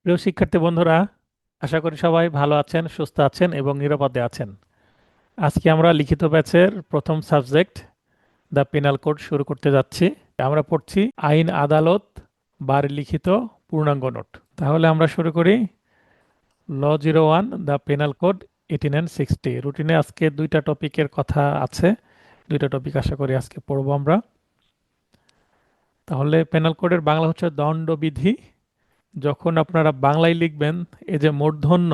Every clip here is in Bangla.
প্রিয় শিক্ষার্থী বন্ধুরা, আশা করি সবাই ভালো আছেন, সুস্থ আছেন এবং নিরাপদে আছেন। আজকে আমরা লিখিত ব্যাচের প্রথম সাবজেক্ট দ্য পেনাল কোড শুরু করতে যাচ্ছি। আমরা পড়ছি আইন আদালত বার লিখিত পূর্ণাঙ্গ নোট। তাহলে আমরা শুরু করি। ল 01 দ্য পেনাল কোড 1860 রুটিনে আজকে দুইটা টপিকের কথা আছে। দুইটা টপিক আশা করি আজকে পড়বো আমরা। তাহলে পেনাল কোডের বাংলা হচ্ছে দণ্ডবিধি। যখন আপনারা বাংলায় লিখবেন, এই যে মূর্ধন্য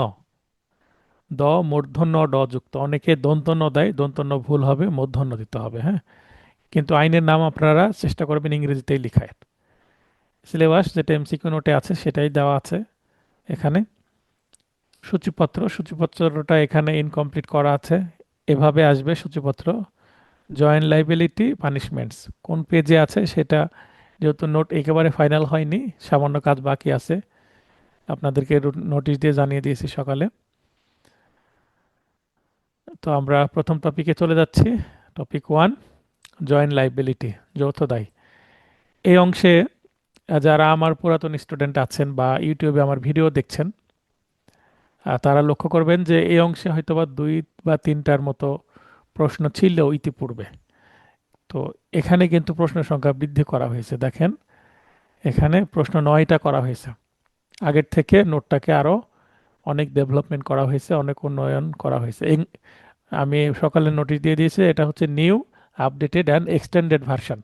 দ, মূর্ধন্য ড যুক্ত, অনেকে দন্তন্য দেয়, দন্তন্য ভুল হবে, মূর্ধন্য দিতে হবে, হ্যাঁ। কিন্তু আইনের নাম আপনারা চেষ্টা করবেন ইংরেজিতেই লিখায়। সিলেবাস যেটা এমসিকিউ নোটে আছে সেটাই দেওয়া আছে এখানে। সূচিপত্রটা এখানে ইনকমপ্লিট করা আছে, এভাবে আসবে সূচিপত্র। জয়েন্ট লাইবিলিটি পানিশমেন্টস কোন পেজে আছে সেটা, যেহেতু নোট একেবারে ফাইনাল হয়নি, সামান্য কাজ বাকি আছে, আপনাদেরকে নোটিশ দিয়ে জানিয়ে দিয়েছি সকালে। তো আমরা প্রথম টপিকে চলে যাচ্ছি। টপিক 1, জয়েন্ট লাইবিলিটি, যৌথ দায়। এই অংশে যারা আমার পুরাতন স্টুডেন্ট আছেন বা ইউটিউবে আমার ভিডিও দেখছেন, তারা লক্ষ্য করবেন যে এই অংশে হয়তোবা 2 বা 3টার মতো প্রশ্ন ছিল ইতিপূর্বে। তো এখানে কিন্তু প্রশ্ন সংখ্যা বৃদ্ধি করা হয়েছে, দেখেন এখানে প্রশ্ন 9টা করা হয়েছে। আগের থেকে নোটটাকে আরো অনেক ডেভেলপমেন্ট করা হয়েছে, অনেক উন্নয়ন করা হয়েছে। আমি সকালে নোটিশ দিয়ে দিয়েছি, এটা হচ্ছে new updated and extended version.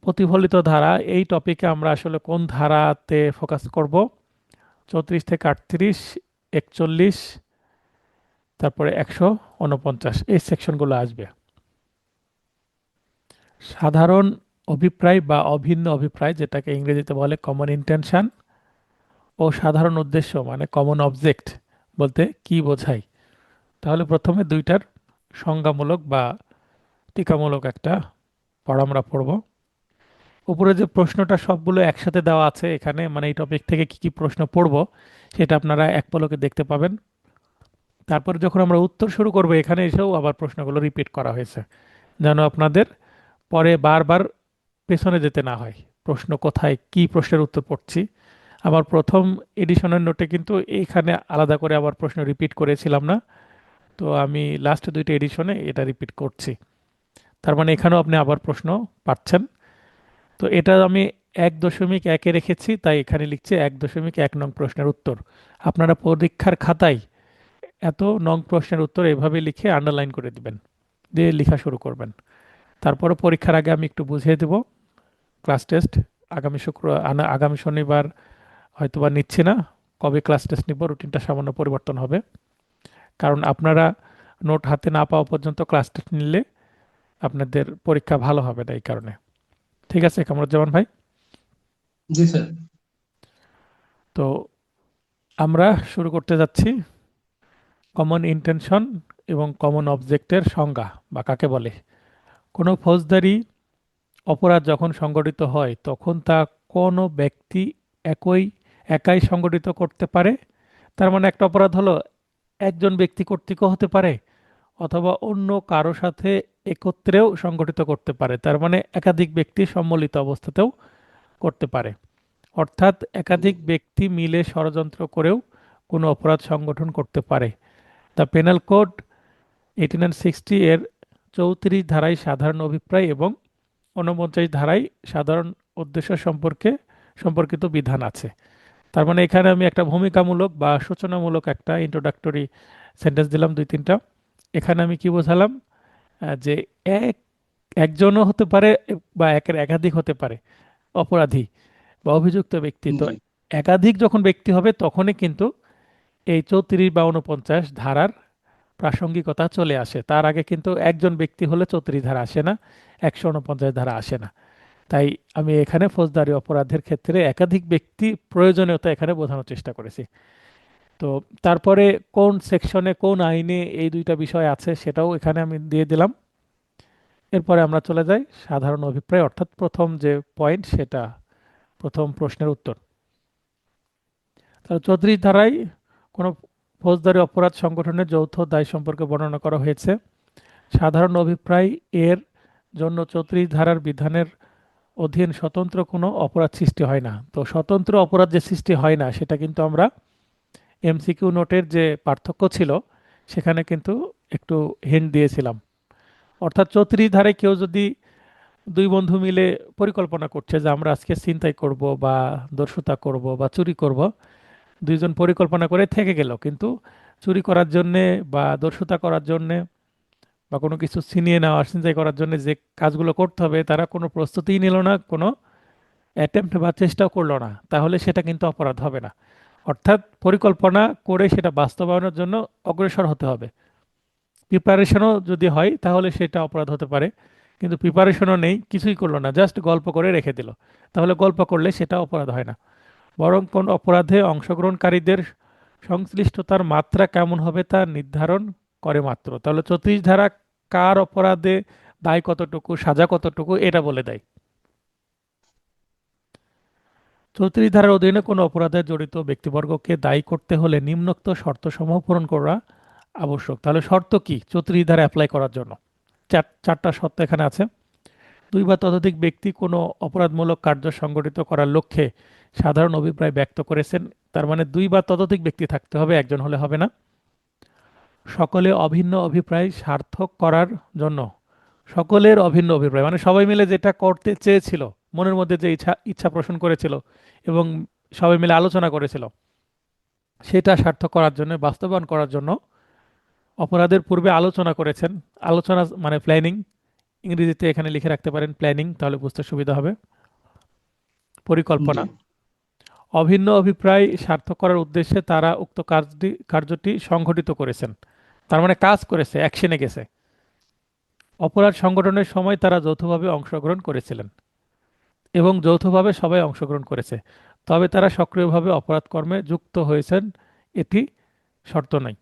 প্রতিফলিত ধারা, এই টপিকে আমরা আসলে কোন ধারাতে ফোকাস করব? 34 থেকে 38, 41, তারপরে 149, এই সেকশনগুলো আসবে। সাধারণ অভিপ্রায় বা অভিন্ন অভিপ্রায়, যেটাকে ইংরেজিতে বলে কমন ইন্টেনশন, ও সাধারণ উদ্দেশ্য মানে কমন অবজেক্ট বলতে কি বোঝায়? তাহলে প্রথমে দুইটার সংজ্ঞামূলক বা টিকামূলক একটা পড়া আমরা পড়ব। উপরে যে প্রশ্নটা সবগুলো একসাথে দেওয়া আছে এখানে, মানে এই টপিক থেকে কি কি প্রশ্ন পড়ব সেটা আপনারা এক পলকে দেখতে পাবেন। তারপরে যখন আমরা উত্তর শুরু করব, এখানে এসেও আবার প্রশ্নগুলো রিপিট করা হয়েছে, যেন আপনাদের পরে বারবার পেছনে যেতে না হয়, প্রশ্ন কোথায়, কি প্রশ্নের উত্তর পড়ছি। আবার প্রথম এডিশনের নোটে কিন্তু এইখানে আলাদা করে আবার প্রশ্ন রিপিট করেছিলাম না, তো আমি লাস্ট 2টা এডিশনে এটা রিপিট করছি। তার মানে এখানেও আপনি আবার প্রশ্ন পাচ্ছেন। তো এটা আমি 1.1-এ রেখেছি, তাই এখানে লিখছে 1.1 নং প্রশ্নের উত্তর। আপনারা পরীক্ষার খাতায় এত নং প্রশ্নের উত্তর এভাবে লিখে আন্ডারলাইন করে দিবেন, দিয়ে লেখা শুরু করবেন। তারপরে পরীক্ষার আগে আমি একটু বুঝিয়ে দেব। ক্লাস টেস্ট আগামী শনিবার হয়তোবা নিচ্ছি না, কবে ক্লাস টেস্ট নিব রুটিনটা সামান্য পরিবর্তন হবে, কারণ আপনারা নোট হাতে না পাওয়া পর্যন্ত ক্লাস টেস্ট নিলে আপনাদের পরীক্ষা ভালো হবে না, এই কারণে। ঠিক আছে কামরুজ্জামান ভাই? জি স্যার। তো আমরা শুরু করতে যাচ্ছি। কমন ইন্টেনশন এবং কমন অবজেক্টের সংজ্ঞা বা কাকে বলে। কোনো ফৌজদারি অপরাধ যখন সংগঠিত হয় তখন তা কোনো ব্যক্তি একই একাই সংগঠিত করতে পারে। তার মানে একটা অপরাধ হলো একজন ব্যক্তি কর্তৃক হতে পারে, অথবা অন্য কারো সাথে একত্রেও সংগঠিত করতে পারে। তার মানে একাধিক ব্যক্তি সম্মিলিত অবস্থাতেও করতে পারে, অর্থাৎ একাধিক ব্যক্তি মিলে ষড়যন্ত্র করেও কোনো অপরাধ সংগঠন করতে পারে। দ্য পেনাল কোড 1860 এর 34 ধারায় সাধারণ অভিপ্রায় এবং 49 ধারায় সাধারণ উদ্দেশ্য সম্পর্কিত বিধান আছে। তার মানে এখানে আমি একটা ভূমিকামূলক বা সূচনামূলক একটা ইন্ট্রোডাক্টরি সেন্টেন্স দিলাম 2-3টা। এখানে আমি কি বোঝালাম? যে এক একজনও হতে পারে বা একের একাধিক হতে পারে অপরাধী বা অভিযুক্ত ব্যক্তি। তো জি। একাধিক যখন ব্যক্তি হবে তখনই কিন্তু এই 34 বা 49 ধারার প্রাসঙ্গিকতা চলে আসে। তার আগে কিন্তু একজন ব্যক্তি হলে 34 ধারা আসে না, 149 ধারা আসে না। তাই আমি এখানে ফৌজদারি অপরাধের ক্ষেত্রে একাধিক ব্যক্তি প্রয়োজনীয়তা এখানে বোঝানোর চেষ্টা করেছি। তো তারপরে কোন সেকশনে কোন আইনে এই দুইটা বিষয় আছে সেটাও এখানে আমি দিয়ে দিলাম। এরপরে আমরা চলে যাই সাধারণ অভিপ্রায়, অর্থাৎ প্রথম যে পয়েন্ট সেটা, প্রথম প্রশ্নের উত্তর। তাহলে 34 ধারায় কোনো ফৌজদারি অপরাধ সংগঠনের যৌথ দায় সম্পর্কে বর্ণনা করা হয়েছে। সাধারণ অভিপ্রায় এর জন্য 34 ধারার বিধানের অধীন স্বতন্ত্র কোনো অপরাধ সৃষ্টি হয় না। তো স্বতন্ত্র অপরাধ যে সৃষ্টি হয় না সেটা কিন্তু আমরা এমসিকিউ নোটের যে পার্থক্য ছিল সেখানে কিন্তু একটু হিন্ট দিয়েছিলাম। অর্থাৎ 34 ধারায় কেউ যদি দুই বন্ধু মিলে পরিকল্পনা করছে যে আমরা আজকে ছিনতাই করব বা দস্যুতা করব বা চুরি করব, দুইজন পরিকল্পনা করে থেকে গেল, কিন্তু চুরি করার জন্যে বা দস্যুতা করার জন্যে বা কোনো কিছু ছিনিয়ে নেওয়া ছিনতাই করার জন্য যে কাজগুলো করতে হবে তারা কোনো প্রস্তুতিই নিল না, কোনো অ্যাটেম্প্ট বা চেষ্টাও করলো না, তাহলে সেটা কিন্তু অপরাধ হবে না। অর্থাৎ পরিকল্পনা করে সেটা বাস্তবায়নের জন্য অগ্রসর হতে হবে। প্রিপারেশনও যদি হয় তাহলে সেটা অপরাধ হতে পারে, কিন্তু প্রিপারেশনও নেই, কিছুই করলো না, জাস্ট গল্প করে রেখে দিল, তাহলে গল্প করলে সেটা অপরাধ হয় না। বরং কোন অপরাধে অংশগ্রহণকারীদের সংশ্লিষ্টতার মাত্রা কেমন হবে তা নির্ধারণ করে মাত্র। তাহলে 34 ধারা কার অপরাধে দায় কতটুকু, সাজা কতটুকু, এটা বলে দেয়। 34 ধারার অধীনে কোনো অপরাধে জড়িত ব্যক্তিবর্গকে দায়ী করতে হলে নিম্নোক্ত শর্তসমূহ পূরণ করা আবশ্যক। তাহলে শর্ত কি 34 ধারা অ্যাপ্লাই করার জন্য? চারটা শর্ত এখানে আছে। দুই বা ততোধিক ব্যক্তি কোনো অপরাধমূলক কার্য সংগঠিত করার লক্ষ্যে সাধারণ অভিপ্রায় ব্যক্ত করেছেন। তার মানে দুই বা ততোধিক ব্যক্তি থাকতে হবে, একজন হলে হবে না। সকলে অভিন্ন অভিপ্রায় সার্থক করার জন্য, সকলের অভিন্ন অভিপ্রায় মানে সবাই মিলে যেটা করতে চেয়েছিল, মনের মধ্যে যে ইচ্ছা ইচ্ছা পোষণ করেছিল এবং সবাই মিলে আলোচনা করেছিল, সেটা সার্থক করার জন্য, বাস্তবায়ন করার জন্য অপরাধের পূর্বে আলোচনা করেছেন। আলোচনা মানে প্ল্যানিং, ইংরেজিতে এখানে লিখে রাখতে পারেন প্ল্যানিং, তাহলে বুঝতে সুবিধা হবে। জি পরিকল্পনা, অভিন্ন অভিপ্রায় সার্থক করার উদ্দেশ্যে তারা উক্ত কার্যটি সংঘটিত করেছেন, তার মানে কাজ করেছে, অ্যাকশনে গেছে। অপরাধ সংগঠনের সময় তারা যৌথভাবে অংশগ্রহণ করেছিলেন এবং যৌথভাবে সবাই অংশগ্রহণ করেছে, তবে তারা সক্রিয়ভাবে অপরাধ কর্মে যুক্ত হয়েছেন, এটি শর্ত নয়।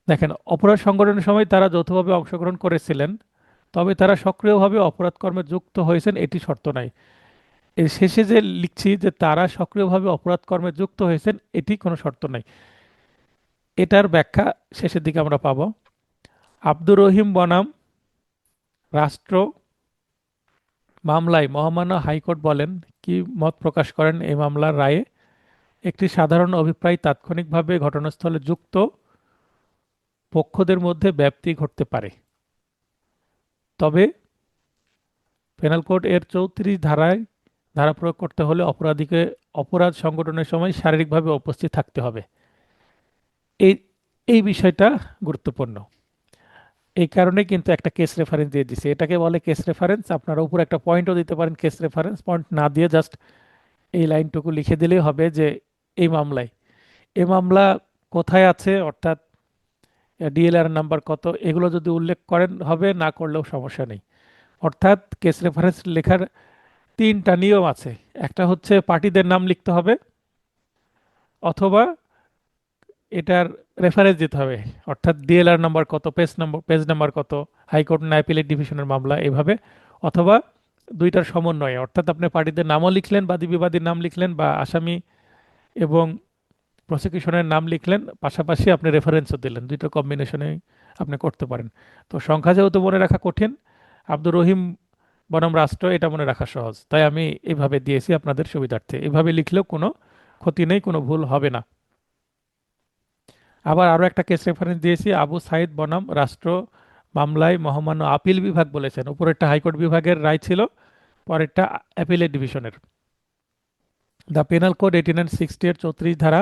দেখেন, অপরাধ সংগঠনের সময় তারা যৌথভাবে অংশগ্রহণ করেছিলেন তবে তারা সক্রিয়ভাবে অপরাধ কর্মে যুক্ত হয়েছেন, এটি শর্ত নয়। এর শেষে যে লিখছি যে তারা সক্রিয়ভাবে অপরাধ কর্মে যুক্ত হয়েছেন, এটি কোনো শর্ত নয়। এটার ব্যাখ্যা শেষের দিকে আমরা পাবো। আব্দুর রহিম বনাম রাষ্ট্র মামলায় মহামান্য হাইকোর্ট বলেন, কি মত প্রকাশ করেন এই মামলার রায়ে? একটি সাধারণ অভিপ্রায় তাৎক্ষণিকভাবে ঘটনাস্থলে যুক্ত পক্ষদের মধ্যে ব্যাপ্তি ঘটতে পারে, তবে পেনাল কোড এর 34 ধারা প্রয়োগ করতে হলে অপরাধীকে অপরাধ সংগঠনের সময় শারীরিকভাবে উপস্থিত থাকতে হবে। এই এই বিষয়টা গুরুত্বপূর্ণ। এই কারণে কিন্তু একটা কেস রেফারেন্স দিয়ে দিছে, এটাকে বলে কেস রেফারেন্স। আপনারা উপর একটা পয়েন্টও দিতে পারেন, কেস রেফারেন্স পয়েন্ট না দিয়ে জাস্ট এই লাইনটুকু লিখে দিলেই হবে যে এই মামলায়, এই মামলা কোথায় আছে, অর্থাৎ ডিএলআর নাম্বার কত, এগুলো যদি উল্লেখ করেন হবে, না করলেও সমস্যা নেই। অর্থাৎ কেস রেফারেন্স লেখার তিনটা নিয়ম আছে। একটা হচ্ছে পার্টিদের নাম লিখতে হবে, অথবা এটার রেফারেন্স দিতে হবে, অর্থাৎ ডিএলআর নাম্বার কত, পেজ নাম্বার কত, হাইকোর্ট না অ্যাপিলেট ডিভিশনের মামলা, এভাবে। অথবা দুইটার সমন্বয়ে, অর্থাৎ আপনি পার্টিদের নামও লিখলেন, বাদী বিবাদীর নাম লিখলেন, বা আসামি এবং প্রসিকিউশনের নাম লিখলেন, পাশাপাশি আপনি রেফারেন্সও দিলেন, দুইটা কম্বিনেশনে আপনি করতে পারেন। তো সংখ্যা যেহেতু মনে রাখা কঠিন, আব্দুর রহিম বনাম রাষ্ট্র এটা মনে রাখা সহজ, তাই আমি এইভাবে দিয়েছি আপনাদের সুবিধার্থে। এভাবে লিখলেও কোনো ক্ষতি নেই, কোনো ভুল হবে না। আবার আরও একটা কেস রেফারেন্স দিয়েছি, আবু সাইদ বনাম রাষ্ট্র মামলায় মহামান্য আপিল বিভাগ বলেছেন, উপরেরটা হাইকোর্ট বিভাগের রায় ছিল, পরেরটা অ্যাপিলেট ডিভিশনের। দ্য পেনাল কোড 8960 এর 34 ধারা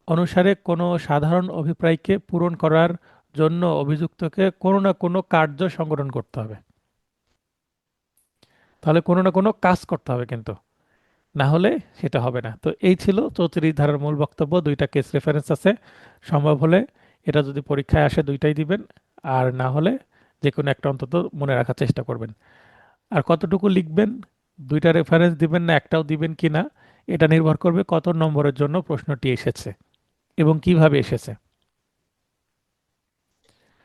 অনুসারে কোনো সাধারণ অভিপ্রায়কে পূরণ করার জন্য অভিযুক্তকে কোনো না কোনো কার্য সংগঠন করতে হবে। তাহলে কোনো না কোনো কাজ করতে হবে, কিন্তু না হলে সেটা হবে না। তো এই ছিল 34 ধারার মূল বক্তব্য। দুইটা কেস রেফারেন্স আছে, সম্ভব হলে এটা যদি পরীক্ষায় আসে দুইটাই দিবেন, আর না হলে যে কোনো একটা অন্তত মনে রাখার চেষ্টা করবেন। আর কতটুকু লিখবেন, দুইটা রেফারেন্স দিবেন না একটাও দিবেন কি না, এটা নির্ভর করবে কত নম্বরের জন্য প্রশ্নটি এসেছে এবং কিভাবে এসেছে।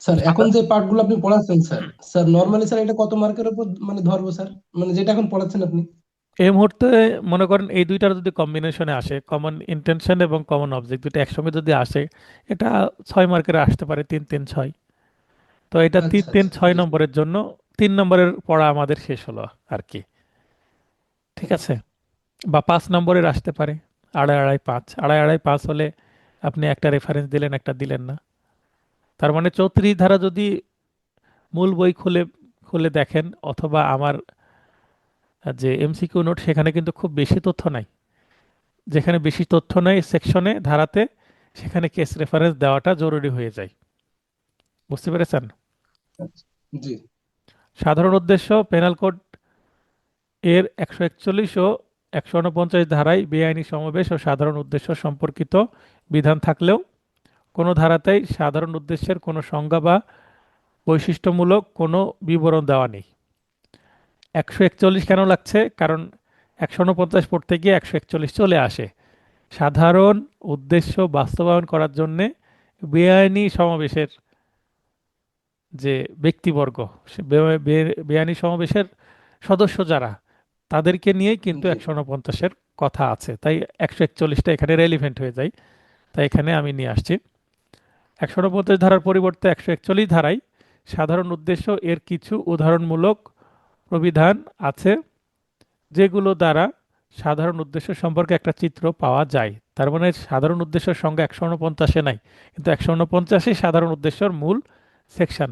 স্যার, এখন সাদা- যে পার্ট গুলো আপনি পড়াচ্ছেন স্যার, স্যার নর্মালি স্যার এটা কত মার্কের উপর মানে ধরবো স্যার, মানে যেটা এখন পড়াচ্ছেন আপনি? এই মুহূর্তে মনে করেন এই দুইটার যদি কম্বিনেশনে আসে, কমন ইন্টেনশন এবং কমন অবজেক্ট দুটো একসঙ্গে যদি আসে, এটা 6 মার্কের আসতে পারে, 3 3 6। তো এটা তিন আচ্ছা তিন আচ্ছা, ছয় বুঝতে নম্বরের জন্য 3 নম্বরের পড়া আমাদের শেষ হলো আর কি। ঠিক আছে, বা 5 নম্বরের আসতে পারে, আড়াই আড়াই পাঁচ, আড়াই আড়াই পাঁচ হলে আপনি একটা রেফারেন্স দিলেন, একটা দিলেন না। তার মানে 34 ধারা যদি মূল বই খুলে খুলে দেখেন, অথবা আমার যে এমসিকিউ নোট, সেখানে কিন্তু খুব বেশি তথ্য নাই। যেখানে বেশি তথ্য নাই সেকশনে, ধারাতে, সেখানে কেস রেফারেন্স দেওয়াটা জরুরি হয়ে যায়। বুঝতে পেরেছেন? আচ্ছা, জি সাধারণ উদ্দেশ্য পেনাল কোড এর 141 ও 149 ধারায় বেআইনি সমাবেশ ও সাধারণ উদ্দেশ্য সম্পর্কিত বিধান থাকলেও কোনো ধারাতেই সাধারণ উদ্দেশ্যের কোনো সংজ্ঞা বা বৈশিষ্ট্যমূলক কোনো বিবরণ দেওয়া নেই। 141 কেন লাগছে? কারণ 149 পড়তে গিয়ে 141 চলে আসে। সাধারণ উদ্দেশ্য বাস্তবায়ন করার জন্যে বেআইনি সমাবেশের যে ব্যক্তিবর্গ, বেআইনি সমাবেশের সদস্য যারা, তাদেরকে নিয়েই কিন্তু জি 149-এর কথা আছে, তাই 141টা এখানে রেলিভেন্ট হয়ে যায়। তাই এখানে আমি নিয়ে আসছি। 149 ধারার পরিবর্তে 141 ধারায় সাধারণ উদ্দেশ্য এর কিছু উদাহরণমূলক প্রবিধান আছে, যেগুলো দ্বারা সাধারণ উদ্দেশ্য সম্পর্কে একটা চিত্র পাওয়া যায়। তার মানে সাধারণ উদ্দেশ্যের সংখ্যা 149-এ নাই, কিন্তু 149ই সাধারণ উদ্দেশ্যের মূল সেকশন।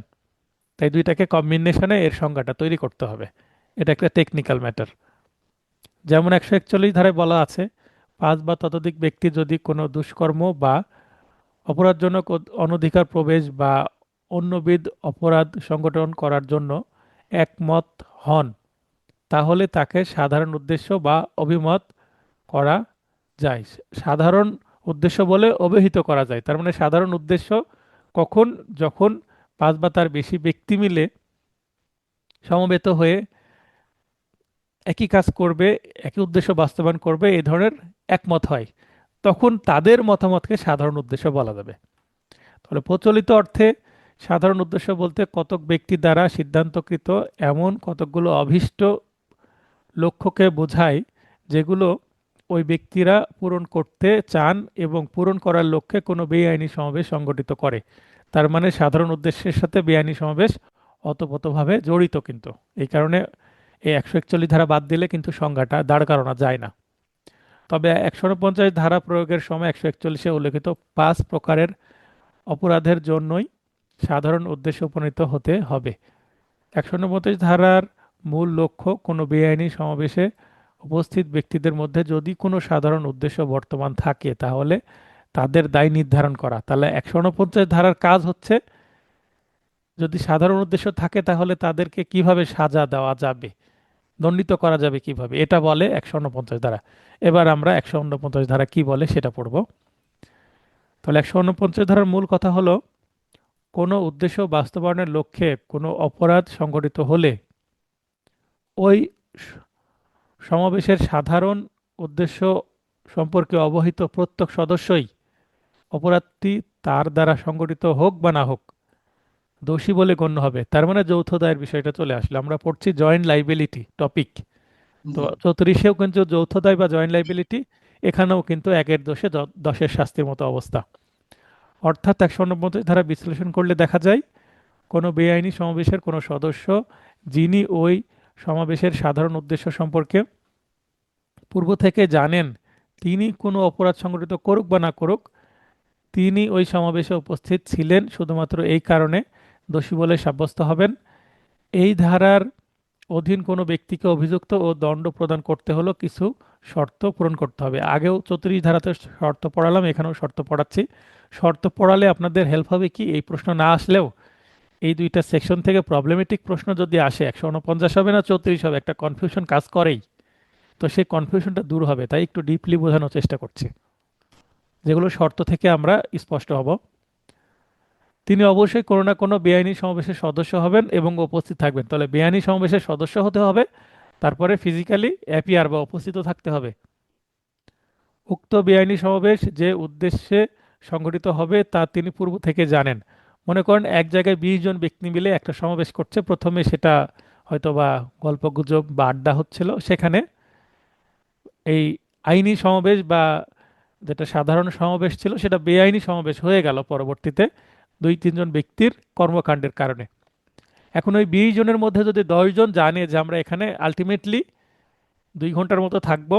তাই দুইটাকে কম্বিনেশনে এর সংজ্ঞাটা তৈরি করতে হবে। এটা একটা টেকনিক্যাল ম্যাটার। যেমন 141 ধারায় বলা আছে, 5 বা ততোধিক ব্যক্তি যদি কোনো দুষ্কর্ম বা অপরাধজনক অনধিকার প্রবেশ বা অন্যবিধ অপরাধ সংগঠন করার জন্য একমত হন, তাহলে তাকে সাধারণ উদ্দেশ্য বা অভিমত করা যায়। সাধারণ উদ্দেশ্য বলে অভিহিত করা যায়। তার মানে সাধারণ উদ্দেশ্য কখন? যখন 5 বা তার বেশি ব্যক্তি মিলে সমবেত হয়ে একই কাজ করবে, একই উদ্দেশ্য বাস্তবায়ন করবে, এই ধরনের একমত হয়, তখন তাদের মতামতকে সাধারণ উদ্দেশ্য বলা যাবে। তাহলে প্রচলিত অর্থে সাধারণ উদ্দেশ্য বলতে কতক ব্যক্তি দ্বারা সিদ্ধান্তকৃত এমন কতকগুলো অভীষ্ট লক্ষ্যকে বোঝায়, যেগুলো ওই ব্যক্তিরা পূরণ করতে চান এবং পূরণ করার লক্ষ্যে কোনো বেআইনি সমাবেশ সংগঠিত করে। তার মানে সাধারণ উদ্দেশ্যের সাথে বেআইনি সমাবেশ ওতপ্রোতভাবে জড়িত কিন্তু। এই কারণে এই 141 ধারা বাদ দিলে কিন্তু সংজ্ঞাটা দাঁড় করানো যায় না। তবে 149 ধারা প্রয়োগের সময় 141-এ উল্লেখিত 5 প্রকারের অপরাধের জন্যই সাধারণ উদ্দেশ্যে উপনীত হতে হবে। 149 ধারার মূল লক্ষ্য কোনো বেআইনি সমাবেশে উপস্থিত ব্যক্তিদের মধ্যে যদি কোনো সাধারণ উদ্দেশ্য বর্তমান থাকে, তাহলে তাদের দায় নির্ধারণ করা। তাহলে 149 ধারার কাজ হচ্ছে, যদি সাধারণ উদ্দেশ্য থাকে তাহলে তাদেরকে কিভাবে সাজা দেওয়া যাবে, দণ্ডিত করা যাবে কিভাবে, এটা বলে 149 ধারা। এবার আমরা 149 ধারা কি বলে সেটা পড়ব। তাহলে 149 ধারার মূল কথা হলো, কোনো উদ্দেশ্য বাস্তবায়নের লক্ষ্যে কোনো অপরাধ সংঘটিত হলে ওই সমাবেশের সাধারণ উদ্দেশ্য সম্পর্কে অবহিত প্রত্যেক সদস্যই অপরাধটি তার দ্বারা সংঘটিত হোক বা না হোক দোষী বলে গণ্য হবে। তার মানে যৌথ দায়ের বিষয়টা চলে আসলো। আমরা পড়ছি জয়েন্ট লাইবিলিটি টপিক। তো জি 34-এও কিন্তু যৌথ দায় বা জয়েন্ট লাইবিলিটি, এখানেও কিন্তু একের দোষে 10-এর শাস্তির মতো অবস্থা। অর্থাৎ 149 ধারা বিশ্লেষণ করলে দেখা যায়, কোনো বেআইনি সমাবেশের কোনো সদস্য যিনি ওই সমাবেশের সাধারণ উদ্দেশ্য সম্পর্কে পূর্ব থেকে জানেন, তিনি কোনো অপরাধ সংগঠিত করুক বা না করুক, তিনি ওই সমাবেশে উপস্থিত ছিলেন শুধুমাত্র এই কারণে দোষী বলে সাব্যস্ত হবেন। এই ধারার অধীন কোনো ব্যক্তিকে অভিযুক্ত ও দণ্ড প্রদান করতে হলেও কিছু শর্ত পূরণ করতে হবে। আগেও 34 ধারাতে শর্ত পড়ালাম, এখানেও শর্ত পড়াচ্ছি। শর্ত পড়ালে আপনাদের হেল্প হবে কি, এই প্রশ্ন না আসলেও এই দুইটা সেকশন থেকে প্রবলেমেটিক প্রশ্ন যদি আসে, 149 হবে না 34 হবে, একটা কনফিউশন কাজ করেই। তো সেই কনফিউশনটা দূর হবে, তাই একটু ডিপলি বোঝানোর চেষ্টা করছি, যেগুলো শর্ত থেকে আমরা স্পষ্ট হব। তিনি অবশ্যই কোনো না কোনো বেআইনি সমাবেশের সদস্য হবেন এবং উপস্থিত থাকবেন। তাহলে বেআইনি সমাবেশের সদস্য হতে হবে, তারপরে ফিজিক্যালি অ্যাপিয়ার বা উপস্থিত থাকতে হবে। উক্ত বেআইনি সমাবেশ যে উদ্দেশ্যে সংগঠিত হবে তা তিনি পূর্ব থেকে জানেন। মনে করেন এক জায়গায় 20 জন ব্যক্তি মিলে একটা সমাবেশ করছে, প্রথমে সেটা হয়তো বা গল্পগুজব বা আড্ডা হচ্ছিল, সেখানে এই আইনি সমাবেশ বা যেটা সাধারণ সমাবেশ ছিল সেটা বেআইনি সমাবেশ হয়ে গেল পরবর্তীতে 2-3 জন ব্যক্তির কর্মকাণ্ডের কারণে। এখন ওই 20 জনের মধ্যে যদি 10 জন জানে যে আমরা এখানে আলটিমেটলি 2 ঘন্টার মতো থাকবো।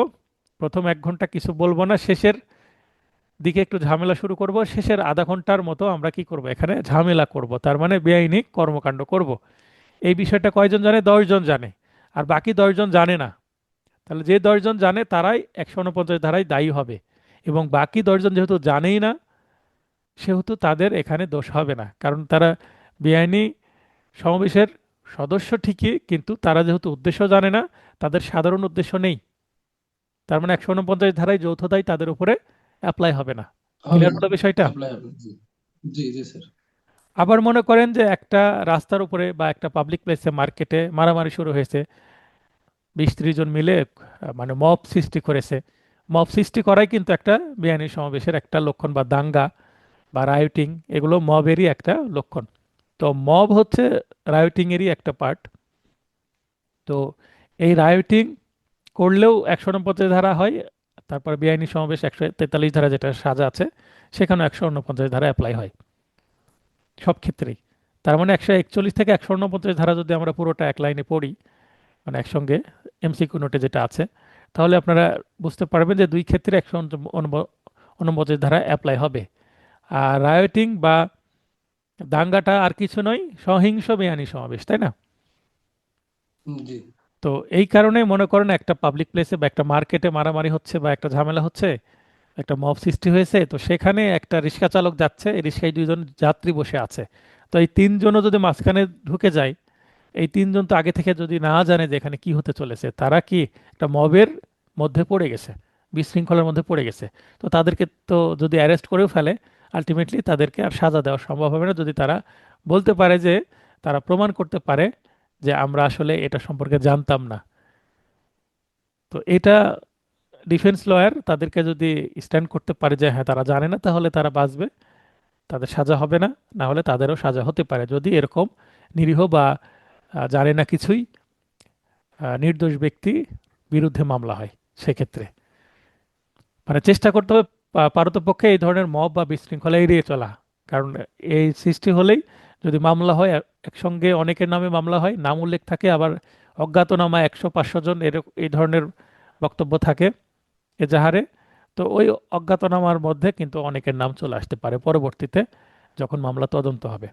প্রথম 1 ঘন্টা কিছু বলবো না, শেষের দিকে একটু ঝামেলা শুরু করব, শেষের আধা ঘন্টার মতো আমরা কি করব, এখানে ঝামেলা করব, তার মানে বেআইনি কর্মকাণ্ড করব। এই বিষয়টা কয়জন জানে? 10 জন জানে, আর বাকি 10 জন জানে না। তাহলে যে 10 জন জানে তারাই 149 ধারায় দায়ী হবে, এবং বাকি 10 জন যেহেতু জানেই না, সেহেতু তাদের এখানে দোষ হবে না, কারণ তারা বেআইনি সমাবেশের সদস্য ঠিকই, কিন্তু তারা যেহেতু উদ্দেশ্য জানে না, তাদের সাধারণ উদ্দেশ্য নেই, তার মানে 149 ধারায় যৌথ দায় তাদের উপরে অ্যাপ্লাই হবে না। হবে ক্লিয়ার না, হলো বিষয়টা? অ্যাপ্লাই হবে না। জি জি জি স্যার। আবার মনে করেন যে একটা রাস্তার উপরে বা একটা পাবলিক প্লেসে, মার্কেটে মারামারি শুরু হয়েছে, 20-30 জন মিলে মানে মব সৃষ্টি করেছে। মব সৃষ্টি করাই কিন্তু একটা বেআইনি সমাবেশের একটা লক্ষণ, বা দাঙ্গা বা রায়োটিং, এগুলো মবেরই একটা লক্ষণ। তো মব হচ্ছে রায়োটিং এরই একটা পার্ট। তো এই রায়োটিং করলেও 149 ধারা হয়, তারপর বেআইনি সমাবেশ 143 ধারা যেটা সাজা আছে, সেখানেও 149 ধারা অ্যাপ্লাই হয় সব ক্ষেত্রেই। তার মানে 141 থেকে 149 ধারা যদি আমরা পুরোটা এক লাইনে পড়ি, মানে একসঙ্গে এমসিকিউ নোটে যেটা আছে, তাহলে আপনারা বুঝতে পারবেন যে দুই ক্ষেত্রে 149 ধারা অ্যাপ্লাই হবে। আর রায়োটিং বা দাঙ্গাটা আর কিছু নয়, সহিংস বেআইনি সমাবেশ, তাই না? জি তো এই কারণে মনে করেন একটা পাবলিক প্লেসে বা একটা মার্কেটে মারামারি হচ্ছে বা একটা ঝামেলা হচ্ছে, একটা মব সৃষ্টি হয়েছে, তো সেখানে একটা রিক্সা চালক যাচ্ছে, এই রিক্সায় 2 জন যাত্রী বসে আছে। তো এই 3 জনও যদি মাঝখানে ঢুকে যায়, এই 3 জন তো আগে থেকে যদি না জানে যে এখানে কি হতে চলেছে, তারা কি একটা মবের মধ্যে পড়ে গেছে, বিশৃঙ্খলার মধ্যে পড়ে গেছে। তো তাদেরকে তো যদি অ্যারেস্ট করেও ফেলে, আলটিমেটলি তাদেরকে আর সাজা দেওয়া সম্ভব হবে না, যদি তারা বলতে পারে যে, তারা প্রমাণ করতে পারে যে আমরা আসলে এটা সম্পর্কে জানতাম না। তো এটা ডিফেন্স লয়ার তাদেরকে যদি স্ট্যান্ড করতে পারে যে হ্যাঁ তারা জানে না, তাহলে তারা বাঁচবে, তাদের সাজা হবে না। না হলে তাদেরও সাজা হতে পারে, যদি এরকম নিরীহ বা জানে না কিছুই নির্দোষ ব্যক্তি বিরুদ্ধে মামলা হয়। সেক্ষেত্রে মানে চেষ্টা করতে হবে পারতপক্ষে এই ধরনের মব বা বিশৃঙ্খলা এড়িয়ে চলা। কারণ এই সৃষ্টি হলেই যদি মামলা হয়, একসঙ্গে অনেকের নামে মামলা হয়, নাম উল্লেখ থাকে, আবার অজ্ঞাতনামা 100-500 জন এই ধরনের বক্তব্য থাকে এজাহারে। তো ওই অজ্ঞাতনামার মধ্যে কিন্তু অনেকের নাম চলে আসতে পারে পরবর্তীতে, যখন মামলা তদন্ত হবে,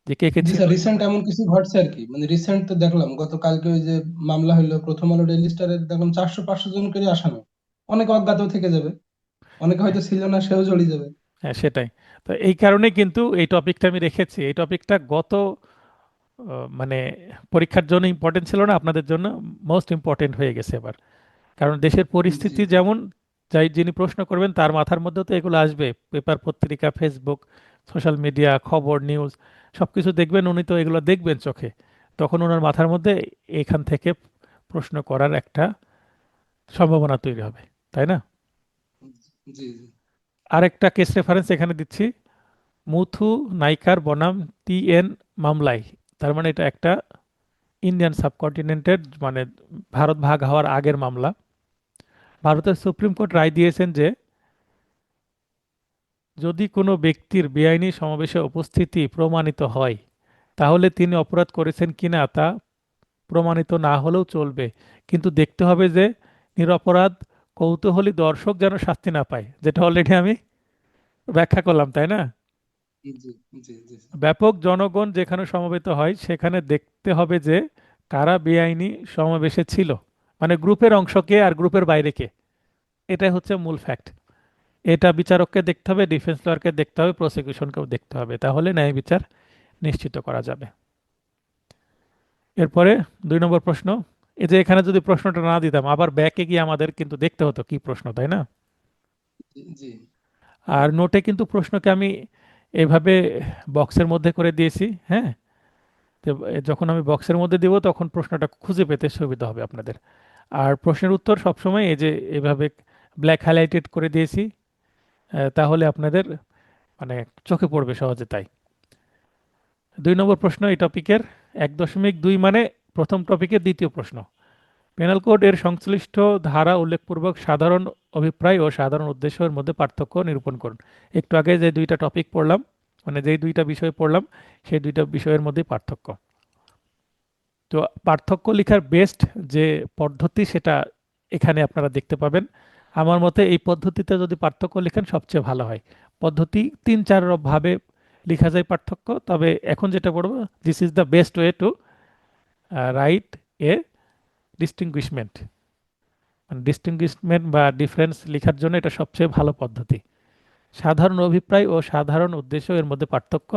যে কে কে জি ছিল। স্যার, রিসেন্ট এমন কিছু ঘটছে আর কি, মানে রিসেন্ট তো দেখলাম গতকালকে ওই যে মামলা হইলো প্রথম আলো ডেইলি স্টারের, দেখলাম 400-500 জন করে আসামি। অনেকে অজ্ঞাত থেকে যাবে, অনেকে হয়তো ছিল না, সেও জড়িয়ে যাবে। হ্যাঁ, সেটাই। তো এই কারণে কিন্তু এই টপিকটা আমি রেখেছি। এই টপিকটা গত মানে পরীক্ষার জন্য ইম্পর্টেন্ট ছিল না, আপনাদের জন্য মোস্ট ইম্পর্টেন্ট হয়ে গেছে এবার। কারণ দেশের জি পরিস্থিতি জি যেমন, যাই যিনি প্রশ্ন করবেন তার মাথার মধ্যে তো এগুলো আসবে, পেপার, পত্রিকা, ফেসবুক, সোশ্যাল মিডিয়া, খবর, নিউজ, সব কিছু দেখবেন, উনি তো এগুলো দেখবেন চোখে। তখন ওনার মাথার মধ্যে এখান থেকে প্রশ্ন করার একটা সম্ভাবনা তৈরি হবে, তাই না? জি জি। আরেকটা কেস রেফারেন্স এখানে দিচ্ছি, মুথু নাইকার বনাম টি.এন. মামলায়। তার মানে এটা একটা ইন্ডিয়ান সাবকন্টিনেন্টের, মানে ভারত ভাগ হওয়ার আগের মামলা। ভারতের সুপ্রিম কোর্ট রায় দিয়েছেন যে, যদি কোনো ব্যক্তির বেআইনি সমাবেশে উপস্থিতি প্রমাণিত হয়, তাহলে তিনি অপরাধ করেছেন কিনা তা প্রমাণিত না হলেও চলবে, কিন্তু দেখতে হবে যে নিরপরাধ কৌতূহলী দর্শক যেন শাস্তি না পায়, যেটা অলরেডি আমি ব্যাখ্যা করলাম, তাই না? জি জি জি জি ব্যাপক জনগণ যেখানে সমবেত হয়, সেখানে দেখতে হবে যে কারা বেআইনি সমাবেশে ছিল, মানে গ্রুপের অংশ কে আর গ্রুপের বাইরে কে। এটাই হচ্ছে মূল ফ্যাক্ট। এটা বিচারককে দেখতে হবে, ডিফেন্স লয়ারকে দেখতে হবে, প্রসিকিউশনকেও দেখতে হবে, তাহলে ন্যায় বিচার নিশ্চিত করা যাবে। এরপরে 2 নম্বর প্রশ্ন। এই যে এখানে যদি প্রশ্নটা না দিতাম, আবার ব্যাকে গিয়ে আমাদের কিন্তু দেখতে হতো কি প্রশ্ন, তাই না? জি জি। আর নোটে কিন্তু প্রশ্নকে আমি এভাবে বক্সের মধ্যে করে দিয়েছি, হ্যাঁ। তো যখন আমি বক্সের মধ্যে দিব, তখন প্রশ্নটা খুঁজে পেতে সুবিধা হবে আপনাদের। আর প্রশ্নের উত্তর সবসময় এই যে এভাবে ব্ল্যাক হাইলাইটেড করে দিয়েছি, তাহলে আপনাদের মানে চোখে পড়বে সহজে, তাই। 2 নম্বর প্রশ্ন এই টপিকের, 1.2 মানে প্রথম টপিকের দ্বিতীয় প্রশ্ন। পেনাল কোড এর সংশ্লিষ্ট ধারা উল্লেখপূর্বক সাধারণ অভিপ্রায় ও সাধারণ উদ্দেশ্যের মধ্যে পার্থক্য নিরূপণ করুন। একটু আগে যে 2টা টপিক পড়লাম, মানে যেই 2টা বিষয় পড়লাম, সেই 2টা বিষয়ের মধ্যে পার্থক্য। তো পার্থক্য লেখার বেস্ট যে পদ্ধতি, সেটা এখানে আপনারা দেখতে পাবেন। আমার মতে এই পদ্ধতিতে যদি পার্থক্য লেখেন সবচেয়ে ভালো হয়। পদ্ধতি তিন চার ভাবে লেখা যায় পার্থক্য, তবে এখন যেটা পড়বো, this is the best way to write a distinguishment, মানে ডিস্টিংগুইশমেন্ট বা ডিফারেন্স লেখার জন্য এটা সবচেয়ে ভালো পদ্ধতি। সাধারণ অভিপ্রায় ও সাধারণ উদ্দেশ্য এর মধ্যে পার্থক্য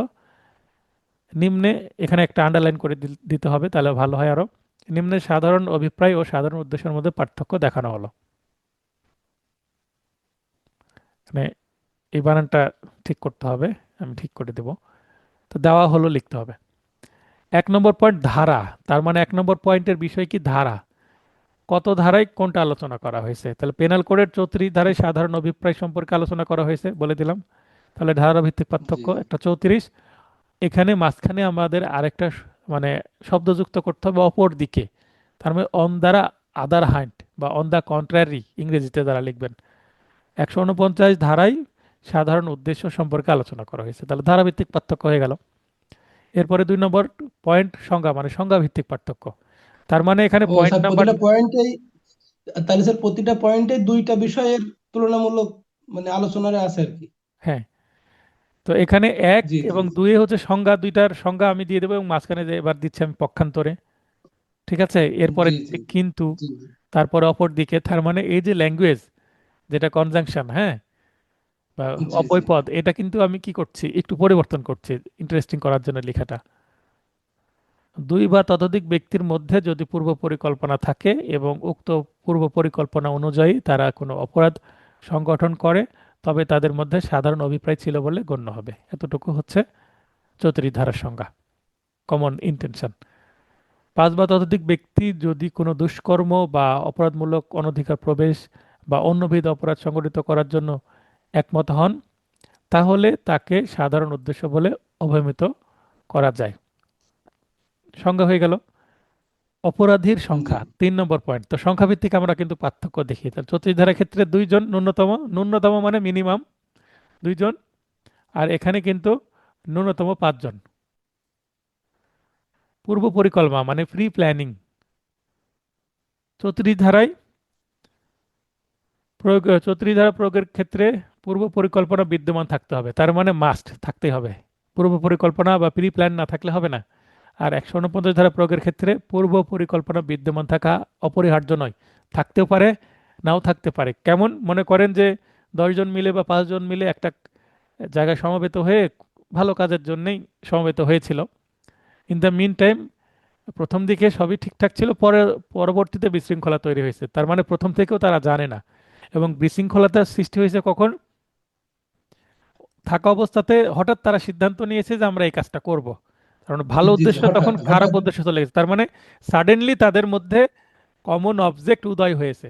নিম্নে, এখানে একটা আন্ডারলাইন করে দিতে হবে, তাহলে ভালো হয় আরো। নিম্নে সাধারণ অভিপ্রায় ও সাধারণ উদ্দেশ্যের মধ্যে পার্থক্য দেখানো হলো। মানে এই বানানটা ঠিক করতে হবে, আমি ঠিক করে দেব। তো দেওয়া হলো লিখতে হবে। 1 নম্বর পয়েন্ট ধারা, তার মানে 1 নম্বর পয়েন্টের বিষয় কি ধারা, কত ধারায় কোনটা আলোচনা করা হয়েছে। তাহলে পেনাল কোডের 34 ধারায় সাধারণ অভিপ্রায় সম্পর্কে আলোচনা করা হয়েছে বলে দিলাম, তাহলে ধারা ভিত্তিক জি পার্থক্য একটা 34। এখানে মাঝখানে আমাদের আরেকটা মানে শব্দ যুক্ত করতে হবে অপর দিকে, তার মানে অন দ্বারা আদার হ্যান্ড বা অন দ্য কন্ট্রারি ইংরেজিতে দ্বারা লিখবেন। 149 ধারায় সাধারণ উদ্দেশ্য সম্পর্কে আলোচনা করা হয়েছে, তাহলে ধারাভিত্তিক পার্থক্য হয়ে গেল। এরপরে 2 নম্বর পয়েন্ট সংজ্ঞা, মানে সংজ্ঞা ভিত্তিক পার্থক্য। তার মানে এখানে ও পয়েন্ট স্যার, নাম্বার, প্রতিটা পয়েন্টেই, তাহলে স্যার প্রতিটা পয়েন্টে দুইটা বিষয়ের তুলনামূলক মানে আলোচনারে আছে আর কি। হ্যাঁ, তো এখানে এক জি জি এবং দুয়ে হচ্ছে সংজ্ঞা, দুইটার সংজ্ঞা আমি দিয়ে দেবো এবং মাঝখানে যে এবার দিচ্ছি আমি পক্ষান্তরে। ঠিক আছে, এরপরে জি দিচ্ছি জি কিন্তু, জি তারপরে অপর দিকে। তার মানে এই যে ল্যাঙ্গুয়েজ, যেটা কনজাংশন, হ্যাঁ, বা জি জি অব্যয় পদ, এটা কিন্তু আমি কি করছি, একটু পরিবর্তন করছি ইন্টারেস্টিং করার জন্য লেখাটা। দুই বা ততোধিক ব্যক্তির মধ্যে যদি পূর্ব পরিকল্পনা থাকে এবং উক্ত পূর্ব পরিকল্পনা অনুযায়ী তারা কোনো অপরাধ সংগঠন করে, তবে তাদের মধ্যে সাধারণ অভিপ্রায় ছিল বলে গণ্য হবে। এতটুকু হচ্ছে 34 ধারার সংজ্ঞা, কমন ইন্টেনশন। 5 বা ততোধিক ব্যক্তি যদি কোনো দুষ্কর্ম বা অপরাধমূলক অনধিকার প্রবেশ বা অন্যবিধ অপরাধ সংগঠিত করার জন্য একমত হন, তাহলে তাকে সাধারণ উদ্দেশ্য বলে অভিহিত করা যায়। সংজ্ঞা হয়ে গেল। অপরাধীর জি সংখ্যা 3 নম্বর পয়েন্ট। তো সংখ্যা ভিত্তিক আমরা কিন্তু পার্থক্য দেখি, তাহলে 34 ধারার ক্ষেত্রে দুইজন ন্যূনতম, ন্যূনতম মানে মিনিমাম দুইজন, আর এখানে কিন্তু ন্যূনতম 5 জন। পূর্ব পরিকল্পনা মানে প্রি প্ল্যানিং, 34 ধারায় প্রয়োগ, 34 ধারা প্রয়োগের ক্ষেত্রে পূর্ব পরিকল্পনা বিদ্যমান থাকতে হবে, তার মানে মাস্ট থাকতে হবে। পূর্ব পরিকল্পনা বা প্রি প্ল্যান না থাকলে হবে না। আর 149 ধারা প্রয়োগের ক্ষেত্রে পূর্ব পরিকল্পনা বিদ্যমান থাকা অপরিহার্য নয়, থাকতেও পারে নাও থাকতে পারে। কেমন, মনে করেন যে 10 জন মিলে বা 5 জন মিলে একটা জায়গায় সমবেত হয়ে ভালো কাজের জন্যই সমবেত হয়েছিল। ইন দ্য মিন টাইম প্রথম দিকে সবই ঠিকঠাক ছিল, পরে পরবর্তীতে বিশৃঙ্খলা তৈরি হয়েছে, তার মানে প্রথম থেকেও তারা জানে না। এবং বিশৃঙ্খলতার সৃষ্টি হয়েছে কখন, থাকা অবস্থাতে হঠাৎ তারা সিদ্ধান্ত নিয়েছে যে আমরা এই কাজটা করব, কারণ ভালো জি জি, উদ্দেশ্য হঠাৎ তখন খারাপ হঠাৎ। উদ্দেশ্য চলে গেছে। তার মানে সাডেনলি তাদের মধ্যে কমন অবজেক্ট উদয় হয়েছে,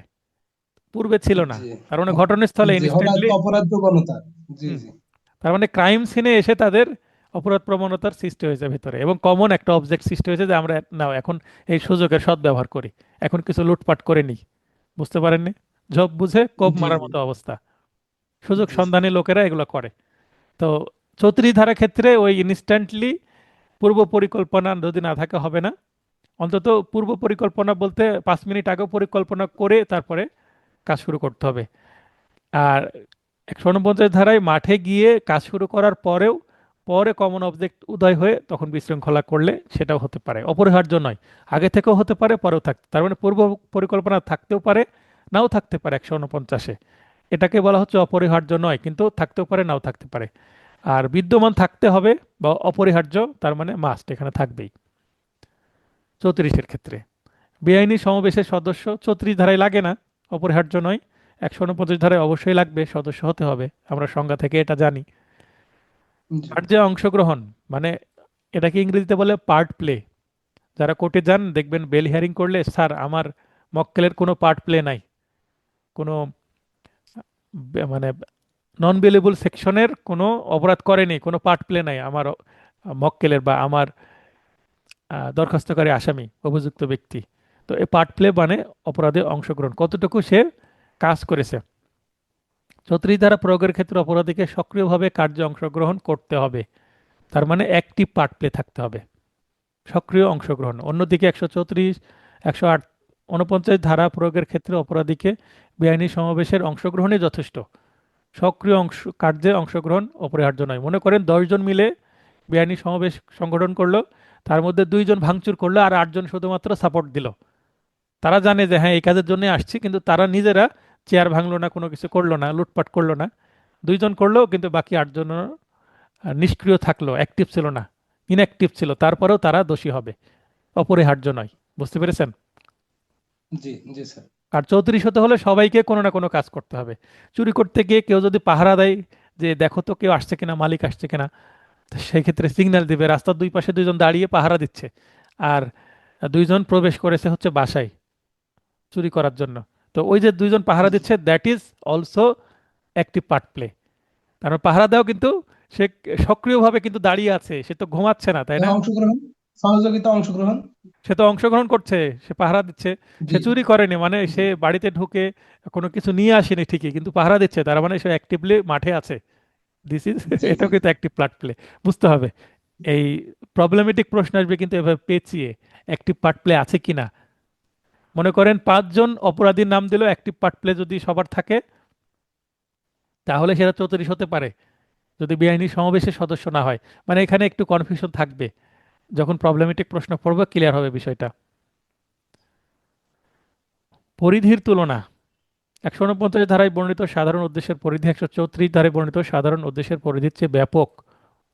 পূর্বে ছিল না। জি তার মানে ঘটনাস্থলে জি, হঠাৎ ইনস্ট্যান্টলি, অপরাধ প্রবণতা। জি হুম, জি তার মানে ক্রাইম সিনে এসে তাদের অপরাধ প্রবণতার সৃষ্টি হয়েছে ভিতরে, এবং কমন একটা অবজেক্ট সৃষ্টি হয়েছে যে আমরা না এখন এই সুযোগের সদ্ব্যবহার করি, এখন কিছু লুটপাট করে নিই। বুঝতে পারেননি, ঝোপ বুঝে কোপ জি মারার জি মতো অবস্থা, সুযোগ জি সন্ধানী লোকেরা এগুলো করে। তো 34 ধারা ক্ষেত্রে ওই ইনস্ট্যান্টলি পূর্ব পরিকল্পনা যদি না থাকে হবে না, অন্তত পূর্ব পরিকল্পনা বলতে 5 মিনিট আগেও পরিকল্পনা করে তারপরে কাজ শুরু করতে হবে। আর 149 ধারায় মাঠে গিয়ে কাজ শুরু করার পরেও পরে কমন অবজেক্ট উদয় হয়ে তখন বিশৃঙ্খলা করলে সেটাও হতে পারে, অপরিহার্য নয়। আগে থেকেও হতে পারে, পরেও থাকতে, তার মানে পূর্ব পরিকল্পনা থাকতেও পারে নাও থাকতে পারে 149-এ। এটাকে বলা হচ্ছে অপরিহার্য নয়, কিন্তু থাকতেও পারে নাও থাকতে পারে। আর বিদ্যমান থাকতে হবে বা অপরিহার্য, তার মানে মাস্ট এখানে থাকবেই 34-এর ক্ষেত্রে। বেআইনি সমাবেশের সদস্য 34 ধারায় লাগে না, অপরিহার্য নয়। 149 ধারায় অবশ্যই লাগবে, সদস্য হতে হবে, আমরা সংজ্ঞা থেকে এটা জানি। জি কার্যে অংশগ্রহণ মানে এটাকে ইংরেজিতে বলে পার্ট প্লে। যারা কোর্টে যান দেখবেন বেল হিয়ারিং করলে, স্যার আমার মক্কেলের কোনো পার্ট প্লে নাই, কোনো মানে নন বেলেবল সেকশনের কোনো অপরাধ করেনি, কোনো পার্ট প্লে নাই আমার মক্কেলের বা আমার দরখাস্তকারী আসামি অভিযুক্ত ব্যক্তি। তো এই পার্ট প্লে মানে অপরাধে অংশগ্রহণ, কতটুকু সে কাজ করেছে। 34 ধারা প্রয়োগের ক্ষেত্রে অপরাধীকে সক্রিয়ভাবে কার্যে অংশগ্রহণ করতে হবে, তার মানে অ্যাক্টিভ পার্ট প্লে থাকতে হবে, সক্রিয় অংশগ্রহণ। অন্যদিকে 134, 108 49 ধারা প্রয়োগের ক্ষেত্রে অপরাধীকে বেআইনি সমাবেশের অংশগ্রহণই যথেষ্ট। সক্রিয় কার্যে অংশগ্রহণ অপরিহার্য নয়। মনে করেন 10 জন মিলে বেআইনি সমাবেশ সংগঠন করলো, তার মধ্যে 2 জন ভাঙচুর করলো আর 8 জন শুধুমাত্র সাপোর্ট দিল। তারা জানে যে হ্যাঁ এই কাজের জন্য আসছি, কিন্তু তারা নিজেরা চেয়ার ভাঙলো না, কোনো কিছু করলো না, লুটপাট করলো না। 2 জন করলো কিন্তু বাকি 8 জন নিষ্ক্রিয় থাকলো, অ্যাক্টিভ ছিল না, ইনঅ্যাক্টিভ ছিল, তারপরেও তারা দোষী হবে, অপরিহার্য নয়। বুঝতে পেরেছেন? জি জি স্যার। আর 34 হতে হলে সবাইকে কোনো না কোনো কাজ করতে হবে। চুরি করতে গিয়ে কেউ যদি পাহারা দেয় যে দেখো তো কেউ আসছে কিনা, মালিক আসছে কিনা, তো সেই ক্ষেত্রে সিগন্যাল দিবে। রাস্তার দুই পাশে 2 জন দাঁড়িয়ে পাহারা দিচ্ছে, আর 2 জন প্রবেশ করেছে হচ্ছে বাসায় চুরি করার জন্য। তো ওই যে 2 জন পাহারা জি। দিচ্ছে, দ্যাট ইজ অলসো একটি পার্ট প্লে। কারণ পাহারা দেওয়া কিন্তু সে সক্রিয়ভাবে কিন্তু দাঁড়িয়ে আছে, সে তো ঘুমাচ্ছে না, তাই না? অংশগ্রহণ, সহযোগিতা, অংশগ্রহণ। সে তো অংশগ্রহণ করছে, সে পাহারা দিচ্ছে। সে জি চুরি করেনি, মানে জি সে বাড়িতে ঢুকে কোনো কিছু নিয়ে আসেনি ঠিকই, কিন্তু পাহারা দিচ্ছে, তার মানে সে অ্যাক্টিভলি মাঠে আছে। দিস ইজ জি জি। এটাও কিন্তু অ্যাক্টিভ পার্ট প্লে। বুঝতে হবে। এই প্রবলেমেটিক প্রশ্ন আসবে কিন্তু এভাবে পেঁচিয়ে, অ্যাক্টিভ পার্ট প্লে আছে কিনা। মনে করেন 5 জন অপরাধীর নাম দিল, অ্যাক্টিভ পার্ট প্লে যদি সবার থাকে তাহলে সেটা 34 হতে পারে, যদি বেআইনি সমাবেশের সদস্য না হয়। মানে এখানে একটু কনফিউশন থাকবে, যখন প্রবলেমেটিক প্রশ্ন পড়বে ক্লিয়ার হবে বিষয়টা। পরিধির তুলনা। 149 ধারায় বর্ণিত সাধারণ উদ্দেশ্যের পরিধি 134 ধারায় বর্ণিত সাধারণ উদ্দেশ্যের পরিধির চেয়ে ব্যাপক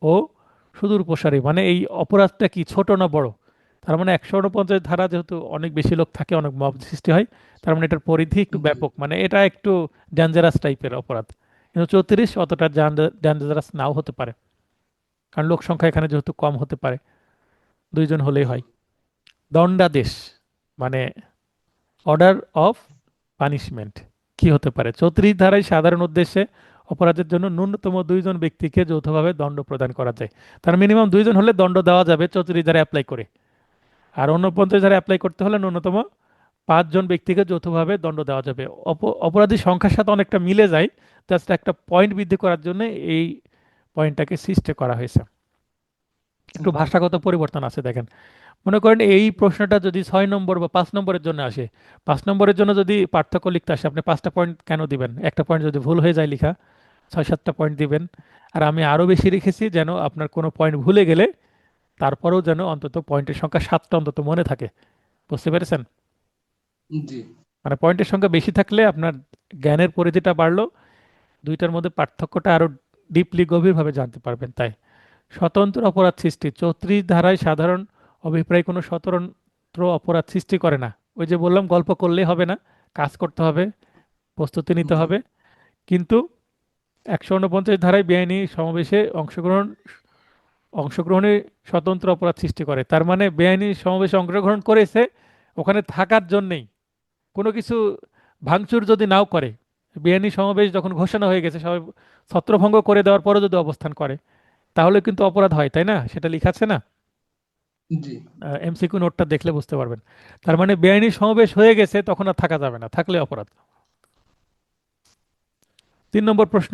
ও সুদূর প্রসারী। মানে এই অপরাধটা কি ছোট না বড়? তার মানে 149 ধারা যেহেতু অনেক বেশি লোক থাকে, অনেক মব সৃষ্টি হয়, তার মানে এটার পরিধি একটু জি ব্যাপক, মানে এটা একটু ডেঞ্জারাস টাইপের অপরাধ। কিন্তু 34 অতটা ডেঞ্জারাস নাও হতে পারে, কারণ লোক সংখ্যা এখানে যেহেতু কম হতে পারে, 2 জন হলেই হয়। দণ্ডাদেশ মানে অর্ডার অফ পানিশমেন্ট কি হতে পারে? 34 ধারায় সাধারণ উদ্দেশ্যে অপরাধের জন্য ন্যূনতম 2 জন ব্যক্তিকে যৌথভাবে দণ্ড প্রদান করা যায়। তার মিনিমাম 2 জন হলে দণ্ড দেওয়া যাবে 34 ধারা অ্যাপ্লাই করে। আর 49 ধারা অ্যাপ্লাই করতে হলে ন্যূনতম 5 জন ব্যক্তিকে যৌথভাবে দণ্ড দেওয়া যাবে। অপরাধী সংখ্যার সাথে অনেকটা মিলে যায়, জাস্ট একটা পয়েন্ট বৃদ্ধি করার জন্য এই পয়েন্টটাকে সৃষ্টি করা হয়েছে। একটু জি ভাষাগত পরিবর্তন আছে দেখেন। মনে করেন এই প্রশ্নটা যদি 6 নম্বর বা 5 নম্বরের জন্য আসে, 5 নম্বরের জন্য যদি পার্থক্য লিখতে আসে, আপনি 5টা পয়েন্ট কেন দিবেন? একটা পয়েন্ট যদি ভুল হয়ে যায় লিখা, 6-7টা পয়েন্ট দিবেন। আর আমি আরো বেশি রেখেছি যেন আপনার কোনো পয়েন্ট ভুলে গেলে তারপরেও যেন অন্তত পয়েন্টের সংখ্যা 7টা অন্তত মনে থাকে। বুঝতে পেরেছেন? জি। মানে পয়েন্টের সংখ্যা বেশি থাকলে আপনার জ্ঞানের পরিধিটা বাড়লো, দুইটার মধ্যে পার্থক্যটা আরো ডিপলি গভীরভাবে জানতে পারবেন। তাই স্বতন্ত্র অপরাধ সৃষ্টি 34 ধারায় সাধারণ অভিপ্রায় কোনো স্বতন্ত্র অপরাধ সৃষ্টি করে না। ওই যে বললাম, গল্প করলেই হবে না, কাজ করতে হবে, প্রস্তুতি নিতে জি হবে। কিন্তু 149 ধারায় বেআইনি সমাবেশে অংশগ্রহণে স্বতন্ত্র অপরাধ সৃষ্টি করে, তার মানে বেআইনি সমাবেশে অংশগ্রহণ করেছে ওখানে থাকার জন্যেই। কোনো কিছু ভাঙচুর যদি নাও করে, বেআইনি সমাবেশ যখন ঘোষণা হয়ে গেছে, সবাই ছত্রভঙ্গ করে দেওয়ার পরে যদি অবস্থান করে, তাহলে কিন্তু অপরাধ হয়, তাই না? সেটা লেখা আছে না? জি। এমসিকিউ নোটটা দেখলে বুঝতে পারবেন। তার মানে বেআইনি সমাবেশ হয়ে গেছে, তখন আর থাকা যাবে না, থাকলে অপরাধ। 3 নম্বর প্রশ্ন,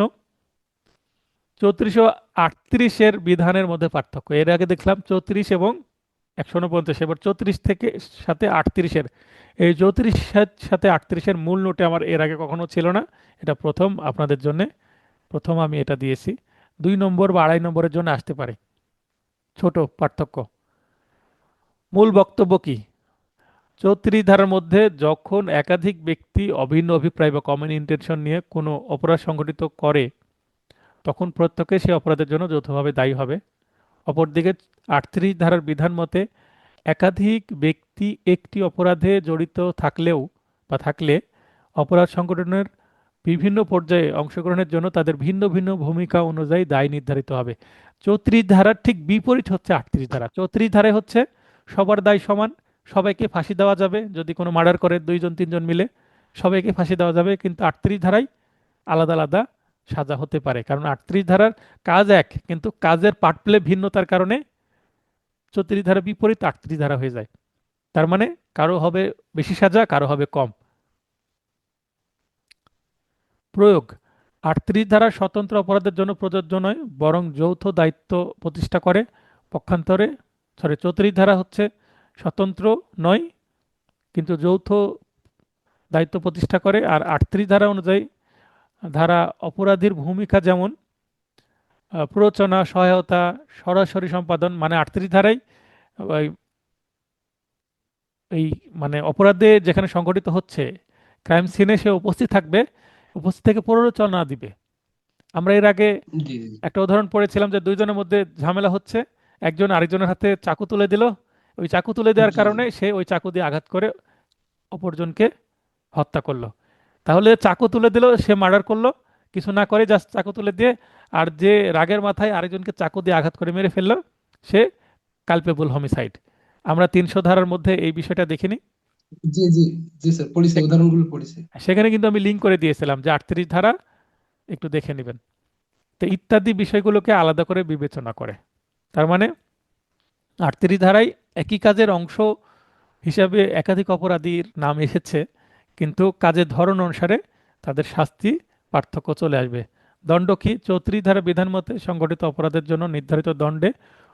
34 ও 38-এর বিধানের মধ্যে পার্থক্য। এর আগে দেখলাম 34 এবং 149, এবার 34 থেকে সাথে 38-এর, এই 34 সাথে 38-এর মূল নোটে আমার এর আগে কখনো ছিল না, এটা প্রথম আপনাদের জন্য, প্রথম আমি এটা দিয়েছি। 2 নম্বর বা 2.5 নম্বরের জন্য আসতে পারে ছোট পার্থক্য। মূল বক্তব্য কি? 34 ধারার মধ্যে যখন একাধিক ব্যক্তি অভিন্ন অভিপ্রায় বা কমন ইন্টেনশন নিয়ে কোনো অপরাধ সংঘটিত করে, তখন প্রত্যেকে সে অপরাধের জন্য যৌথভাবে দায়ী হবে। অপরদিকে 38 ধারার বিধান মতে একাধিক ব্যক্তি একটি অপরাধে জড়িত থাকলেও বা থাকলে অপরাধ সংগঠনের বিভিন্ন পর্যায়ে অংশগ্রহণের জন্য তাদের ভিন্ন ভিন্ন ভূমিকা অনুযায়ী দায় নির্ধারিত হবে। 34 ধারার ঠিক বিপরীত হচ্ছে 38 ধারা। 34 ধারায় হচ্ছে সবার দায় সমান, সবাইকে ফাঁসি দেওয়া যাবে, যদি কোনো মার্ডার করে 2-3 জন মিলে সবাইকে ফাঁসি দেওয়া যাবে। কিন্তু 38 ধারায় আলাদা আলাদা সাজা হতে পারে, কারণ 38 ধারার কাজ এক, কিন্তু কাজের পার্ট প্লে ভিন্নতার কারণে 34 ধারা বিপরীত 38 ধারা হয়ে যায়। তার মানে কারো হবে বেশি সাজা, কারো হবে কম। প্রয়োগ, 38 ধারা স্বতন্ত্র অপরাধের জন্য প্রযোজ্য নয়, বরং যৌথ দায়িত্ব প্রতিষ্ঠা করে। পক্ষান্তরে 34 ধারা হচ্ছে স্বতন্ত্র নয়, কিন্তু যৌথ দায়িত্ব প্রতিষ্ঠা করে। আর 38 ধারা অনুযায়ী ধারা অপরাধীর ভূমিকা যেমন প্ররোচনা, সহায়তা, সরাসরি সম্পাদন, মানে 38 ধারায় ওই এই মানে অপরাধে যেখানে সংঘটিত হচ্ছে, ক্রাইম সিনে সে উপস্থিত থাকবে, উপস্থিত থেকে প্ররোচনা দিবে। আমরা এর আগে জি জি একটা উদাহরণ পড়েছিলাম যে দুইজনের মধ্যে ঝামেলা হচ্ছে, একজন আরেকজনের হাতে চাকু তুলে দিল, ওই চাকু তুলে দেওয়ার জি জি কারণে সে ওই চাকু দিয়ে আঘাত করে অপরজনকে হত্যা করলো। তাহলে চাকু তুলে দিল, সে মার্ডার করলো কিছু না করে, জাস্ট চাকু তুলে দিয়ে। আর যে রাগের মাথায় আরেকজনকে চাকু দিয়ে আঘাত করে মেরে ফেললো, সে কালপেবল হোমিসাইড। আমরা 300 ধারার মধ্যে এই বিষয়টা দেখিনি। জি জি জি স্যার, পড়েছি, সে- উদাহরণগুলো পড়েছি। সেখানে কিন্তু আমি লিঙ্ক করে দিয়েছিলাম যে 38 ধারা একটু দেখে নেবেন। তো ইত্যাদি বিষয়গুলোকে আলাদা করে বিবেচনা করে। তার মানে 38 ধারায় একই কাজের অংশ হিসাবে একাধিক অপরাধীর নাম এসেছে, কিন্তু কাজের ধরন অনুসারে তাদের শাস্তি পার্থক্য চলে আসবে। দণ্ড কি? 34 ধারা বিধান মতে সংগঠিত অপরাধের জন্য নির্ধারিত দণ্ডে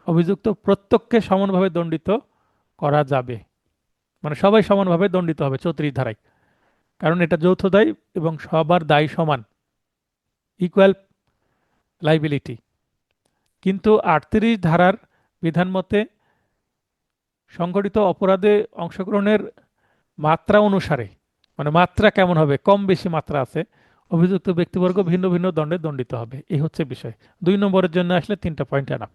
অভিযুক্ত প্রত্যেককে সমানভাবে দণ্ডিত করা যাবে। মানে সবাই সমানভাবে দণ্ডিত হবে 34 ধারায়, কারণ এটা যৌথ দায় এবং সবার দায় সমান, ইকুয়াল লাইবিলিটি। কিন্তু 38 ধারার বিধান মতে সংগঠিত অপরাধে অংশগ্রহণের মাত্রা অনুসারে, মানে মাত্রা কেমন হবে, কম বেশি মাত্রা আছে, অভিযুক্ত ব্যক্তিবর্গ ভিন্ন ভিন্ন দণ্ডে দণ্ডিত হবে। এই হচ্ছে বিষয়। 2 নম্বরের জন্য আসলে 3টা পয়েন্ট আনা।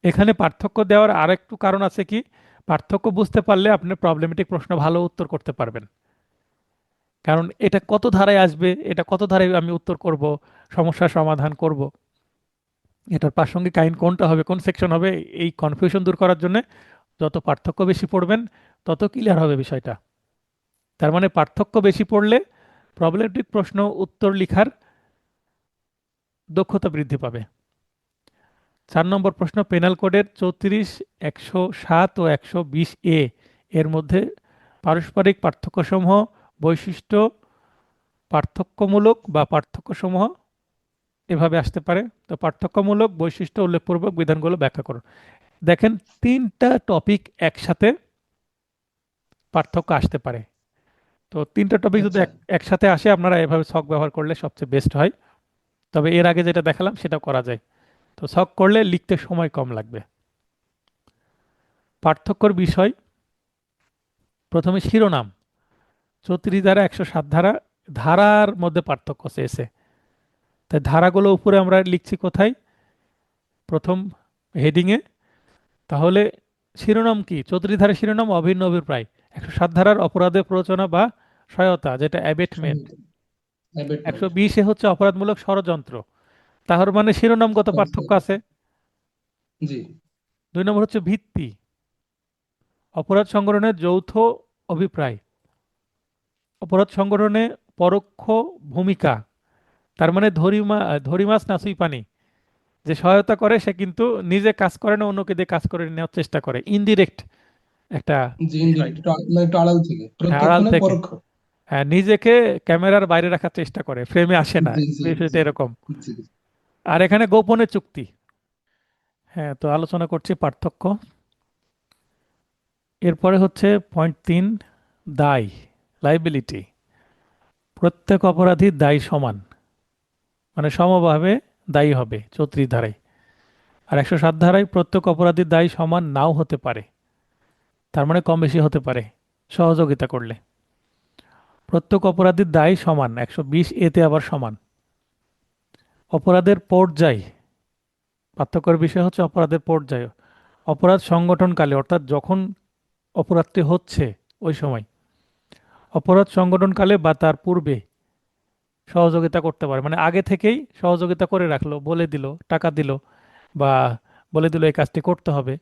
এখানে পার্থক্য দেওয়ার আরেকটু কারণ আছে কি, পার্থক্য বুঝতে পারলে আপনি প্রবলেমেটিক প্রশ্ন ভালো উত্তর করতে পারবেন। কারণ এটা কত ধারায় আসবে, এটা কত ধারায় আমি উত্তর করব, সমস্যার সমাধান করব, এটার প্রাসঙ্গিক আইন কোনটা হবে, কোন সেকশন হবে, এই কনফিউশন দূর করার জন্য যত পার্থক্য বেশি পড়বেন তত ক্লিয়ার হবে বিষয়টা। তার মানে পার্থক্য বেশি পড়লে প্রবলেমেটিক প্রশ্ন উত্তর লিখার দক্ষতা বৃদ্ধি পাবে। 4 নম্বর প্রশ্ন, পেনাল কোডের 34, 107 ও 120A এর মধ্যে পারস্পরিক পার্থক্যসমূহ, বৈশিষ্ট্য, পার্থক্যমূলক বা পার্থক্যসমূহ এভাবে আসতে পারে। তো পার্থক্যমূলক, বৈশিষ্ট্য উল্লেখপূর্বক বিধানগুলো ব্যাখ্যা করুন। দেখেন, 3টা টপিক একসাথে পার্থক্য আসতে পারে। তো 3টা টপিক যদি আচ্ছা একসাথে আসে, আপনারা এভাবে ছক ব্যবহার করলে সবচেয়ে বেস্ট হয়। তবে এর আগে যেটা দেখালাম সেটা করা যায়। তো ছক করলে লিখতে সময় কম লাগবে। পার্থক্যর বিষয়, প্রথমে শিরোনাম। 34 ধারা, 107 ধারা, ধারার মধ্যে পার্থক্য চেয়েছে। তাই ধারাগুলো উপরে আমরা লিখছি কোথায়? প্রথম হেডিংয়ে। তাহলে শিরোনাম কি? 34 ধারার শিরোনাম অভিন্ন অভিপ্রায়। 107 ধারার অপরাধে প্ররোচনা বা সহায়তা, যেটা অ্যাবেটমেন্ট। সহায়তা, অ্যাবেটমেন্ট। 120 হচ্ছে অপরাধমূলক ষড়যন্ত্র। তাহার মানে শিরোনামগত আচ্ছা পার্থক্য আছে। জি 2 নম্বর হচ্ছে ভিত্তি, অপরাধ সংগঠনের যৌথ অভিপ্রায়, অপরাধ সংগঠনে পরোক্ষ ভূমিকা। তার মানে ধরি মাছ নাসুই পানি, যে সহায়তা করে সে কিন্তু নিজে কাজ করে না, অন্যকে দিয়ে কাজ করে নেওয়ার চেষ্টা করে, ইনডিরেক্ট একটা জি, বিষয়। ইনডিরেক্ট, মানে একটু আড়াল থেকে, হ্যাঁ, প্রত্যক্ষ আড়াল না থেকে। পরোক্ষ। হ্যাঁ, নিজেকে ক্যামেরার বাইরে রাখার চেষ্টা করে, ফ্রেমে আসে না, জি জি বিষয়টা জি এরকম। জি আর এখানে গোপনে চুক্তি। হ্যাঁ, তো আলোচনা করছি পার্থক্য। এরপরে হচ্ছে পয়েন্ট 3, দায়, লাইবিলিটি। প্রত্যেক অপরাধীর দায় সমান, মানে সমভাবে দায়ী হবে 34 ধারায়। আর 107 ধারায় প্রত্যেক অপরাধীর দায় সমান নাও হতে পারে, তার মানে কম বেশি হতে পারে সহযোগিতা করলে। প্রত্যেক অপরাধীর দায় সমান, 120A তে আবার সমান। অপরাধের পর্যায়, পার্থক্যের বিষয় হচ্ছে অপরাধের পর্যায়। অপরাধ সংগঠনকালে, অর্থাৎ যখন অপরাধটি হচ্ছে ওই সময়, অপরাধ সংগঠনকালে বা তার পূর্বে সহযোগিতা করতে পারে, মানে আগে থেকেই সহযোগিতা করে রাখলো, বলে দিল, টাকা দিল, বা বলে দিল এই কাজটি করতে হবে,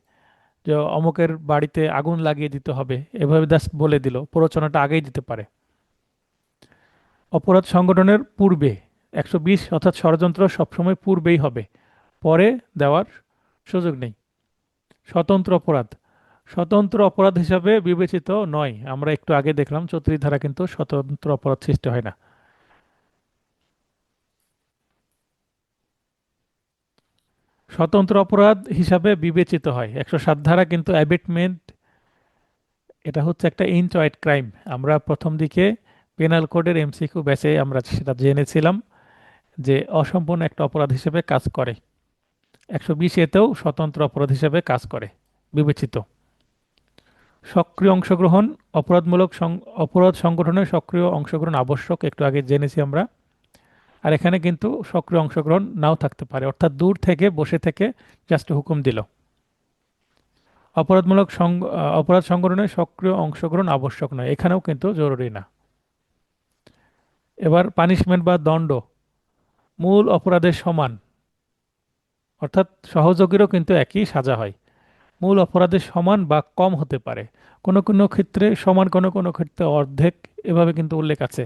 যে অমুকের বাড়িতে আগুন লাগিয়ে দিতে হবে, এভাবে জাস্ট বলে দিল, প্ররোচনাটা আগেই দিতে পারে। অপরাধ সংগঠনের পূর্বে, 120 অর্থাৎ ষড়যন্ত্র সবসময় পূর্বেই হবে, পরে দেওয়ার সুযোগ নেই। স্বতন্ত্র অপরাধ, স্বতন্ত্র অপরাধ হিসাবে বিবেচিত নয়। আমরা একটু আগে দেখলাম 34 ধারা কিন্তু স্বতন্ত্র অপরাধ সৃষ্টি হয় না। স্বতন্ত্র অপরাধ হিসাবে বিবেচিত হয় 107 ধারা, কিন্তু অ্যাবেটমেন্ট এটা হচ্ছে একটা ইনচয়েড ক্রাইম। আমরা প্রথম দিকে পেনাল কোডের এমসিকিউ ব্যাচে আমরা সেটা জেনেছিলাম যে অসম্পূর্ণ একটা অপরাধ হিসেবে কাজ করে। 120 এতেও স্বতন্ত্র অপরাধ হিসেবে কাজ করে বিবেচিত। সক্রিয় অংশগ্রহণ, অপরাধ সংগঠনের সক্রিয় অংশগ্রহণ আবশ্যক, একটু আগে জেনেছি আমরা। আর এখানে কিন্তু সক্রিয় অংশগ্রহণ নাও থাকতে পারে, অর্থাৎ দূর থেকে বসে থেকে জাস্ট হুকুম দিল। অপরাধ সংগঠনে সক্রিয় অংশগ্রহণ আবশ্যক নয়, এখানেও কিন্তু জরুরি না। এবার পানিশমেন্ট বা দণ্ড মূল অপরাধের সমান, অর্থাৎ সহযোগীরও কিন্তু একই সাজা হয়। মূল অপরাধের সমান বা কম হতে পারে, কোনো কোনো ক্ষেত্রে সমান, কোনো কোনো ক্ষেত্রে অর্ধেক, এভাবে কিন্তু উল্লেখ আছে।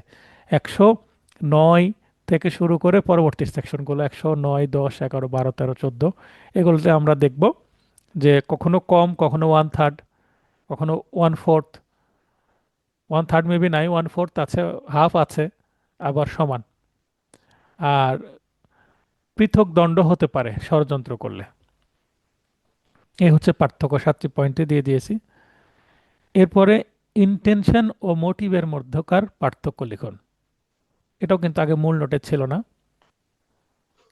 109 থেকে শুরু করে পরবর্তী সেকশনগুলো 109, 10, 11, 12, 13, 14, এগুলোতে আমরা দেখব যে কখনো কম, কখনো 1/3, কখনো 1/4, 1/3 মেবি নাই, 1/4 আছে, হাফ আছে, আবার সমান। আর পৃথক দণ্ড হতে পারে ষড়যন্ত্র করলে। এই হচ্ছে পার্থক্য, 7টি পয়েন্টে দিয়ে দিয়েছি। এরপরে ইন্টেনশন ও মোটিভের মধ্যকার পার্থক্য লিখুন। এটাও কিন্তু আগে মূল নোটে ছিল না,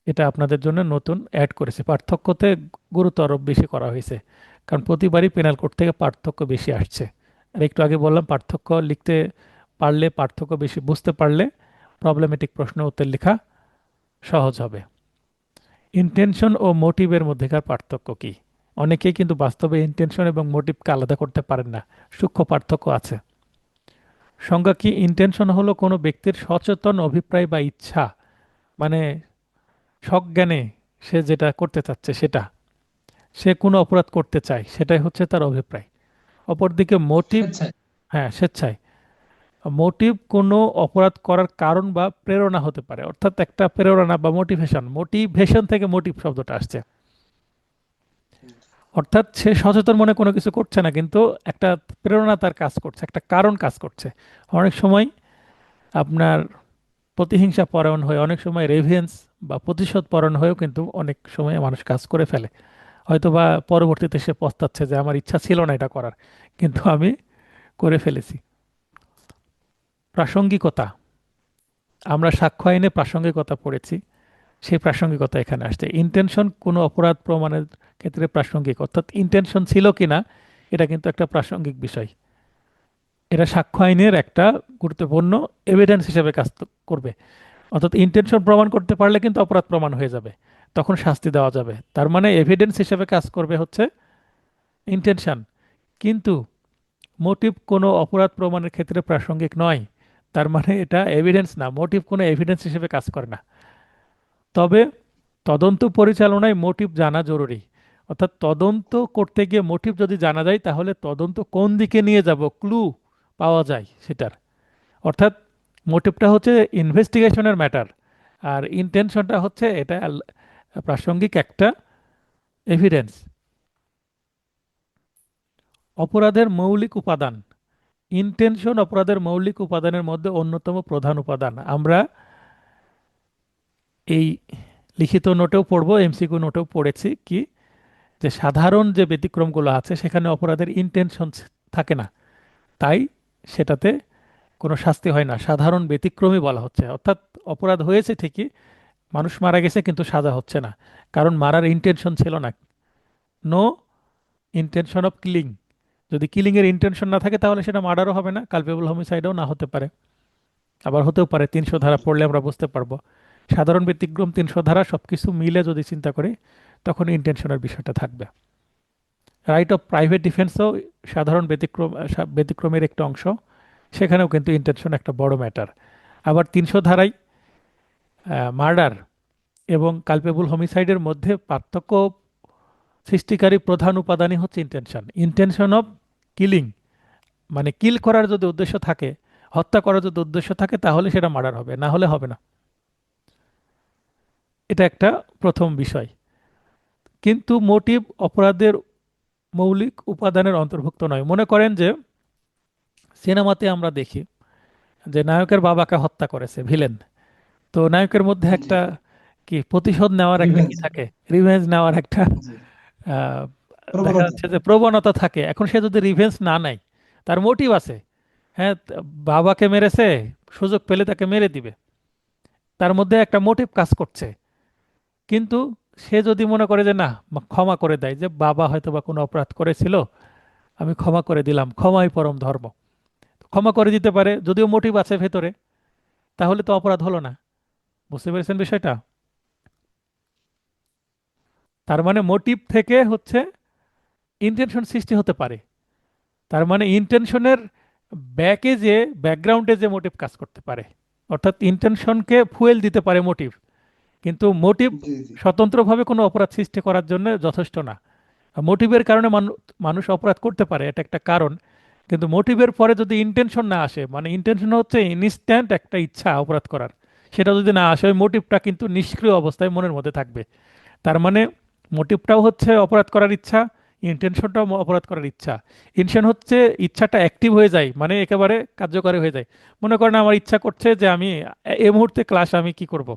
এটা আপনাদের জন্য নতুন অ্যাড করেছে। পার্থক্যতে গুরুত্ব আরোপ বেশি করা হয়েছে, কারণ প্রতিবারই পেনাল কোড থেকে পার্থক্য বেশি আসছে। আর একটু আগে বললাম পার্থক্য লিখতে পারলে, পার্থক্য বেশি বুঝতে পারলে প্রবলেমেটিক প্রশ্ন উত্তর লেখা সহজ হবে। ইন্টেনশন ও মোটিভের মধ্যেকার পার্থক্য কি? অনেকেই কিন্তু বাস্তবে ইন্টেনশন এবং মোটিভকে আলাদা করতে পারেন না, সূক্ষ্ম পার্থক্য আছে। সংজ্ঞা কি? ইন্টেনশন হলো কোনো ব্যক্তির সচেতন অভিপ্রায় বা ইচ্ছা, মানে সজ্ঞানে সে যেটা করতে চাচ্ছে সেটা, সে কোনো অপরাধ করতে চায় সেটাই হচ্ছে তার অভিপ্রায়। অপরদিকে মোটিভ, স্বেচ্ছায়। হ্যাঁ স্বেচ্ছায়। মোটিভ কোনো অপরাধ করার কারণ বা প্রেরণা হতে পারে, অর্থাৎ একটা প্রেরণা বা মোটিভেশন, মোটিভেশন থেকে মোটিভ শব্দটা আসছে। অর্থাৎ সে সচেতন মনে কোনো কিছু করছে না, কিন্তু একটা প্রেরণা তার কাজ করছে, একটা কারণ কাজ করছে। অনেক সময় আপনার প্রতিহিংসা পরায়ণ হয়ে, অনেক সময় রেভেন্স বা প্রতিশোধ পরায়ণ হয়েও কিন্তু অনেক সময় মানুষ কাজ করে ফেলে। হয়তো বা পরবর্তীতে সে পস্তাচ্ছে যে আমার ইচ্ছা ছিল না এটা করার, কিন্তু আমি করে ফেলেছি। প্রাসঙ্গিকতা, আমরা সাক্ষ্য আইনে প্রাসঙ্গিকতা পড়েছি, সেই প্রাসঙ্গিকতা এখানে আসছে। ইন্টেনশন কোনো অপরাধ প্রমাণের ক্ষেত্রে প্রাসঙ্গিক, অর্থাৎ ইন্টেনশন ছিল কিনা এটা কিন্তু একটা প্রাসঙ্গিক বিষয়। এটা সাক্ষ্য আইনের একটা গুরুত্বপূর্ণ এভিডেন্স হিসেবে করবে। অর্থাৎ ইন্টেনশন প্রমাণ করতে পারলে কিন্তু অপরাধ প্রমাণ হয়ে যাবে, তখন শাস্তি দেওয়া যাবে। তার মানে এভিডেন্স হিসেবে কাজ করবে হচ্ছে ইন্টেনশন। কিন্তু মোটিভ কোনো অপরাধ প্রমাণের ক্ষেত্রে প্রাসঙ্গিক নয়, তার মানে এটা এভিডেন্স না, মোটিভ কোনো এভিডেন্স হিসেবে কাজ করে না। তবে তদন্ত পরিচালনায় মোটিভ জানা জরুরি, অর্থাৎ তদন্ত করতে গিয়ে মোটিভ যদি জানা যায় তাহলে তদন্ত কোন দিকে নিয়ে যাব ক্লু পাওয়া যায় সেটার। অর্থাৎ মোটিভটা হচ্ছে ইনভেস্টিগেশনের ম্যাটার, আর ইন্টেনশনটা হচ্ছে এটা প্রাসঙ্গিক একটা এভিডেন্স। অপরাধের মৌলিক উপাদান, ইন্টেনশন অপরাধের মৌলিক উপাদানের মধ্যে অন্যতম প্রধান উপাদান। আমরা এই লিখিত নোটেও পড়বো, এমসিকিউ নোটেও পড়েছি কি, যে সাধারণ যে ব্যতিক্রমগুলো আছে সেখানে অপরাধের ইন্টেনশন থাকে না, তাই সেটাতে কোনো শাস্তি হয় না, সাধারণ ব্যতিক্রমই বলা হচ্ছে। অর্থাৎ অপরাধ হয়েছে ঠিকই, মানুষ মারা গেছে কিন্তু সাজা হচ্ছে না, কারণ মারার ইন্টেনশন ছিল না। নো ইন্টেনশন অফ কিলিং, যদি কিলিং এর ইন্টেনশন না থাকে তাহলে সেটা মার্ডারও হবে না, কালপেবল হোমিসাইডও না হতে পারে। আবার হতেও পারে, 300 ধারা পড়লে আমরা বুঝতে পারবো। সাধারণ ব্যতিক্রম, 300 ধারা সবকিছু মিলে যদি চিন্তা করি তখন ইন্টেনশনের বিষয়টা থাকবে। রাইট অফ প্রাইভেট ডিফেন্সও সাধারণ ব্যতিক্রমের একটা অংশ, সেখানেও কিন্তু ইন্টেনশন একটা বড় ম্যাটার। আবার 300 ধারায় মার্ডার এবং কালপেবল হোমিসাইডের মধ্যে পার্থক্য সৃষ্টিকারী প্রধান উপাদানই হচ্ছে ইন্টেনশন। ইন্টেনশন অফ কিলিং, মানে কিল করার যদি উদ্দেশ্য থাকে, হত্যা করার যদি উদ্দেশ্য থাকে তাহলে সেটা মার্ডার হবে, না হলে হবে না। এটা একটা প্রথম বিষয়। কিন্তু মোটিভ অপরাধের মৌলিক উপাদানের অন্তর্ভুক্ত নয়। মনে করেন যে সিনেমাতে আমরা দেখি যে নায়কের বাবাকে হত্যা করেছে ভিলেন, তো নায়কের মধ্যে জি। একটা কি প্রতিশোধ নেওয়ার একটা রিভেঞ্জ। কি থাকে, রিভেঞ্জ নেওয়ার একটা জি। আহ, দেখা প্রবণতা। যাচ্ছে যে প্রবণতা থাকে। এখন সে যদি রিভেঞ্জ না নেয়, তার মোটিভ আছে। হ্যাঁ, বাবাকে মেরেছে, সুযোগ পেলে তাকে মেরে দিবে, তার মধ্যে একটা মোটিভ কাজ করছে। কিন্তু সে যদি মনে করে যে না, ক্ষমা করে দেয়, যে বাবা হয়তো বা কোনো অপরাধ করেছিল, আমি ক্ষমা করে দিলাম, ক্ষমাই পরম ধর্ম, ক্ষমা করে দিতে পারে যদিও মোটিভ আছে ভেতরে, তাহলে তো অপরাধ হলো না। বুঝতে পেরেছেন বিষয়টা? তার মানে মোটিভ থেকে হচ্ছে ইন্টেনশন সৃষ্টি হতে পারে। তার মানে ইন্টেনশনের ব্যাকে যে, ব্যাকগ্রাউন্ডে যে মোটিভ কাজ করতে পারে, অর্থাৎ ইন্টেনশনকে ফুয়েল দিতে পারে মোটিভ, কিন্তু মোটিভ জি জি স্বতন্ত্রভাবে কোনো অপরাধ সৃষ্টি করার জন্য যথেষ্ট না। মোটিভের কারণে মানুষ অপরাধ করতে পারে, এটা একটা কারণ। কিন্তু মোটিভের পরে যদি ইন্টেনশন না আসে, মানে ইন্টেনশন হচ্ছে ইনস্ট্যান্ট একটা ইচ্ছা অপরাধ করার, সেটা যদি না আসে, ওই মোটিভটা কিন্তু নিষ্ক্রিয় অবস্থায় মনের মধ্যে থাকবে। তার মানে মোটিভটাও হচ্ছে অপরাধ করার ইচ্ছা, ইন্টেনশনটাও অপরাধ করার ইচ্ছা। ইনটেনশন হচ্ছে ইচ্ছাটা অ্যাক্টিভ হয়ে যায়, মানে একেবারে কার্যকরী হয়ে যায়। মনে করেন আমার ইচ্ছা করছে যে আমি এই মুহূর্তে ক্লাস আমি কি করব,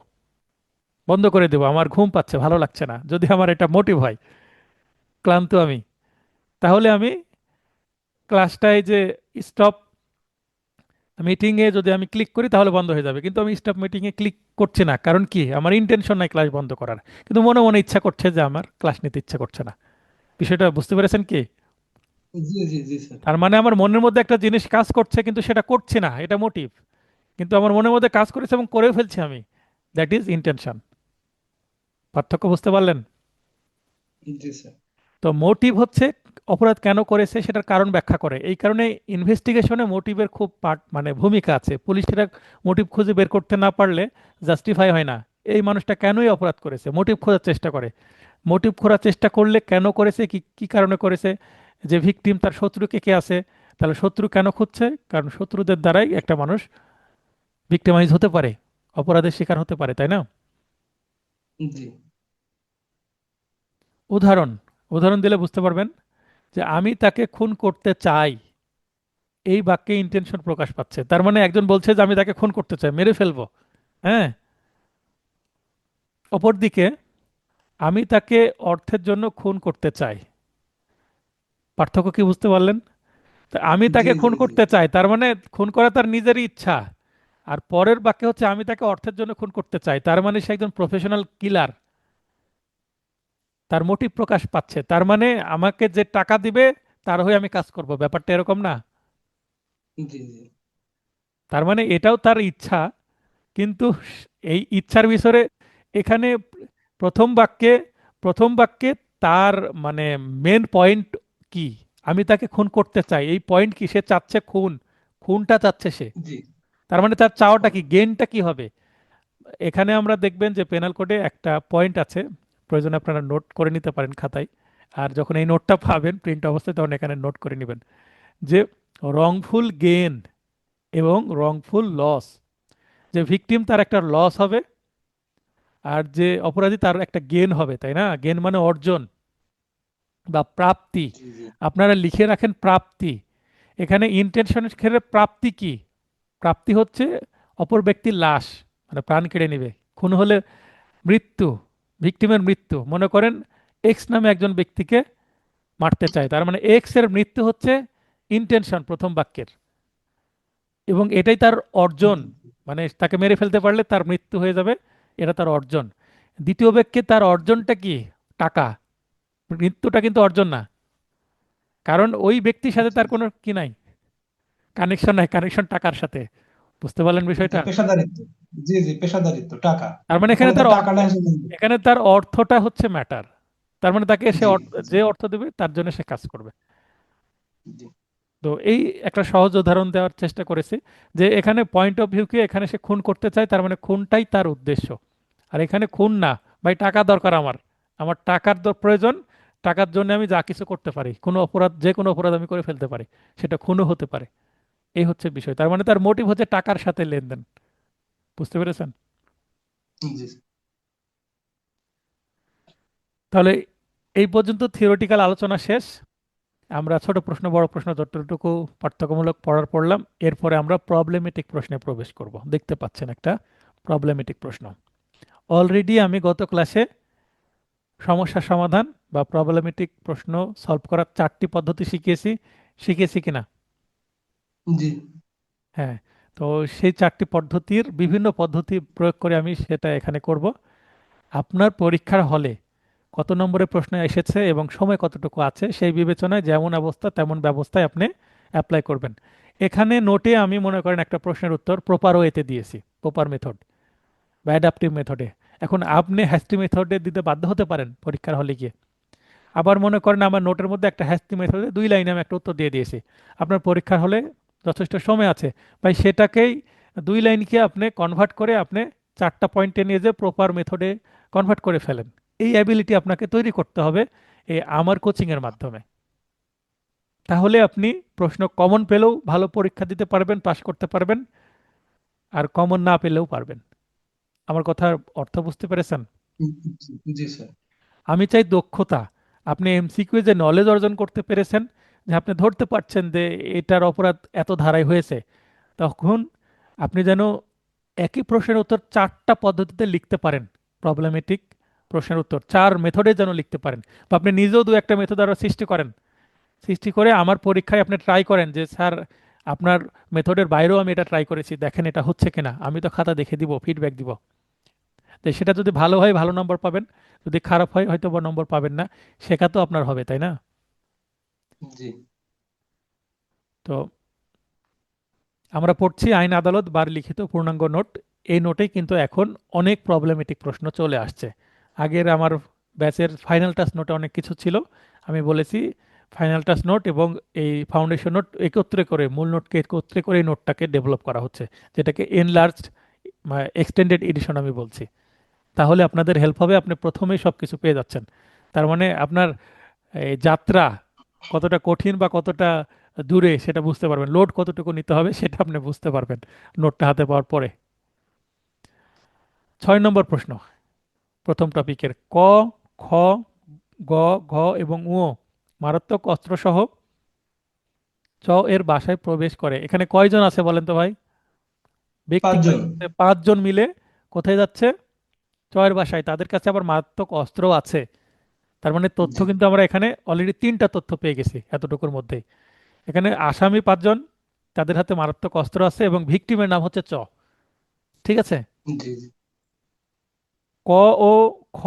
বন্ধ করে দেবো, আমার ঘুম পাচ্ছে, ভালো লাগছে না, যদি আমার এটা মোটিভ হয়, ক্লান্ত আমি, তাহলে আমি ক্লাসটায় যে স্টপ মিটিংয়ে যদি আমি ক্লিক করি তাহলে বন্ধ হয়ে যাবে, কিন্তু আমি স্টপ মিটিংয়ে ক্লিক করছি না, কারণ কি, আমার ইন্টেনশন নাই ক্লাস বন্ধ করার, কিন্তু মনে মনে ইচ্ছা করছে যে আমার ক্লাস নিতে ইচ্ছা করছে না। বিষয়টা বুঝতে পেরেছেন কি? জি জি জি স্যার। তার মানে আমার মনের মধ্যে একটা জিনিস কাজ করছে কিন্তু সেটা করছি না, এটা মোটিভ, কিন্তু আমার মনের মধ্যে কাজ করেছে এবং করেও ফেলছি আমি, দ্যাট ইজ ইন্টেনশন। পার্থক্য বুঝতে পারলেন? জি স্যার। তো মোটিভ হচ্ছে অপরাধ কেন করেছে সেটার কারণ ব্যাখ্যা করে, এই কারণে ইনভেস্টিগেশনে মোটিভের খুব পার্ট, মানে ভূমিকা আছে। পুলিশেরা মোটিভ খুঁজে বের করতে না পারলে জাস্টিফাই হয় না, এই মানুষটা কেনই অপরাধ করেছে, মোটিভ খোঁজার চেষ্টা করে। মোটিভ খোঁজার চেষ্টা করলে কেন করেছে, কি কি কারণে করেছে, যে ভিকটিম তার শত্রু কে কে আছে, তাহলে শত্রু কেন খুঁজছে, কারণ শত্রুদের দ্বারাই একটা মানুষ ভিক্টিমাইজ হতে পারে, অপরাধের শিকার হতে পারে, তাই না? জি উদাহরণ, উদাহরণ দিলে বুঝতে পারবেন, যে আমি তাকে খুন করতে চাই, এই বাক্যে ইন্টেনশন প্রকাশ পাচ্ছে। তার মানে একজন বলছে যে আমি তাকে খুন করতে চাই, মেরে ফেলবো। হ্যাঁ, অপরদিকে আমি তাকে অর্থের জন্য খুন করতে চাই। পার্থক্য কি বুঝতে পারলেন? তা আমি জি তাকে খুন জি জি করতে চাই, তার মানে খুন করা তার নিজেরই ইচ্ছা। আর পরের বাক্যে হচ্ছে আমি তাকে অর্থের জন্য খুন করতে চাই, তার মানে সে একজন প্রফেশনাল কিলার, তার মোটিভ প্রকাশ পাচ্ছে। তার মানে আমাকে যে টাকা দিবে তার হয়ে আমি কাজ করব, ব্যাপারটা এরকম না? জি জি তার মানে এটাও তার ইচ্ছা, কিন্তু এই ইচ্ছার বিষয়ে এখানে প্রথম বাক্যে, প্রথম বাক্যে তার মানে মেন পয়েন্ট কি, আমি তাকে খুন করতে চাই, এই পয়েন্ট কি, সে চাচ্ছে খুন, খুনটা চাচ্ছে সে। জি তার মানে তার চাওয়াটা খুন। কি, গেইনটা কি হবে? এখানে আমরা দেখবেন যে পেনাল কোডে একটা পয়েন্ট আছে, প্রয়োজনে আপনারা নোট করে নিতে পারেন খাতায়, আর যখন এই নোটটা পাবেন প্রিন্ট অবস্থায় তখন এখানে নোট করে নেবেন, যে রংফুল গেইন এবং রংফুল লস, যে ভিকটিম তার একটা লস হবে, আর যে অপরাধী তার একটা গেন হবে, তাই না? গেন মানে অর্জন বা প্রাপ্তি। জি জি আপনারা লিখে রাখেন প্রাপ্তি। এখানে ইন্টেনশনের ক্ষেত্রে প্রাপ্তি কি? প্রাপ্তি হচ্ছে অপর ব্যক্তির লাশ, মানে প্রাণ কেড়ে নেবে। খুন হলে মৃত্যু, ভিকটিমের মৃত্যু, মনে করেন এক্স নামে একজন ব্যক্তিকে মারতে চায়, তার মানে এক্স এর মৃত্যু হচ্ছে ইন্টেনশন প্রথম বাক্যের, এবং এটাই তার অর্জন, জি মানে তাকে মেরে ফেলতে পারলে তার মৃত্যু হয়ে যাবে, এটা তার অর্জন। দ্বিতীয় বাক্যে তার অর্জনটা কি? টাকা। মৃত্যুটা কিন্তু অর্জন না, কারণ ওই ব্যক্তির সাথে জি তার কোনো কি নাই, কানেকশন নাই, কানেকশন টাকার সাথে। বুঝতে পারলেন জি বিষয়টা? পেশাদারিত্ব। জি জি পেশাদারিত্ব টাকা। তার মানে এখানে এখানে তার তার টাকাটা এসে বলবে। এখানে তার অর্থটা হচ্ছে ম্যাটার। তার মানে তাকে সে জি জি যে অর্থ দেবে তার জন্য সে কাজ করবে। জি তো এই একটা সহজ উদাহরণ দেওয়ার চেষ্টা করেছি, যে এখানে পয়েন্ট অফ ভিউকে, এখানে সে খুন করতে চায়, তার মানে খুনটাই তার উদ্দেশ্য। আর এখানে খুন না, ভাই টাকা দরকার আমার, আমার টাকার প্রয়োজন, টাকার জন্য আমি যা কিছু করতে পারি, কোনো অপরাধ, যে কোনো অপরাধ আমি করে ফেলতে পারি, সেটা খুনও হতে পারে। এই হচ্ছে বিষয়, তার মানে তার মোটিভ হচ্ছে টাকার সাথে লেনদেন। বুঝতে পেরেছেন? জি তাহলে এই পর্যন্ত থিওরিটিক্যাল আলোচনা শেষ। আমরা ছোট প্রশ্ন বড় প্রশ্ন যতটুকু পার্থক্যমূলক পড়লাম, এরপরে আমরা প্রবলেমেটিক প্রশ্নে প্রবেশ করব। দেখতে পাচ্ছেন একটা প্রবলেমেটিক প্রশ্ন। অলরেডি আমি গত ক্লাসে সমস্যা সমাধান বা প্রবলেমেটিক প্রশ্ন সলভ করার 4টি পদ্ধতি শিখিয়েছি, শিখেছি কিনা? জি। হ্যাঁ, তো সেই চারটি পদ্ধতির বিভিন্ন পদ্ধতি প্রয়োগ করে আমি সেটা এখানে করব। আপনার পরীক্ষার হলে কত নম্বরের প্রশ্ন এসেছে এবং সময় কতটুকু আছে সেই বিবেচনায় যেমন অবস্থা তেমন ব্যবস্থায় আপনি অ্যাপ্লাই করবেন। এখানে নোটে আমি মনে করেন একটা প্রশ্নের উত্তর প্রপার ওয়েতে দিয়েছি, প্রপার মেথড বা অ্যাডাপটিভ মেথডে। এখন আপনি হ্যাস্টি মেথডে দিতে বাধ্য হতে পারেন পরীক্ষার হলে গিয়ে। আবার মনে করেন আমার নোটের মধ্যে একটা হ্যাস্টি মেথডে 2 লাইনে আমি একটা উত্তর দিয়ে দিয়েছি, আপনার পরীক্ষার হলে যথেষ্ট সময় আছে, ভাই সেটাকেই 2 লাইনকে আপনি কনভার্ট করে আপনি 4টা পয়েন্টে নিয়ে যে প্রপার মেথডে কনভার্ট করে ফেলেন। এই অ্যাবিলিটি আপনাকে তৈরি করতে হবে এই আমার কোচিংয়ের মাধ্যমে। তাহলে আপনি প্রশ্ন কমন পেলেও ভালো পরীক্ষা দিতে পারবেন, পাশ করতে পারবেন, আর কমন না পেলেও পারবেন। আমার কথার অর্থ বুঝতে পেরেছেন? জি, জি স্যার। আমি চাই দক্ষতা। আপনি এমসিকিউ যে নলেজ অর্জন করতে পেরেছেন, যে আপনি ধরতে পারছেন যে এটার অপরাধ এত ধারায় হয়েছে, তখন আপনি যেন একই প্রশ্নের উত্তর 4টা পদ্ধতিতে লিখতে পারেন। প্রবলেমেটিক প্রশ্নের উত্তর 4 মেথডে যেন লিখতে পারেন, বা আপনি নিজেও 2-1টা মেথড আরও সৃষ্টি করেন। সৃষ্টি করে আমার পরীক্ষায় আপনি ট্রাই করেন যে স্যার আপনার মেথডের বাইরেও আমি এটা ট্রাই করেছি, দেখেন এটা হচ্ছে কিনা, আমি তো খাতা দেখে দিব, ফিডব্যাক দিব। তো সেটা যদি ভালো হয় ভালো নম্বর পাবেন, যদি খারাপ হয় হয়তো বা নম্বর পাবেন না। শেখা তো আপনার হবে, তাই না? জি তো আমরা পড়ছি আইন আদালত বার লিখিত পূর্ণাঙ্গ নোট। এই নোটেই কিন্তু এখন অনেক প্রবলেমেটিক প্রশ্ন চলে আসছে। আগের আমার ব্যাচের ফাইনাল টাচ নোটে অনেক কিছু ছিল, আমি বলেছি ফাইনাল টাচ নোট এবং এই ফাউন্ডেশন নোট একত্রে করে, মূল নোটকে একত্রে করে এই নোটটাকে ডেভেলপ করা হচ্ছে, যেটাকে এনলার্জড এক্সটেন্ডেড এডিশন আমি বলছি। তাহলে আপনাদের হেল্প হবে, আপনি প্রথমেই সব কিছু পেয়ে যাচ্ছেন। তার মানে আপনার এই যাত্রা কতটা কঠিন বা কতটা দূরে সেটা বুঝতে পারবেন, লোড কতটুকু নিতে হবে সেটা আপনি বুঝতে পারবেন নোটটা হাতে পাওয়ার পরে। 6 নম্বর প্রশ্ন, প্রথম টপিকের ক, খ, গ, ঘ এবং ঙ মারাত্মক অস্ত্রসহ চ এর বাসায় প্রবেশ করে। এখানে কয়জন আছে বলেন তো ভাই? ব্যক্তি 5 জন। কয়জন আছে? 5 জন মিলে কোথায় যাচ্ছে? চ এর বাসায়। তাদের কাছে আবার মারাত্মক অস্ত্র আছে। তার মানে তথ্য জি কিন্তু আমরা এখানে অলরেডি 3টা তথ্য পেয়ে গেছি এতটুকুর মধ্যেই। এখানে আসামি 5 জন, তাদের হাতে মারাত্মক অস্ত্র আছে এবং ভিকটিমের নাম হচ্ছে চ। ঠিক আছে? জি জি ক ও খ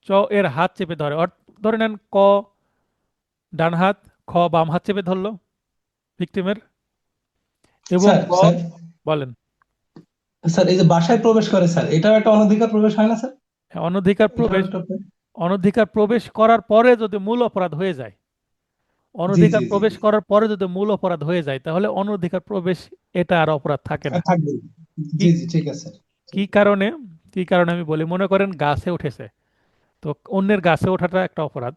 চ এর হাত চেপে ধরে, ধরে নেন ক ডান হাত, খ বাম হাত চেপে ধরলো ভিকটিমের, এবং স্যার। গ, স্যার, বলেন। স্যার এই যে বাসায় প্রবেশ করে স্যার, এটাও একটা অনধিকার প্রবেশ হয় না স্যার? হ্যাঁ, অনধিকার এটাও প্রবেশ। একটা অনধিকার প্রবেশ করার পরে যদি মূল অপরাধ হয়ে যায়, জি অনধিকার জি জি প্রবেশ জি। করার পরে যদি মূল অপরাধ হয়ে যায় তাহলে অনধিকার প্রবেশ এটা আর অপরাধ থাকে না। আর থাকবে। কি জি জি ঠিক আছে স্যার। কি কারণে? কি কারণে আমি বলি, মনে করেন গাছে উঠেছে, তো অন্যের গাছে ওঠাটা একটা অপরাধ।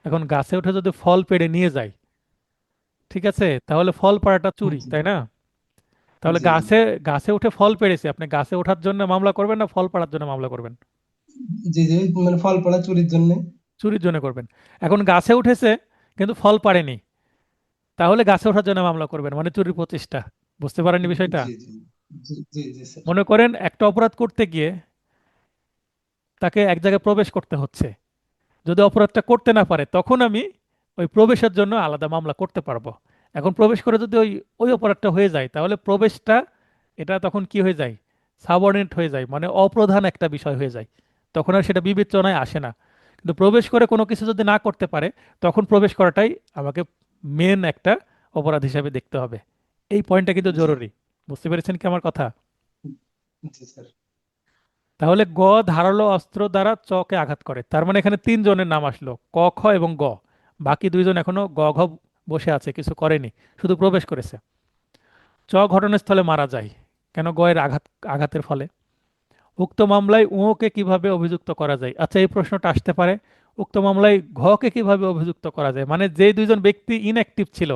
এখন গাছে উঠে যদি ফল পেড়ে নিয়ে যায়, ঠিক আছে, তাহলে ফল পাড়াটা চুরি, জি তাই না? তাহলে জি জি গাছে গাছে উঠে ফল পেড়েছে, আপনি গাছে ওঠার জন্য মামলা করবেন না ফল পাড়ার জন্য মামলা করবেন? জি জি, মানে ফল পড়া চুরির জন্য। চুরির জন্য করবেন। এখন গাছে উঠেছে কিন্তু ফল পাড়েনি, তাহলে গাছে ওঠার জন্য মামলা করবেন, মানে চুরির প্রচেষ্টা। বুঝতে পারেননি বিষয়টা? জি জি জি জি জি স্যার। মনে করেন একটা অপরাধ করতে গিয়ে তাকে এক জায়গায় প্রবেশ করতে হচ্ছে, যদি অপরাধটা করতে না পারে তখন আমি ওই প্রবেশের জন্য আলাদা মামলা করতে পারবো। এখন প্রবেশ করে যদি ওই ওই অপরাধটা হয়ে যায় তাহলে প্রবেশটা, এটা তখন কি হয়ে যায়? সাবঅর্ডিনেট হয়ে যায়, মানে অপ্রধান একটা বিষয় হয়ে যায়, তখন আর সেটা বিবেচনায় আসে না। কিন্তু প্রবেশ করে কোনো কিছু যদি না করতে পারে, তখন প্রবেশ করাটাই আমাকে মেন একটা অপরাধ হিসাবে দেখতে হবে। এই পয়েন্টটা কিন্তু জি জরুরি। বুঝতে পেরেছেন কি আমার কথা? জি স্যার। তাহলে গ ধারালো অস্ত্র দ্বারা চকে আঘাত করে, তার মানে এখানে 3 জনের নাম আসলো, ক, খ এবং গ। বাকি 2 জন এখনো গ ঘ বসে আছে, কিছু করেনি, শুধু প্রবেশ করেছে। চ ঘটনাস্থলে মারা যায়, কেন? গ এর আঘাতের ফলে। উক্ত মামলায় কে কিভাবে অভিযুক্ত করা যায়? আচ্ছা, এই প্রশ্নটা আসতে পারে, উক্ত মামলায় ঘকে কিভাবে অভিযুক্ত করা যায়, মানে যে 2 জন ব্যক্তি ইনঅ্যাক্টিভ ছিল,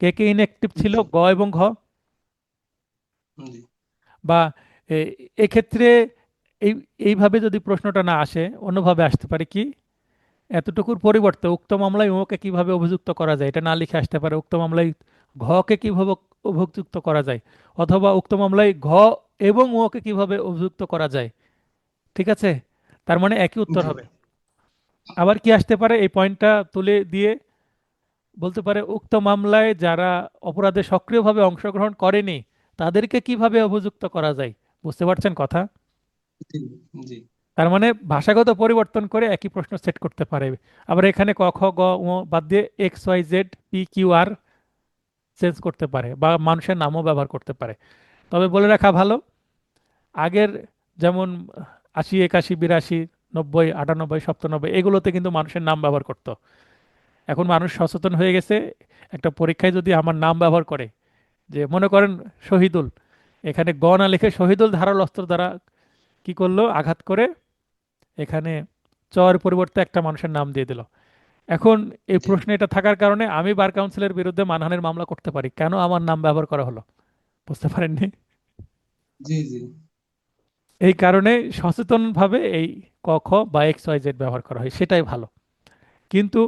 কে কে ইনঅ্যাক্টিভ ছিল, জি গ এবং ঘ? জি বা এক্ষেত্রে এই এইভাবে যদি প্রশ্নটা না আসে, অন্যভাবে আসতে পারে কি, এতটুকুর পরিবর্তে উক্ত মামলায় কে কিভাবে অভিযুক্ত করা যায় এটা না লিখে আসতে পারে উক্ত মামলায় ঘকে কিভাবে অভিযুক্ত করা যায়, অথবা উক্ত মামলায় ঘ এবং কে কিভাবে অভিযুক্ত করা যায়। ঠিক আছে? তার মানে একই উত্তর জি হবে। আবার কি আসতে পারে, এই পয়েন্টটা তুলে দিয়ে বলতে পারে উক্ত মামলায় যারা অপরাধে সক্রিয়ভাবে অংশগ্রহণ করেনি তাদেরকে কিভাবে অভিযুক্ত করা যায়। বুঝতে পারছেন কথা? জি জি তার মানে ভাষাগত পরিবর্তন করে একই প্রশ্ন সেট করতে পারে। আবার এখানে ক খ গ ঙ বাদ দিয়ে X Y Z P Q R change করতে পারে বা মানুষের নামও ব্যবহার করতে পারে। তবে বলে রাখা ভালো, আগের যেমন 80 81 82 90 98 97 এগুলোতে কিন্তু মানুষের নাম ব্যবহার করতো। এখন মানুষ সচেতন হয়ে গেছে। একটা পরীক্ষায় যদি আমার নাম ব্যবহার করে, যে মনে করেন শহীদুল, এখানে গ না লিখে শহীদুল ধারালো অস্ত্র দ্বারা কি করলো, আঘাত করে এখানে চর পরিবর্তে একটা মানুষের নাম দিয়ে দিল। এখন এই জি প্রশ্নে এটা থাকার কারণে আমি বার কাউন্সিলের বিরুদ্ধে মানহানির মামলা করতে পারি, কেন আমার নাম ব্যবহার করা হলো। বুঝতে পারেননি? জি জি এই কারণে সচেতনভাবে এই ক খ বা এক্স ওয়াই জেড ব্যবহার করা হয়, সেটাই ভালো। কিন্তু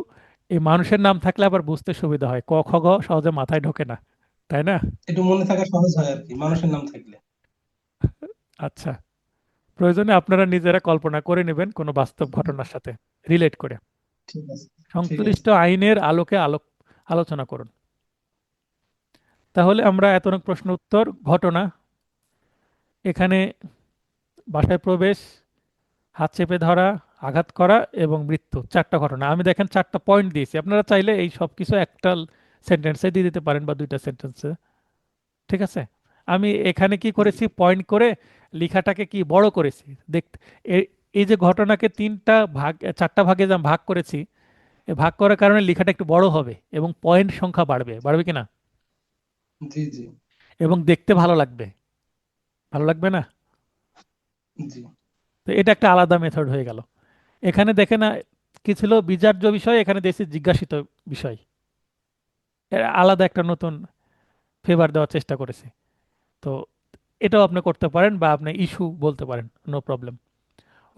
এই মানুষের নাম থাকলে আবার বুঝতে সুবিধা হয়, ক খ গ সহজে মাথায় ঢোকে না, তাই না? একটু মনে থাকা সহজ হয় আর কি মানুষের নাম থাকলে। আচ্ছা, প্রয়োজনে আপনারা নিজেরা কল্পনা করে নেবেন কোনো বাস্তব ঘটনার সাথে রিলেট করে। ঠিক আছে ঠিক আছে। সংশ্লিষ্ট আইনের আলোকে আলোচনা করুন। তাহলে আমরা এতক্ষণ প্রশ্ন উত্তর ঘটনা, এখানে বাসায় প্রবেশ, হাত চেপে ধরা, আঘাত করা এবং মৃত্যু, চারটা ঘটনা। আমি দেখেন চারটা পয়েন্ট দিয়েছি, আপনারা চাইলে এই সব কিছু একটা সেন্টেন্সে দিয়ে দিতে পারেন বা দুইটা সেন্টেন্সে। ঠিক আছে? আমি এখানে কি জি করেছি, পয়েন্ট করে লেখাটাকে কি বড় করেছি। এ- এই যে ঘটনাকে তিনটা ভাগ, চারটা ভাগে যা ভাগ করেছি, এই ভাগ করার কারণে লেখাটা একটু বড় হবে এবং পয়েন্ট সংখ্যা বাড়বে, বাড়বে কিনা, জি জি এবং দেখতে ভালো লাগবে। ভালো লাগবে না? জি তো এটা একটা আলাদা মেথড হয়ে গেল। এখানে দেখে না, কি ছিল বিচার্য বিষয়, এখানে দেশে জিজ্ঞাসিত বিষয়। এর আলাদা একটা নতুন ফেভার দেওয়ার চেষ্টা করেছে। তো এটাও আপনি করতে পারেন বা আপনি ইস্যু বলতে পারেন, নো প্রবলেম।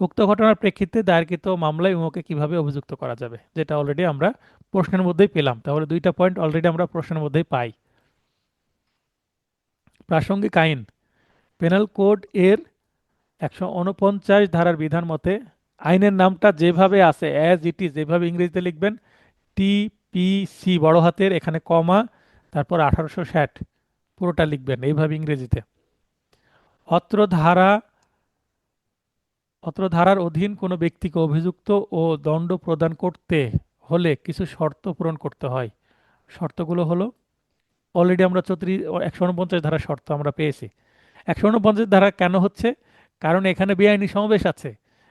উক্ত ঘটনার প্রেক্ষিতে দায়েরকৃত মামলায় উমাকে কিভাবে অভিযুক্ত করা যাবে, যেটা অলরেডি আমরা প্রশ্নের মধ্যেই পেলাম। তাহলে দুইটা পয়েন্ট অলরেডি আমরা প্রশ্নের মধ্যেই পাই। প্রাসঙ্গিক আইন, পেনাল কোড এর 149 ধারার বিধান মতে আইনের নামটা যেভাবে আছে অ্যাজ ইট ইজ, যেভাবে ইংরেজিতে লিখবেন, টি পি সি বড় হাতের, এখানে কমা, তারপর 1860 পুরোটা লিখবেন এইভাবে ইংরেজিতে। অত্র ধারা অত্র ধারার অধীন কোনো ব্যক্তিকে অভিযুক্ত ও দণ্ড প্রদান করতে হলে কিছু শর্ত পূরণ করতে হয়। শর্তগুলো হলো, অলরেডি আমরা 149 ধারার শর্ত আমরা পেয়েছি। 149 ধারা কেন হচ্ছে? কারণ এখানে বেআইনি সমাবেশ আছে।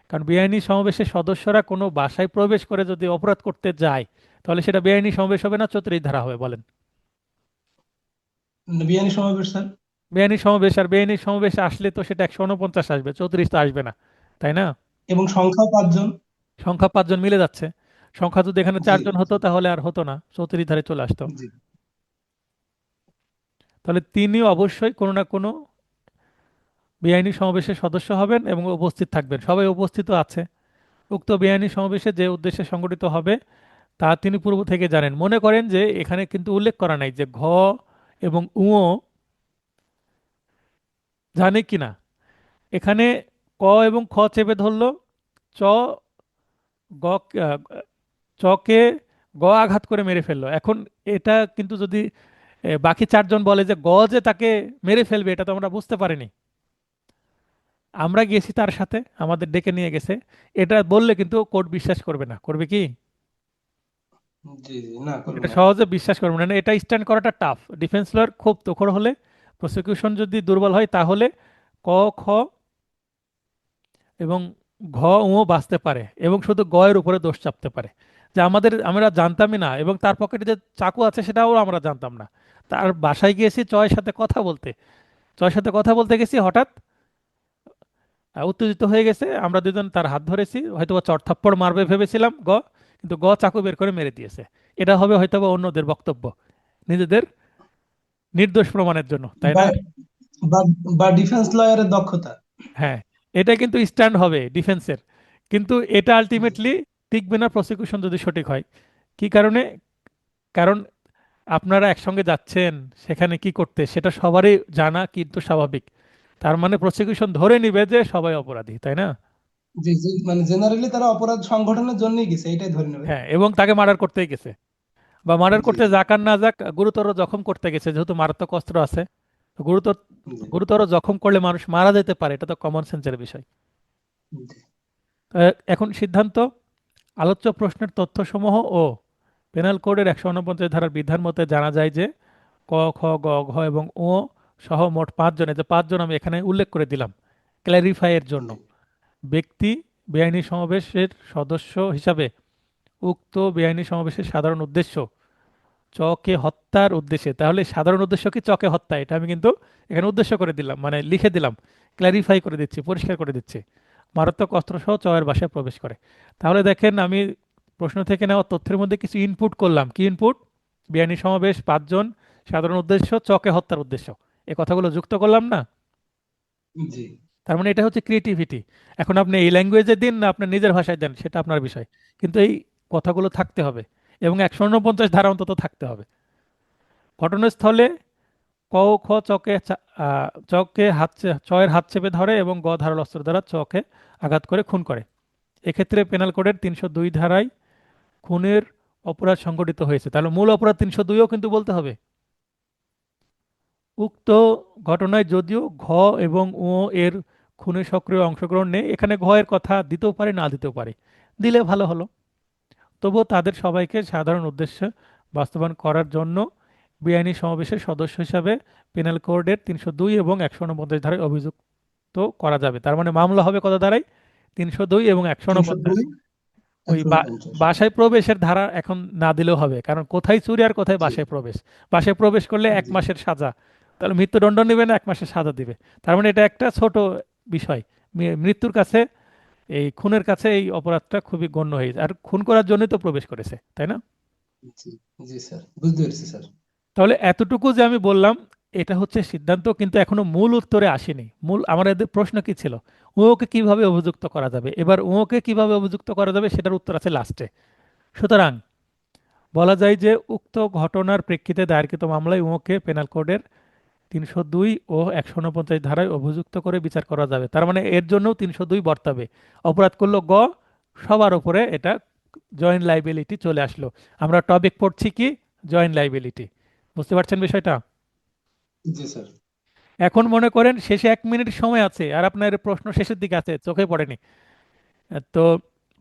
কারণ বেআইনি সমাবেশের সদস্যরা কোনো বাসায় প্রবেশ করে যদি অপরাধ করতে যায়, তাহলে সেটা বেআইনি সমাবেশ হবে না 34 ধারা হবে, বলেন? বিয়ানি সমাবেশ স্যার। বেআইনি সমাবেশ, আর বেআইনি সমাবেশ আসলে তো সেটা 149 আসবে, 34 তো আসবে না, তাই না? এবং সংখ্যাও 5 জন। সংখ্যা 5 জন মিলে যাচ্ছে। সংখ্যা যদি এখানে জি 4 জন হতো তাহলে আর হতো না, 34 ধারে চলে আসতো। জি তাহলে তিনি অবশ্যই কোনো না কোনো বেআইনি সমাবেশের সদস্য হবেন এবং উপস্থিত থাকবেন, সবাই উপস্থিত আছে। উক্ত বেআইনি সমাবেশে যে উদ্দেশ্যে সংগঠিত হবে তা তিনি পূর্ব থেকে জানেন। মনে করেন যে এখানে কিন্তু উল্লেখ করা নাই যে ঘ এবং জানে কিনা। এখানে ক এবং খ চেপে ধরলো, চ গ আহ, চকে গ আঘাত করে মেরে ফেললো। এখন এটা কিন্তু যদি বাকি 4 জন বলে যে গ যে তাকে মেরে ফেলবে, এটা তো আমরা বুঝতে পারিনি, আমরা গেছি তার সাথে, আমাদের ডেকে নিয়ে গেছে, এটা বললে কিন্তু কোর্ট বিশ্বাস করবে না। করবে কি? জি জি না করবে এটা না। সহজে বিশ্বাস করবে না। এটা স্ট্যান্ড করাটা টাফ। ডিফেন্স লয়ার খুব তোখড় হলে, প্রসিকিউশন যদি দুর্বল হয়, তাহলে ক খ এবং ঘ ও বাঁচতে পারে এবং শুধু গ এর উপরে দোষ চাপতে পারে, যে আমরা জানতামই না, এবং তার পকেটে যে চাকু আছে সেটাও আমরা জানতাম না। তার বাসায় গিয়েছি চয়ের সাথে কথা বলতে, চয়ের সাথে কথা বলতে গেছি, হঠাৎ উত্তেজিত হয়ে গেছে, আমরা দুজন তার হাত ধরেছি, হয়তোবা চড় মারবে ভেবেছিলাম কিন্তু চাকু বের করে মেরে দিয়েছে। এটা হবে হয়তোবা অন্যদের বক্তব্য, নিজেদের নির্দোষ প্রমাণের জন্য, তাই বা না? বা বা ডিফেন্স লয়ারের দক্ষতা। হ্যাঁ, এটা কিন্তু স্ট্যান্ড হবে ডিফেন্সের, কিন্তু এটা জি আলটিমেটলি টিকবে না প্রসিকিউশন যদি সঠিক হয়। কি কারণে? কারণ আপনারা একসঙ্গে যাচ্ছেন, সেখানে কি করতে সেটা সবারই জানা কিন্তু স্বাভাবিক। তার মানে প্রসিকিউশন ধরে নিবে যে সবাই অপরাধী, তাই না? জি জি মানে জেনারেলি তারা অপরাধ সংগঠনের জন্যই গেছে এটাই ধরে নেবে। হ্যাঁ, এবং তাকে মার্ডার করতেই গেছে। বা মার্ডার জি করতে জি যাক আর না যাক, গুরুতর জখম করতে গেছে, যেহেতু মারাত্মক অস্ত্র আছে, তো গুরুতর জি গুরুতর জখম করলে মানুষ মারা যেতে পারে, এটা তো কমন সেন্সের বিষয়। জি এখন সিদ্ধান্ত, আলোচ্য প্রশ্নের তথ্যসমূহ ও পেনাল কোডের 149 ধারার বিধান মতে জানা যায় যে ক, খ, গ, ঘ এবং ও সহ মোট 5 জন, এই যে 5 জন আমি এখানে উল্লেখ করে দিলাম ক্ল্যারিফাই এর জন্য, জি ব্যক্তি বেআইনি সমাবেশের সদস্য হিসাবে উক্ত বেআইনি সমাবেশের সাধারণ উদ্দেশ্য চকে হত্যার উদ্দেশ্যে, তাহলে সাধারণ উদ্দেশ্য কি চকে হত্যা, এটা আমি কিন্তু এখানে উদ্দেশ্য করে দিলাম, মানে লিখে দিলাম, ক্ল্যারিফাই করে দিচ্ছি, পরিষ্কার করে দিচ্ছি, মারাত্মক অস্ত্রসহ চয়ের বাসায় প্রবেশ করে। তাহলে দেখেন আমি প্রশ্ন থেকে নেওয়া তথ্যের মধ্যে কিছু ইনপুট করলাম, কি ইনপুট? বেআইনি সমাবেশ 5 জন, সাধারণ উদ্দেশ্য চকে হত্যার উদ্দেশ্য, এই কথাগুলো যুক্ত করলাম না? জি তার মানে এটা হচ্ছে ক্রিয়েটিভিটি। এখন আপনি এই ল্যাঙ্গুয়েজে দিন না আপনার নিজের ভাষায় দেন, সেটা আপনার বিষয়, কিন্তু এই কথাগুলো থাকতে হবে এবং 149 ধারা অন্তত থাকতে হবে। ঘটনাস্থলে ক ও খ চকে চয়ের হাত চেপে ধরে এবং গ ধারালো অস্ত্র দ্বারা চকে আঘাত করে খুন করে। এক্ষেত্রে পেনাল কোডের 302 ধারায় খুনের অপরাধ সংঘটিত হয়েছে, তাহলে মূল অপরাধ 302ও কিন্তু বলতে হবে। উক্ত ঘটনায় যদিও ঘ এবং ও এর খুনে সক্রিয় অংশগ্রহণ নেই, এখানে ঘ এর কথা দিতেও পারে না দিতেও পারে, দিলে ভালো হলো। তবুও তাদের সবাইকে সাধারণ উদ্দেশ্যে বাস্তবায়ন করার জন্য বেআইনি সমাবেশের সদস্য হিসাবে পেনাল কোডের 302 এবং 149 ধারায় অভিযুক্ত করা যাবে। তার মানে মামলা হবে কত ধারায়? 302 এবং 149। 302 ওই 149। বাসায় প্রবেশের ধারা এখন না দিলেও হবে, কারণ কোথায় চুরি আর কোথায় জি বাসায় প্রবেশ। বাসায় প্রবেশ করলে 1 মাসের সাজা, তাহলে মৃত্যুদণ্ড নেবে না 1 মাসের সাজা দিবে। তার মানে এটা একটা ছোট বিষয়, মৃত্যুর কাছে, এই খুনের কাছে এই অপরাধটা খুবই গণ্য হয়ে যায়। আর খুন করার জন্যই তো প্রবেশ করেছে, তাই না? জি জি স্যার, বুঝতে পেরেছি স্যার। তাহলে এতটুকু যে আমি বললাম, এটা হচ্ছে সিদ্ধান্ত, কিন্তু এখনো মূল উত্তরে আসেনি। মূল আমাদের প্রশ্ন কি ছিল? ওকে কিভাবে অভিযুক্ত করা যাবে, এবার ওকে কিভাবে অভিযুক্ত করা যাবে সেটার উত্তর আছে লাস্টে। সুতরাং বলা যায় যে উক্ত ঘটনার প্রেক্ষিতে দায়েরকৃত মামলায় ওকে পেনাল কোডের 302 ও 149 ধারায় অভিযুক্ত করে বিচার করা যাবে। তার মানে এর জন্যও 302 বর্তাবে। অপরাধ করলো গ, সবার উপরে এটা জয়েন্ট লাইবিলিটি চলে আসলো। আমরা টপিক পড়ছি কি? Joint liability. বুঝতে পারছেন বিষয়টা? জি স্যার। এখন মনে করেন শেষে 1 মিনিট সময় আছে আর আপনার প্রশ্ন শেষের দিকে আছে, চোখে পড়েনি। তো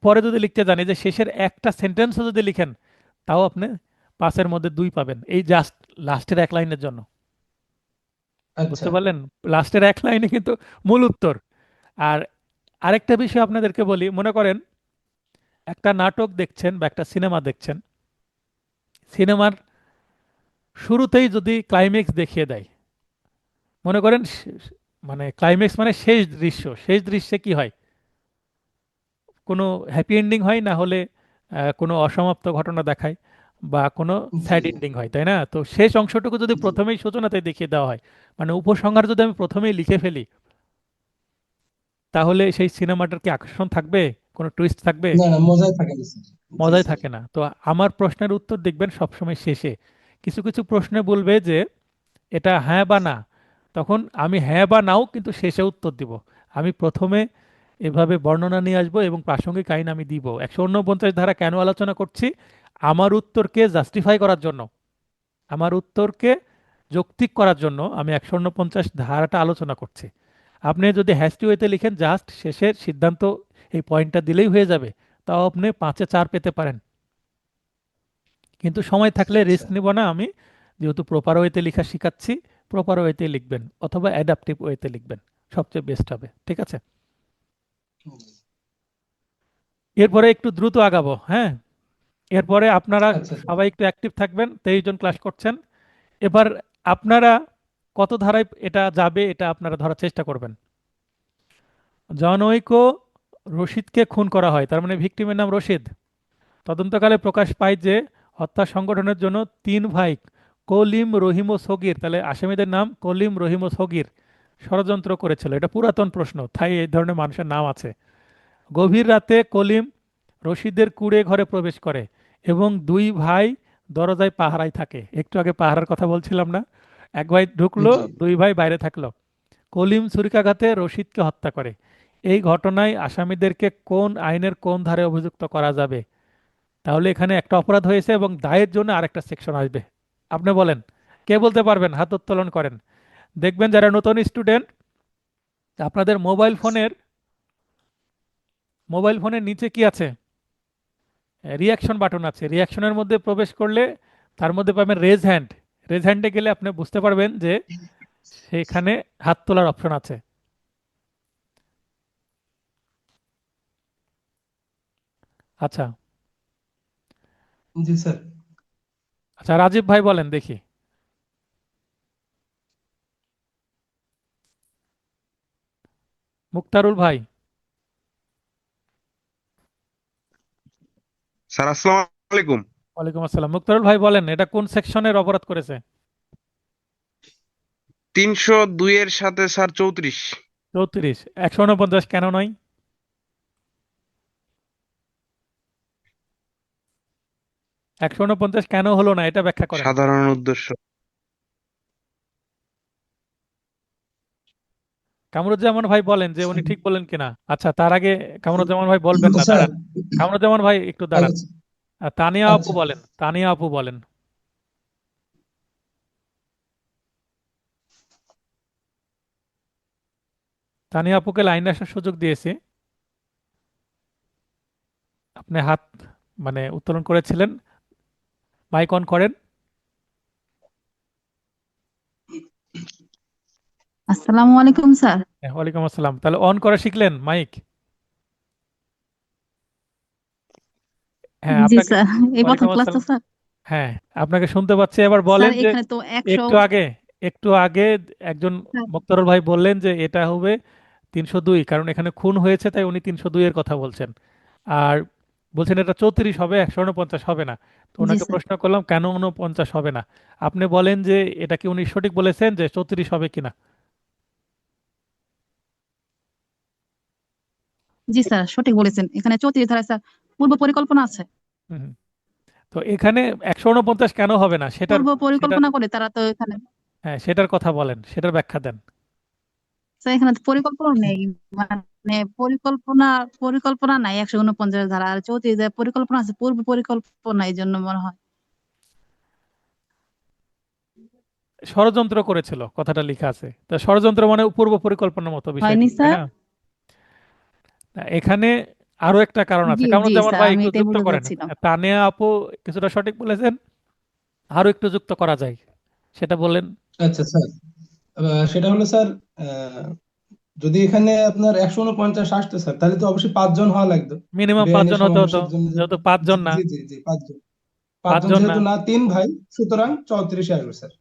পরে যদি লিখতে জানি যে শেষের একটা সেন্টেন্সও যদি লিখেন, তাও আপনি 5-এর মধ্যে 2 পাবেন, এই জাস্ট লাস্টের 1 লাইনের জন্য। আচ্ছা বুঝতে পারলেন? লাস্টের 1 লাইনে কিন্তু মূল উত্তর। আর আরেকটা বিষয় আপনাদেরকে বলি, মনে করেন একটা নাটক দেখছেন বা একটা সিনেমা দেখছেন, সিনেমার শুরুতেই যদি ক্লাইম্যাক্স দেখিয়ে দেয়, মনে করেন মানে ক্লাইম্যাক্স মানে শেষ দৃশ্য, শেষ দৃশ্যে কি হয়? কোনো হ্যাপি এন্ডিং হয়, না হলে কোনো অসমাপ্ত ঘটনা দেখায়, বা কোনো জি স্যাড এন্ডিং হয়, তাই না? তো শেষ অংশটুকু যদি জি প্রথমেই সূচনাতে দেখিয়ে দেওয়া হয়, মানে উপসংহার যদি আমি প্রথমেই লিখে ফেলি, তাহলে সেই সিনেমাটার কি আকর্ষণ থাকবে? কোনো টুইস্ট থাকবে? না না, মজাই থাকে না স্যার। জি মজাই স্যার। থাকে না। তো আমার প্রশ্নের উত্তর দেখবেন সবসময় শেষে। কিছু কিছু প্রশ্নে বলবে যে এটা হ্যাঁ বা না, তখন আমি হ্যাঁ বা নাও কিন্তু শেষে উত্তর দিব। আমি প্রথমে এভাবে বর্ণনা নিয়ে আসবো এবং প্রাসঙ্গিক আইন আমি দিব। 149 ধারা কেন আলোচনা করছি? আমার উত্তরকে জাস্টিফাই করার জন্য, আমার উত্তরকে যৌক্তিক করার জন্য আমি 149 ধারাটা আলোচনা করছি। আপনি যদি হ্যাস্টি ওয়েতে লিখেন, জাস্ট শেষের সিদ্ধান্ত এই পয়েন্টটা দিলেই হয়ে যাবে, তাও আপনি 5-এ 4 পেতে পারেন। কিন্তু সময় থাকলে আচ্ছা। রিস্ক নিব না আমি, যেহেতু প্রপার ওয়েতে লেখা শিখাচ্ছি। প্রপার ওয়েতে লিখবেন অথবা অ্যাডাপটিভ ওয়েতে লিখবেন, সবচেয়ে বেস্ট হবে। ঠিক আছে? জি। এরপরে একটু দ্রুত আগাবো, হ্যাঁ। এরপরে আপনারা আচ্ছা স্যার। সবাই একটু অ্যাক্টিভ থাকবেন, 23 জন ক্লাস করছেন। এবার আপনারা কত ধারায় এটা যাবে এটা আপনারা ধরার চেষ্টা করবেন। জনৈক রশিদকে খুন করা হয়, তার মানে ভিকটিমের নাম রশিদ। তদন্তকালে প্রকাশ পায় যে হত্যা সংগঠনের জন্য 3 ভাই কলিম, রহিম ও সগির, তাহলে আসামিদের নাম কলিম, রহিম ও সগির, ষড়যন্ত্র করেছিল। এটা পুরাতন প্রশ্ন, তাই এই ধরনের মানুষের নাম আছে। গভীর রাতে কলিম রশিদের কুঁড়ে ঘরে প্রবেশ করে এবং 2 ভাই দরজায় পাহারায় থাকে। একটু আগে পাহারার কথা বলছিলাম না? 1 ভাই ঢুকলো, জি 2 ভাই বাইরে থাকলো। কলিম ছুরিকাঘাতে রশিদকে হত্যা করে। এই ঘটনায় আসামিদেরকে কোন আইনের কোন ধারায় অভিযুক্ত করা যাবে? তাহলে এখানে একটা অপরাধ হয়েছে এবং দায়ের জন্য আরেকটা সেকশন আসবে। আপনি বলেন, কে বলতে পারবেন? হাত উত্তোলন করেন। দেখবেন যারা নতুন স্টুডেন্ট, আপনাদের মোবাইল ফোনের নিচে কি আছে? রিয়াকশন বাটন আছে। রিয়াকশনের মধ্যে প্রবেশ করলে তার মধ্যে পাবেন রেজ হ্যান্ড। রেজ হ্যান্ডে গেলে আপনি বুঝতে পারবেন যে সেখানে হাত তোলার অপশন আছে। আচ্ছা। জি স্যার। আচ্ছা, রাজীব ভাই বলেন দেখি। মুক্তারুল ভাই। স্যার আসসালামু আলাইকুম। ওয়ালাইকুম আসসালাম। মুক্তারুল ভাই বলেন, এটা কোন সেকশনের অপরাধ করেছে? 302 এর সাথে স্যার 34। 34। 149 কেন নয়? 149 কেন হলো না, এটা ব্যাখ্যা করেন। সাধারণ উদ্দেশ্য। কামরুজ্জামান ভাই বলেন যে উনি ঠিক বলেন কিনা। আচ্ছা, তার আগে কামরুজ্জামান ভাই বলবেন না, স্যার দাঁড়ান। কামরুজ্জামান ভাই একটু দাঁড়ান। আচ্ছা আর তানিয়া আপু আচ্ছা। বলেন, তানিয়া আপু বলেন। তানিয়া আপুকে লাইনে আসার সুযোগ দিয়েছি। আপনি হাত উত্তোলন করেছিলেন। মাইক অন করেন। আসসালামু আলাইকুম স্যার। হ্যাঁ, ওয়ালাইকুম আসসালাম। তাহলে অন করা শিখলেন মাইক? হ্যাঁ, জি আপনাকে। স্যার, এই প্রথম ওয়ালাইকুম ক্লাস তো আসসালাম। স্যার। হ্যাঁ, আপনাকে শুনতে পাচ্ছি। এবার বলেন স্যার যে এখানে তো 100। একটু আগে একটু আগে একজন স্যার, মোক্তারুল ভাই বললেন যে এটা হবে 302, কারণ এখানে খুন হয়েছে তাই উনি 302 এর কথা বলছেন। আর বলছেন এটা 34 হবে, 149 হবে না। তো জি ওনাকে স্যার। প্রশ্ন করলাম কেন 49 হবে না। আপনি বলেন যে এটা কি উনি সঠিক বলেছেন যে 34 হবে কিনা। জি স্যার, সঠিক বলেছেন, এখানে 34 ধারা স্যার পূর্ব পরিকল্পনা আছে। হুম। তো এখানে 149 কেন হবে না সেটার পূর্ব সেটার পরিকল্পনা করে তারা তো এখানে। হ্যাঁ, সেটার কথা বলেন, সেটার ব্যাখ্যা দেন। স্যার এখানে তো পরিকল্পনা নেই, মানে পরিকল্পনা পরিকল্পনা নাই 149 ধারা, আর 34 ধারা পরিকল্পনা আছে, পূর্ব পরিকল্পনা, এই জন্য মনে হয়। ষড়যন্ত্র করেছিল কথাটা লেখা আছে, তা ষড়যন্ত্র মানে পূর্ব পরিকল্পনার মতো হয়নি বিষয়টি, তাই স্যার। না? তা এখানে আরো একটা কারণ আছে। জি জি কামরুজ্জামান স্যার, ভাই আমি একটু এটাই যুক্ত বলতে করেন। চাচ্ছিলাম। তানিয়া আপু কিছুটা সঠিক বলেছেন, আরো একটু যুক্ত করা যায়, সেটা বলেন। আচ্ছা স্যার, সেটা হলো স্যার, আহ, যদি এখানে আপনার 149 আসতো স্যার, তাহলে তো অবশ্যই 5 জন হওয়া লাগতো মিনিমাম বেআইনি 5 জন হতে হতো। সমাবেশের জন্য। যেহেতু জি 5 জন না, জি জি জি, 5 জন। 5 জন 5 জন না। যেহেতু না, 3 ভাই, সুতরাং 34 আসবে স্যার।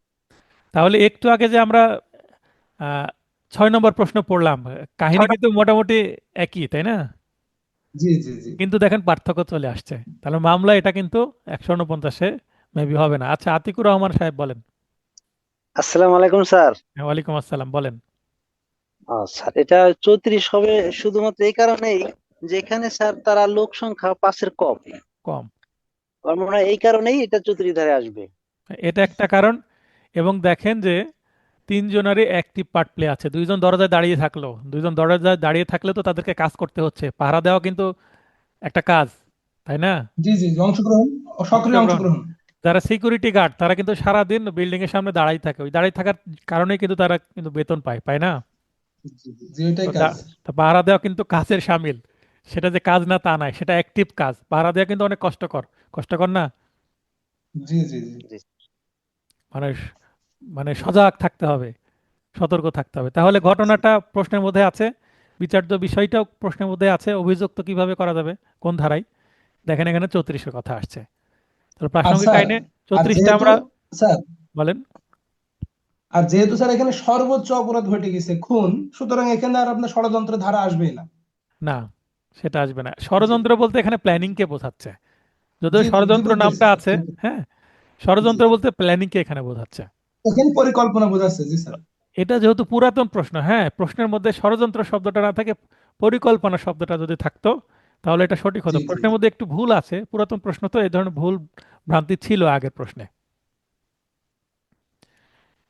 তাহলে একটু আগে যে আমরা 6 নম্বর প্রশ্ন পড়লাম, কাহিনী কিন্তু মোটামুটি একই, তাই না? জি জি জি। কিন্তু দেখেন পার্থক্য চলে আসছে। তাহলে মামলা এটা কিন্তু 149-এ মেবি হবে না। আচ্ছা, আতিকুর রহমান সাহেব বলেন। আসসালামু আলাইকুম স্যার। হ্যাঁ, ওয়ালাইকুম আসসালাম, বলেন। স্যার এটা 34 হবে শুধুমাত্র এই কারণেই যে এখানে স্যার তারা লোক সংখ্যা 5-এর কম। কম। আমার মনে হয় এই কারণেই এটা 34 ধারে আসবে। এটা একটা কারণ। এবং দেখেন যে তিনজনেরই অ্যাক্টিভ পার্ট প্লে আছে। দুইজন দরজায় দাঁড়িয়ে থাকলো, দুইজন দরজায় দাঁড়িয়ে থাকলে তো তাদেরকে কাজ করতে হচ্ছে, পাহারা দেওয়া কিন্তু একটা কাজ, তাই না? জি জি জি, অংশগ্রহণ, সক্রিয় অংশগ্রহণ। অংশগ্রহণ। যারা সিকিউরিটি গার্ড তারা কিন্তু সারাদিন বিল্ডিং এর সামনে দাঁড়াই থাকে, ওই দাঁড়াই থাকার কারণেই কিন্তু তারা কিন্তু বেতন পায়, পায় না? জি জি জি, এটাই তো কাজ। তো পাহারা দেওয়া কিন্তু কাজের সামিল। সেটা যে কাজ না তা নয়, সেটা অ্যাক্টিভ কাজ। পাহারা দেওয়া কিন্তু অনেক কষ্টকর, কষ্টকর না? জি জি জি। জি। মানে সজাগ থাকতে হবে, সতর্ক থাকতে হবে। তাহলে ঘটনাটা প্রশ্নের মধ্যে আছে, বিচার্য বিষয়টাও প্রশ্নের মধ্যে আছে। অভিযুক্ত কিভাবে করা যাবে, কোন ধারায়? দেখেন এখানে 34-এর কথা আসছে। তাহলে আর প্রাসঙ্গিক স্যার, আইনে আর 34টা যেহেতু আমরা স্যার বলেন। আর যেহেতু স্যার এখানে সর্বোচ্চ অপরাধ ঘটে গেছে খুন, সুতরাং এখানে আর আপনার ষড়যন্ত্রের ধারা আসবেই না। না, সেটা আসবে না। জি ষড়যন্ত্র বলতে এখানে প্ল্যানিংকে বোঝাচ্ছে, যদিও জি জি জি, ষড়যন্ত্র বুঝতেছি নামটা স্যার, আছে। কিন্তু হ্যাঁ, জি ষড়যন্ত্র জি, বলতে প্ল্যানিংকে এখানে বোঝাচ্ছে। এখানে পরিকল্পনা বোঝাচ্ছে। জি স্যার। এটা যেহেতু পুরাতন প্রশ্ন, হ্যাঁ, প্রশ্নের মধ্যে ষড়যন্ত্র শব্দটা না থাকে, পরিকল্পনা শব্দটা যদি থাকতো তাহলে এটা সঠিক জি হতো। জি প্রশ্নের মধ্যে একটু ভুল আছে, পুরাতন প্রশ্ন তো এই ধরনের ভুল ভ্রান্তি ছিল আগের প্রশ্নে।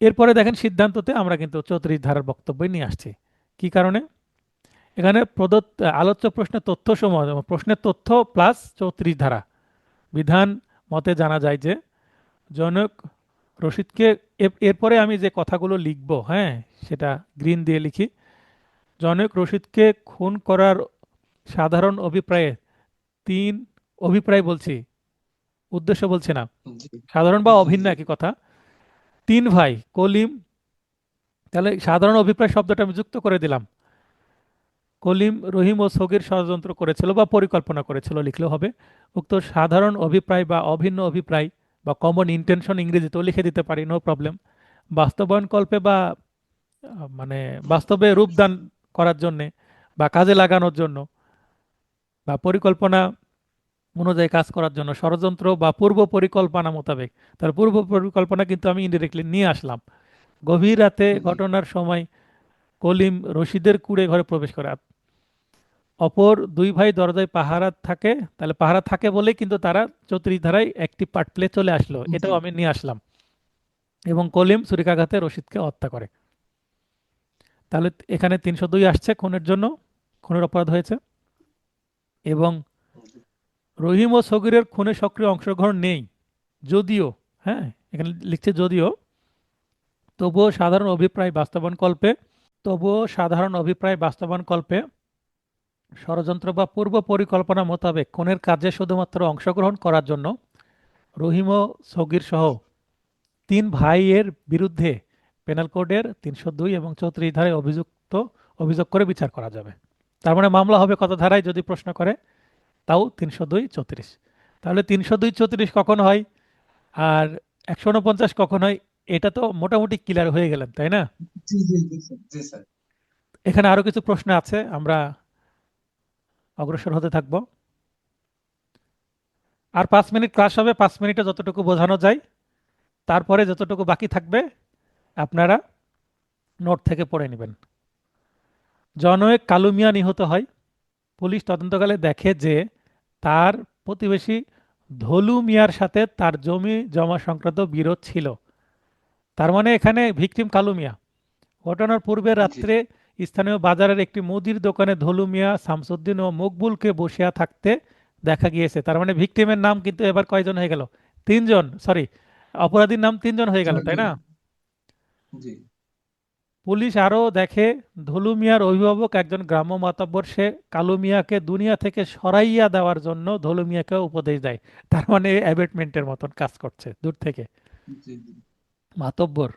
এরপরে দেখেন সিদ্ধান্ততে আমরা কিন্তু 34 ধারার বক্তব্য নিয়ে আসছি। কি কারণে? এখানে প্রদত্ত আলোচ্য প্রশ্নের তথ্য সমূহ, প্রশ্নের তথ্য প্লাস 34 ধারা, বিধান মতে জানা যায় যে জনক রশিদকে এরপরে আমি যে কথাগুলো লিখবো, হ্যাঁ, সেটা গ্রিন দিয়ে লিখি। জনক রশিদকে খুন করার সাধারণ অভিপ্রায়ে তিন, অভিপ্রায় বলছি, উদ্দেশ্য বলছি না, জি সাধারণ বা জি অভিন্ন জি একই কথা, তিন ভাই কলিম, তাহলে সাধারণ অভিপ্রায় শব্দটা আমি যুক্ত করে দিলাম, কলিম, রহিম ও সগীর ষড়যন্ত্র করেছিল বা পরিকল্পনা করেছিল লিখলেও হবে। উক্ত সাধারণ অভিপ্রায় বা অভিন্ন অভিপ্রায় বা কমন ইন্টেনশন ইংরেজিতেও লিখে দিতে পারি, নো প্রবলেম, বাস্তবায়ন কল্পে বা মানে বাস্তবে রূপদান করার জন্যে বা কাজে লাগানোর জন্য বা পরিকল্পনা অনুযায়ী কাজ করার জন্য, ষড়যন্ত্র বা পূর্ব পরিকল্পনা মোতাবেক। তার পূর্ব পরিকল্পনা কিন্তু আমি ইনডিরেক্টলি নিয়ে আসলাম। গভীর রাতে জি ঘটনার সময় কলিম রশিদের কুঁড়ে ঘরে প্রবেশ করে। অপর দুই ভাই দরজায় পাহারা থাকে, তাহলে পাহারা থাকে বলেই কিন্তু তারা 34 ধারায় একটি পার্ট প্লে চলে আসলো, জি এটাও আমি নিয়ে আসলাম। এবং কলিম ছুরিকাঘাতে রশিদকে হত্যা করে। তাহলে এখানে 302 আসছে খুনের জন্য, খুনের অপরাধ হয়েছে। এবং রহিম ও সগীরের খুনে সক্রিয় অংশগ্রহণ নেই যদিও, হ্যাঁ, এখানে লিখছে যদিও, তবুও সাধারণ অভিপ্রায় বাস্তবায়ন কল্পে ষড়যন্ত্র বা পূর্ব পরিকল্পনা মোতাবেক খুনের কাজে শুধুমাত্র অংশগ্রহণ করার জন্য রহিম ও সগীর সহ তিন ভাইয়ের বিরুদ্ধে পেনাল কোডের 302 এবং 34 ধারায় অভিযোগ করে বিচার করা যাবে। তার মানে মামলা হবে কত ধারায় যদি প্রশ্ন করে, তাও 302 34। তাহলে 302 34 কখন হয় আর 149 কখন হয়, এটা তো মোটামুটি ক্লিয়ার হয়ে গেলেন, তাই না? জি জি জি স্যার, জি স্যার। এখানে আরো কিছু প্রশ্ন আছে, আমরা অগ্রসর হতে থাকবো। আর 5 মিনিট ক্লাস হবে, 5 মিনিটে যতটুকু বোঝানো যায়, তারপরে যতটুকু বাকি থাকবে আপনারা নোট থেকে পড়ে নেবেন। জনয়েক কালু মিয়া নিহত হয়। পুলিশ তদন্তকালে দেখে যে তার প্রতিবেশী ধলু মিয়ার সাথে তার জমি জমা সংক্রান্ত বিরোধ ছিল। তার মানে এখানে ভিকটিম কালু মিয়া। ঘটনার পূর্বে জি রাত্রে স্থানীয় বাজারের একটি মুদির দোকানে ধলু মিয়া, শামসুদ্দিন ও মকবুলকে বসিয়া থাকতে দেখা গিয়েছে। তার মানে ভিকটিমের নাম কিন্তু এবার কয়জন হয়ে গেল? 3জন, সরি, অপরাধীর নাম 3জন হয়ে গেল, তাই চারজন, না? জি পুলিশ আরও দেখে ধলু মিয়ার অভিভাবক একজন গ্রাম্য মাতব্বর, সে কালু মিয়াকে দুনিয়া থেকে সরাইয়া দেওয়ার জন্য ধলু মিয়াকে উপদেশ দেয়। তার মানে অ্যাবেটমেন্টের মতন কাজ করছে দূর থেকে জি জি মাতব্বর।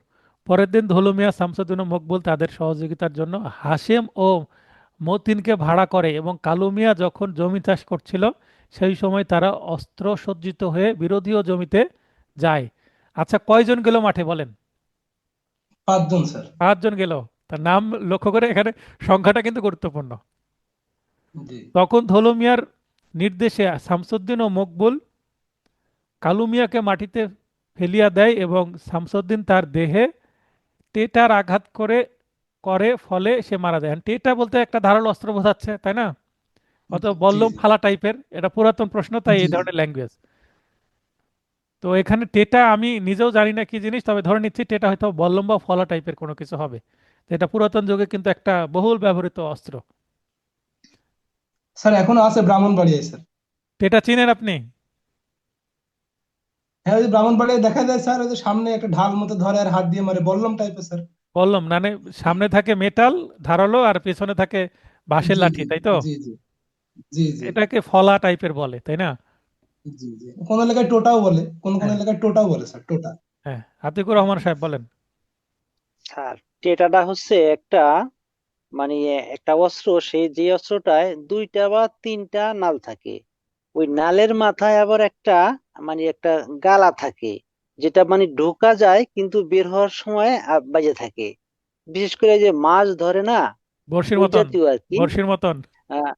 পরের দিন ধলু মিয়া, শামসুদ্দিন ও মকবুল তাদের সহযোগিতার জন্য হাশেম ও মতিনকে ভাড়া করে এবং কালু মিয়া যখন জমি চাষ করছিল সেই সময় তারা অস্ত্র সজ্জিত হয়ে বিরোধীয় জমিতে যায়। আচ্ছা, কয়জন গেল মাঠে বলেন? 5 জন স্যার। 5 জন গেল। তার নাম লক্ষ্য করে, এখানে সংখ্যাটা কিন্তু গুরুত্বপূর্ণ। জি তখন ধলু মিয়ার নির্দেশে শামসুদ্দিন ও মকবুল কালু মিয়াকে মাটিতে ফেলিয়া দেয় এবং শামসুদ্দিন তার দেহে টেটার আঘাত করে করে ফলে সে মারা যায়। আর টেটা বলতে একটা ধারালো অস্ত্র বোঝাচ্ছে, তাই না? অত জি বল্লম জি ফালা টাইপের, এটা পুরাতন প্রশ্ন, তাই জি এই ধরনের ল্যাঙ্গুয়েজ। তো এখানে টেটা আমি নিজেও জানি না কি জিনিস, তবে ধরে নিচ্ছি টেটা হয়তো বল্লম বা ফলা টাইপের কোনো কিছু হবে। এটা পুরাতন যুগে কিন্তু একটা বহুল ব্যবহৃত অস্ত্র। স্যার, এখনো আছে ব্রাহ্মণবাড়িয়ায় স্যার। টেটা চিনেন আপনি? হ্যাঁ, ওই যে ব্রাহ্মণবাড়িয়ায় দেখা যায় স্যার, ওই যে সামনে একটা ঢাল মতো ধরে আর হাত দিয়ে মারে, বল্লম টাইপের স্যার। বললাম মানে সামনে থাকে মেটাল ধারালো আর পেছনে থাকে বাঁশের জি লাঠি, জি তাই তো? জি জি জি জি এটাকে ফলা টাইপের বলে, তাই না? জি জি কোন এলাকায় টোটাও বলে, কোন কোন হ্যাঁ, এলাকায় টোটাও বলে স্যার, টোটা। হ্যাঁ, আতিকুর রহমান সাহেব বলেন। স্যার, টেটাটা হচ্ছে একটা মানে একটা অস্ত্র, সেই যে অস্ত্রটায় দুইটা বা তিনটা নাল থাকে। ওই নালের মাথায় আবার একটা একটা গালা থাকে, যেটা ঢোকা যায় কিন্তু বের হওয়ার সময় বাজে থাকে। বিশেষ করে যে মাছ ধরে না, বড়শির ওই মতন, জাতীয় আর কি। বড়শির মতন। আহ,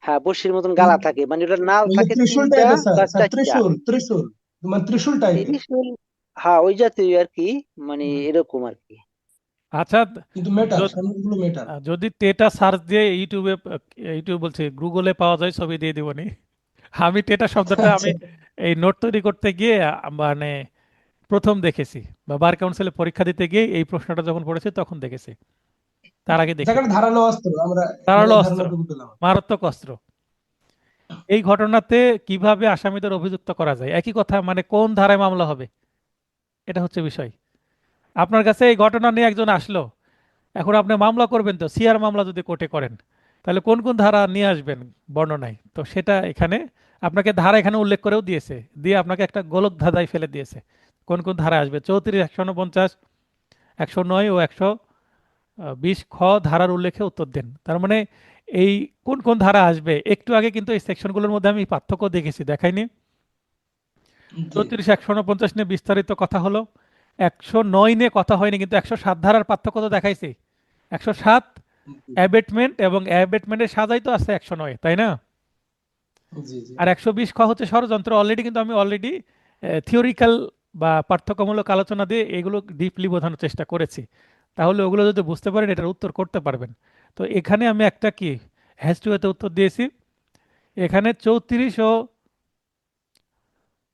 হ্যাঁ, বড়শির মতন ওই গালা থাকে, ওটা নাল ওই যে থাকে ত্রিশূল তিনটা টাইপের স্যার, বা স্যার চারটা। ত্রিশূল ত্রিশূল, মানে ত্রিশূল টাইপের। ত্রিশূল, হ্যাঁ ওই জাতীয় আর কি, এরকম আর কি। আচ্ছা, কিন্তু মেটাল, য- সবগুলো মেটাল। যদি টেটা সার্চ দিয়ে ইউটিউবে, ইউটিউব বলছে গুগলে পাওয়া যায়, ছবি দিয়ে দিবনি। আমি টেটা শব্দটা আমি আচ্ছা এই নোট তৈরি করতে গিয়ে মানে প্রথম দেখেছি, বা বার কাউন্সিলে পরীক্ষা দিতে গিয়ে এই প্রশ্নটা যখন পড়েছি তখন দেখেছি, তার আগে দেখিনি। জায়গাটা ধারালো অস্ত্র, আমরা ধারালো এই অস্ত্র, ধারণাটুকু পেলাম। মারাত্মক অস্ত্র। এই ঘটনাতে কিভাবে আসামিদের অভিযুক্ত করা যায়, একই কথা, মানে কোন ধারায় মামলা হবে, এটা হচ্ছে বিষয়। আপনার কাছে এই ঘটনা নিয়ে একজন আসলো, এখন আপনি মামলা করবেন, তো সিআর মামলা যদি কোর্টে করেন, তাহলে কোন কোন ধারা নিয়ে আসবেন বর্ণনায়, তো সেটা এখানে আপনাকে ধারা এখানে উল্লেখ করেও দিয়েছে, দিয়ে আপনাকে একটা গোলক ধাঁধায় ফেলে দিয়েছে কোন কোন ধারা আসবে। 34, 149, 109 ও 120 খ ধারার উল্লেখে উত্তর দেন। তার মানে এই কোন কোন ধারা আসবে, একটু আগে কিন্তু এই সেকশনগুলোর মধ্যে আমি পার্থক্য দেখেছি, দেখাইনি? জি 34, 149 নিয়ে বিস্তারিত কথা হলো, 109 নিয়ে কথা হয়নি, কিন্তু 107 ধারার পার্থক্য তো দেখাইছি। 107 জি অ্যাবেটমেন্ট, এবং অ্যাবেটমেন্টের সাজাই তো আছে 109, তাই না? জি জি আর 120 খ হচ্ছে ষড়যন্ত্র। অলরেডি কিন্তু আমি অলরেডি থিওরিক্যাল বা পার্থক্যমূলক আলোচনা দিয়ে এগুলো ডিপলি বোঝানোর চেষ্টা করেছি। তাহলে ওগুলো যদি বুঝতে পারেন এটার উত্তর করতে পারবেন। তো এখানে আমি একটা কি হ্যাজ টু এতে উত্তর দিয়েছি। এখানে 34 ও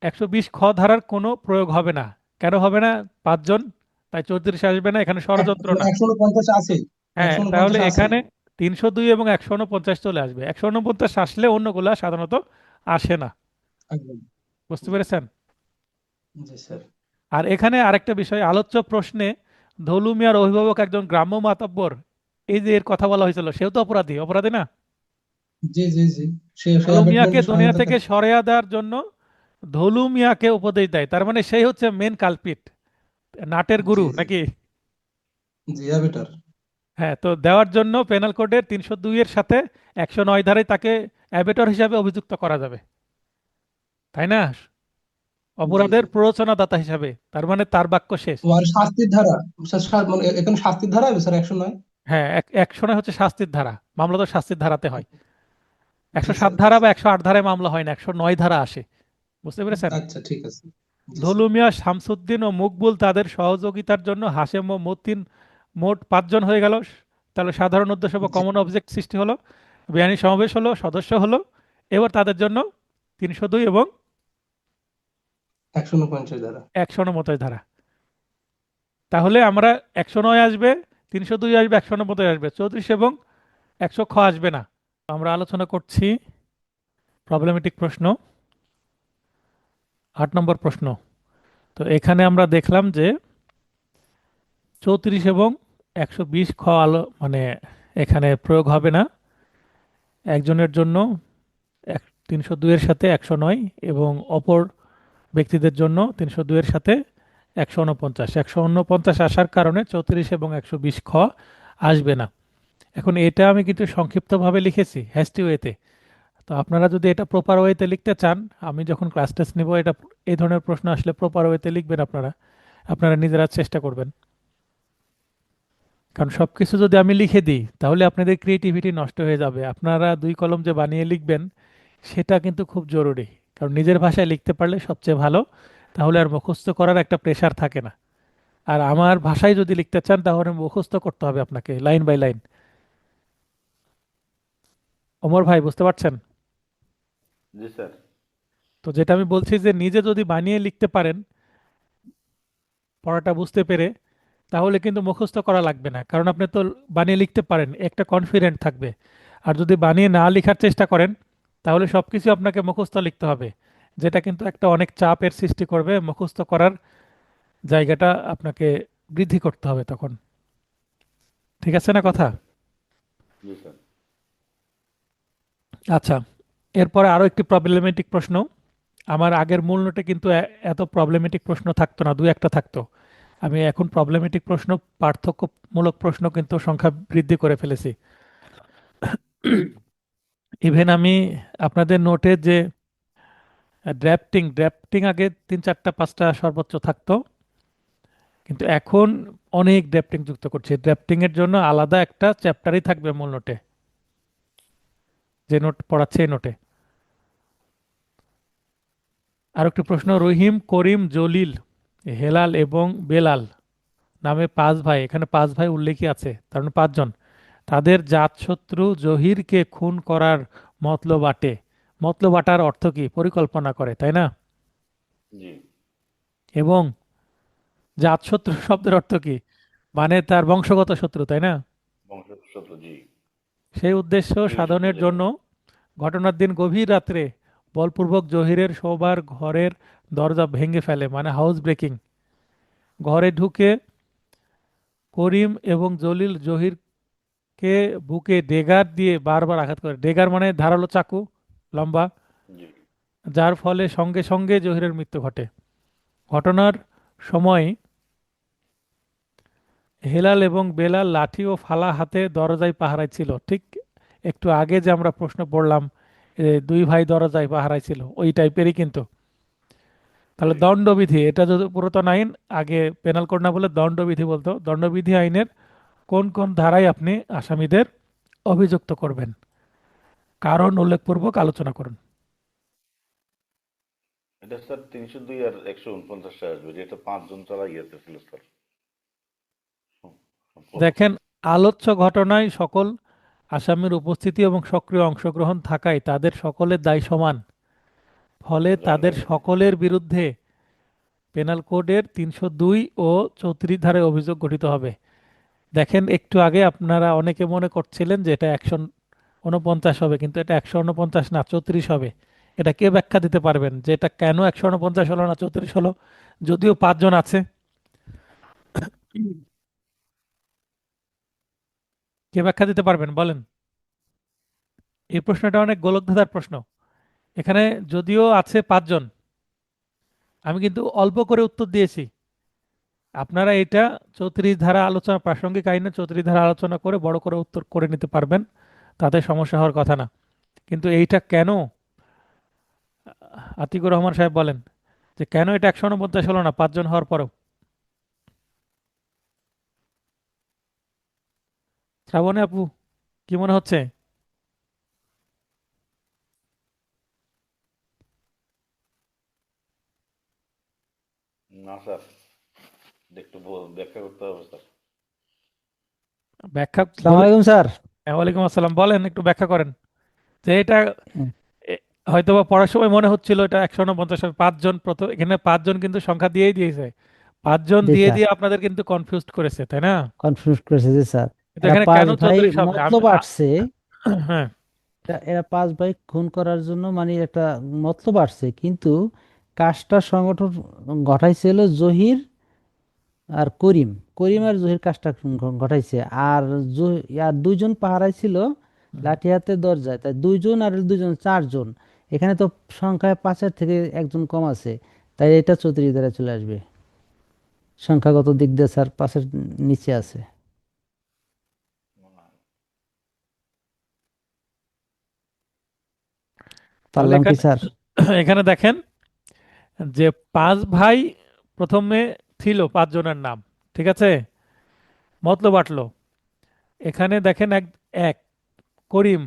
120 খ ধারার কোনো প্রয়োগ হবে না। কেন হবে না? পাঁচজন, তাই 34 আসবে না, এখানে ষড়যন্ত্র না। 149 আছে, হ্যাঁ, তাহলে 149 আছে। এখানে 302 এবং 149 চলে আসবে। 149 আসলে অন্যগুলা সাধারণত আসে না। একদম। বুঝতে জি পেরেছেন? জি স্যার। আর এখানে আরেকটা বিষয়, আলোচ্য প্রশ্নে ধলু মিয়ার অভিভাবক একজন গ্রাম্য মাতব্বর, এই যে এর কথা বলা হয়েছিল, সেও তো অপরাধী, অপরাধী না? জি জি জি, সে সে ধলু মিয়াকে অ্যাবেটমেন্টে দুনিয়া সহায়তা থেকে করে। সরিয়ে দেওয়ার জন্য ধলু মিয়াকে উপদেশ দেয়, তার মানে সেই হচ্ছে মেন কালপিট, নাটের জি গুরু জি নাকি? জি, অ্যাবেটার। হ্যাঁ, তো দেওয়ার জন্য পেনাল কোডের 302 এর সাথে 109 ধারায় তাকে অ্যাবেটর হিসাবে অভিযুক্ত করা যাবে, তাই না? জি জি। অপরাধের প্ররোচনাদাতা হিসাবে, তার মানে তার বাক্য শেষ। ও আর শাস্তির ধারা, মানে এখানে শাস্তির ধারা হবে স্যার 109। হ্যাঁ, 109 হচ্ছে শাস্তির ধারা, মামলা তো শাস্তির ধারাতে হয়। জি 107 স্যার জি ধারা বা স্যার। 108 ধারায় মামলা হয় না, 109 ধারা আসে। বুঝতে পেরেছেন? আচ্ছা ঠিক আছে। জি ধলু স্যার। মিয়া, শামসুদ্দিন ও মকবুল তাদের সহযোগিতার জন্য হাশেম ও মতিন, মোট 5 জন হয়ে গেল। তাহলে সাধারণ উদ্দেশ্য বা জি, কমন অবজেক্ট সৃষ্টি হলো, বেআইনি সমাবেশ হলো, সদস্য হলো। এবার তাদের জন্য 302 এবং 149 ধারা। 149 ধারা। তাহলে আমরা 109 আসবে, 302 আসবে, 149 আসবে, 34 এবং 100 খ আসবে না। আমরা আলোচনা করছি প্রবলেমেটিক প্রশ্ন, 8 নম্বর প্রশ্ন। তো এখানে আমরা দেখলাম যে 34 এবং 120 খ মানে এখানে প্রয়োগ হবে না। একজনের জন্য 302 এর সাথে 109, এবং অপর ব্যক্তিদের জন্য 302 এর সাথে 149। 149 আসার কারণে 34 এবং 120 খ আসবে না। এখন এটা আমি কিন্তু সংক্ষিপ্তভাবে লিখেছি হ্যাস্টি ওয়েতে। তো আপনারা যদি এটা প্রপার ওয়েতে লিখতে চান, আমি যখন ক্লাস টেস্ট নিব, এটা এই ধরনের প্রশ্ন আসলে প্রপার ওয়েতে লিখবেন আপনারা, আপনারা নিজেরা চেষ্টা করবেন। কারণ সব কিছু যদি আমি লিখে দিই তাহলে আপনাদের ক্রিয়েটিভিটি নষ্ট হয়ে যাবে। আপনারা দুই কলম যে বানিয়ে লিখবেন সেটা কিন্তু খুব জরুরি, কারণ নিজের ভাষায় লিখতে পারলে সবচেয়ে ভালো। তাহলে আর মুখস্থ করার একটা প্রেশার থাকে না। আর আমার ভাষায় যদি লিখতে চান তাহলে মুখস্থ করতে হবে আপনাকে লাইন বাই লাইন। ওমর ভাই, বুঝতে পারছেন? জি স্যার। তো যেটা আমি বলছি যে নিজে যদি বানিয়ে লিখতে পারেন পড়াটা বুঝতে পেরে, তাহলে কিন্তু মুখস্থ করা লাগবে না, কারণ আপনি তো বানিয়ে লিখতে পারেন, একটা কনফিডেন্ট থাকবে। আর যদি বানিয়ে না লেখার চেষ্টা করেন তাহলে সব কিছু আপনাকে মুখস্থ লিখতে হবে, যেটা কিন্তু একটা অনেক চাপের সৃষ্টি করবে। মুখস্থ করার জায়গাটা আপনাকে বৃদ্ধি করতে হবে তখন। ঠিক আছে না জি কথা? স্যার। জি স্যার। আচ্ছা, এরপরে আরো একটি প্রবলেমেটিক প্রশ্ন। আমার আগের মূল নোটে কিন্তু এত প্রবলেমেটিক প্রশ্ন থাকতো না, দু একটা থাকতো। আমি এখন প্রবলেমেটিক প্রশ্ন, পার্থক্যমূলক প্রশ্ন কিন্তু সংখ্যা বৃদ্ধি করে ফেলেছি। ইভেন আমি আপনাদের নোটে যে ড্রাফটিং ড্রাফটিং আগে 3, 4, 5টা সর্বোচ্চ থাকতো, কিন্তু এখন অনেক ড্রাফটিং যুক্ত করছি। ড্রাফটিং এর জন্য আলাদা একটা চ্যাপ্টারই থাকবে মূল নোটে, যে নোট পড়াচ্ছে এই নোটে। আর একটি প্রশ্ন, রহিম, করিম, জলিল, হেলাল এবং বেলাল নামে 5 ভাই, এখানে 5 ভাই উল্লেখই আছে, তার মানে 5 জন। তাদের জাতশত্রু জহিরকে খুন করার মতলব আটে। মতলব আটার অর্থ কি? পরিকল্পনা করে, তাই না? জি। এবং জাতশত্রু শব্দের অর্থ কি? মানে তার বংশগত শত্রু, তাই না? বংশগত জি। সেই উদ্দেশ্য এই সূত্র সাধনের যেটা। জন্য ঘটনার দিন গভীর রাত্রে বলপূর্বক জহিরের শোবার ঘরের দরজা ভেঙে ফেলে, মানে হাউস ব্রেকিং। ঘরে ঢুকে করিম এবং জলিল জহিরকে বুকে ডেগার দিয়ে বারবার আঘাত করে। ডেগার মানে ধারালো চাকু, লম্বা, জি যার ফলে সঙ্গে সঙ্গে জহিরের মৃত্যু ঘটে। ঘটনার সময় হেলাল এবং বেলাল লাঠি ও ফালা হাতে দরজায় পাহারায় ছিল। ঠিক একটু আগে যে আমরা প্রশ্ন পড়লাম, দুই ভাই দরজায় পাহারায় ছিল, ওই টাইপেরই কিন্তু। তাহলে জি দণ্ডবিধি, এটা যদি পুরাতন আইন, আগে পেনাল কোড না বলে দণ্ডবিধি বলতো, দণ্ডবিধি আইনের কোন কোন ধারায় আপনি আসামিদের অভিযুক্ত করবেন, কারণ উল্লেখপূর্বক আলোচনা করুন। এটা স্যার 302 আর 149 আসবে, যেটা 5 জন ছাড়া ইয়েতে ছিল স্যার। দেখেন, আলোচ্য ঘটনায় সকল আসামির উপস্থিতি এবং সক্রিয় অংশগ্রহণ থাকায় তাদের সকলের দায় সমান, ফলে তাদের দণ্ডবিধি সকলের বিরুদ্ধে পেনাল কোডের 302 ও 34 ধারায় অভিযোগ গঠিত হবে। দেখেন, একটু আগে আপনারা অনেকে মনে করছিলেন যে এটা 149 হবে, কিন্তু এটা 149 না, 34 হবে। এটা কে ব্যাখ্যা দিতে পারবেন যে এটা কেন 149 হলো না 34 হলো, যদিও 5 জন আছে? কে ব্যাখ্যা দিতে পারবেন বলেন? এই প্রশ্নটা অনেক গোলকধাঁধার প্রশ্ন। এখানে যদিও আছে 5 জন, আমি কিন্তু অল্প করে উত্তর দিয়েছি। আপনারা এটা 34 ধারা আলোচনা, প্রাসঙ্গিক আইনে 34 ধারা আলোচনা করে বড় করে উত্তর করে নিতে পারবেন, তাতে সমস্যা হওয়ার কথা না। কিন্তু এইটা কেন, আতিকুর রহমান সাহেব বলেন যে কেন এটা 149 হলো না 5 জন হওয়ার পরেও? শ্রাবণী আপু, কি মনে হচ্ছে? না স্যার, একটু ব্যাখ্যা করতে হবে স্যার। ব্যাখ্যা আসসালামু আলাইকুম স্যার। ওয়ালাইকুম আসসালাম, বলেন, একটু ব্যাখ্যা করেন যে এটা হুম, হয়তোবা পড়ার সময় মনে হচ্ছিল এটা 149 হবে। 5 জন, প্রথম এখানে 5 জন কিন্তু সংখ্যা দিয়েই দিয়েছে, 5 জন জি দিয়ে স্যার, দিয়ে আপনাদের কিন্তু কনফিউজ করেছে, তাই না? কনফিউজ করেছে যে স্যার কিন্তু এরা এখানে পাঁচ কেন ভাই 34 হবে মতলব আসছে, হ্যাঁ, এরা পাঁচ ভাই খুন করার জন্য মানে একটা মতলব আসছে, কিন্তু কাজটা সংগঠন ঘটাইছিল জহির আর করিম। করিম আর জহির কাজটা ঘটাইছে। আর আর দুইজন পাহারায় ছিল লাঠি হাতে দরজায়, তাই দুইজন আর দুইজন 4 জন। এখানে তো সংখ্যায় 5-এর থেকে একজন কম আছে, তাই এটা 34 দ্বারা চলে আসবে। সংখ্যাগত দিক দিয়ে স্যার 5-এর নিচে আছে। তাহলে পারলাম কি এখানে স্যার? এখানে দেখেন যে 5 ভাই প্রথমে ছিল 5 জনের নাম, ঠিক আছে, মতলব আটলো। এখানে দেখেন এক এক করিম,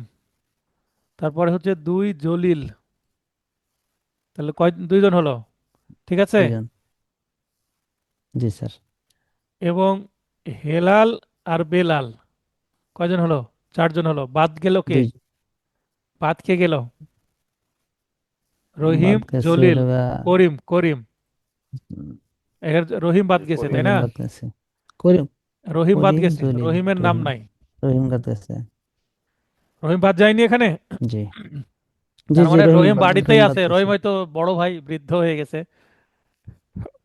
তারপরে হচ্ছে 2 জলিল, তাহলে কয় 2 জন হলো, ঠিক আছে। দুইজন। জি স্যার। এবং হেলাল আর বেলাল কয়জন হলো? 4 জন হলো। বাদ গেল কে? দুই বাদ কে গেল? রহিম, বাদ গেছে জলিল, হলো করিম। করিম, উম, এখানে রহিম বাদ গেছে, করিম তাই রহিম না? বাদ গেছে। করিম, রহিম বাদ করিম গেছে, জলিল, রহিমের নাম রহিম, নাই। রহিম বাদ গেছে। রহিম বাদ যায়নি এখানে। জি জি তার জি, মানে রহিম রহিম বাড়িতেই রহিম বাদ আছে, গেছে। রহিম হয়তো বড় ভাই বৃদ্ধ হয়ে গেছে,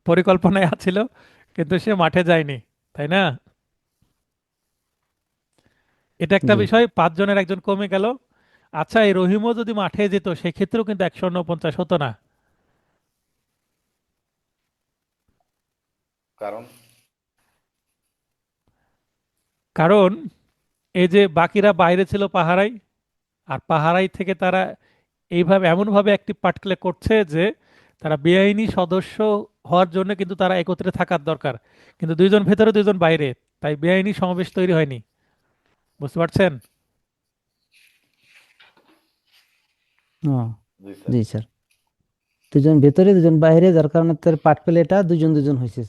পরিকল্পনায় আছিল, কিন্তু সে মাঠে যায়নি, তাই না? এটা একটা জি বিষয়, 5 জনের একজন কমে গেল। আচ্ছা, এই রহিমও যদি মাঠে যেত সেক্ষেত্রেও কিন্তু 149 হতো না। কারণ কারণ এই যে বাকিরা বাইরে ছিল পাহারায়, আর পাহারাই থেকে তারা এইভাবে এমনভাবে অ্যাক্টিভ পার্ট প্লে করছে যে তারা বেআইনি সদস্য হওয়ার জন্য কিন্তু তারা একত্রে থাকার দরকার, কিন্তু 2 জন ভেতরে 2 জন বাইরে, তাই বেআইনি সমাবেশ তৈরি হয়নি। বুঝতে পারছেন? ও, জি স্যার। জি স্যার। দুজন ভেতরে দুজন বাইরে, যার কারণে তার পাট প্লেটা দুজন দুজন হয়েছে।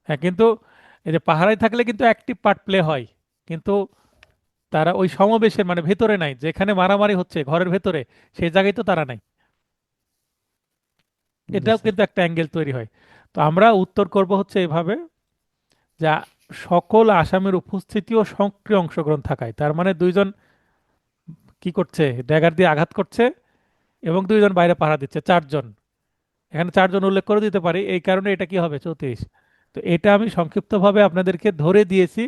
হ্যাঁ, কিন্তু এই যে পাহারায় থাকলে কিন্তু অ্যাক্টিভ পার্ট প্লে হয়, কিন্তু তারা ওই সমাবেশের মানে ভেতরে নাই, যেখানে মারামারি হচ্ছে ঘরের ভেতরে, সেই জায়গায় তো তারা নাই। জি এটাও স্যার। কিন্তু একটা অ্যাঙ্গেল তৈরি হয়। তো আমরা উত্তর করব হচ্ছে এভাবে, যা সকল আসামির উপস্থিতি ও সক্রিয় অংশগ্রহণ থাকায়, তার মানে 2 জন কি করছে, ড্যাগার দিয়ে আঘাত করছে এবং দুইজন বাইরে পাহারা দিচ্ছে, চারজন। এখানে চারজন উল্লেখ করে দিতে পারি, এই কারণে এটা কি হবে 34। তো এটা আমি সংক্ষিপ্তভাবে আপনাদেরকে ধরে দিয়েছি।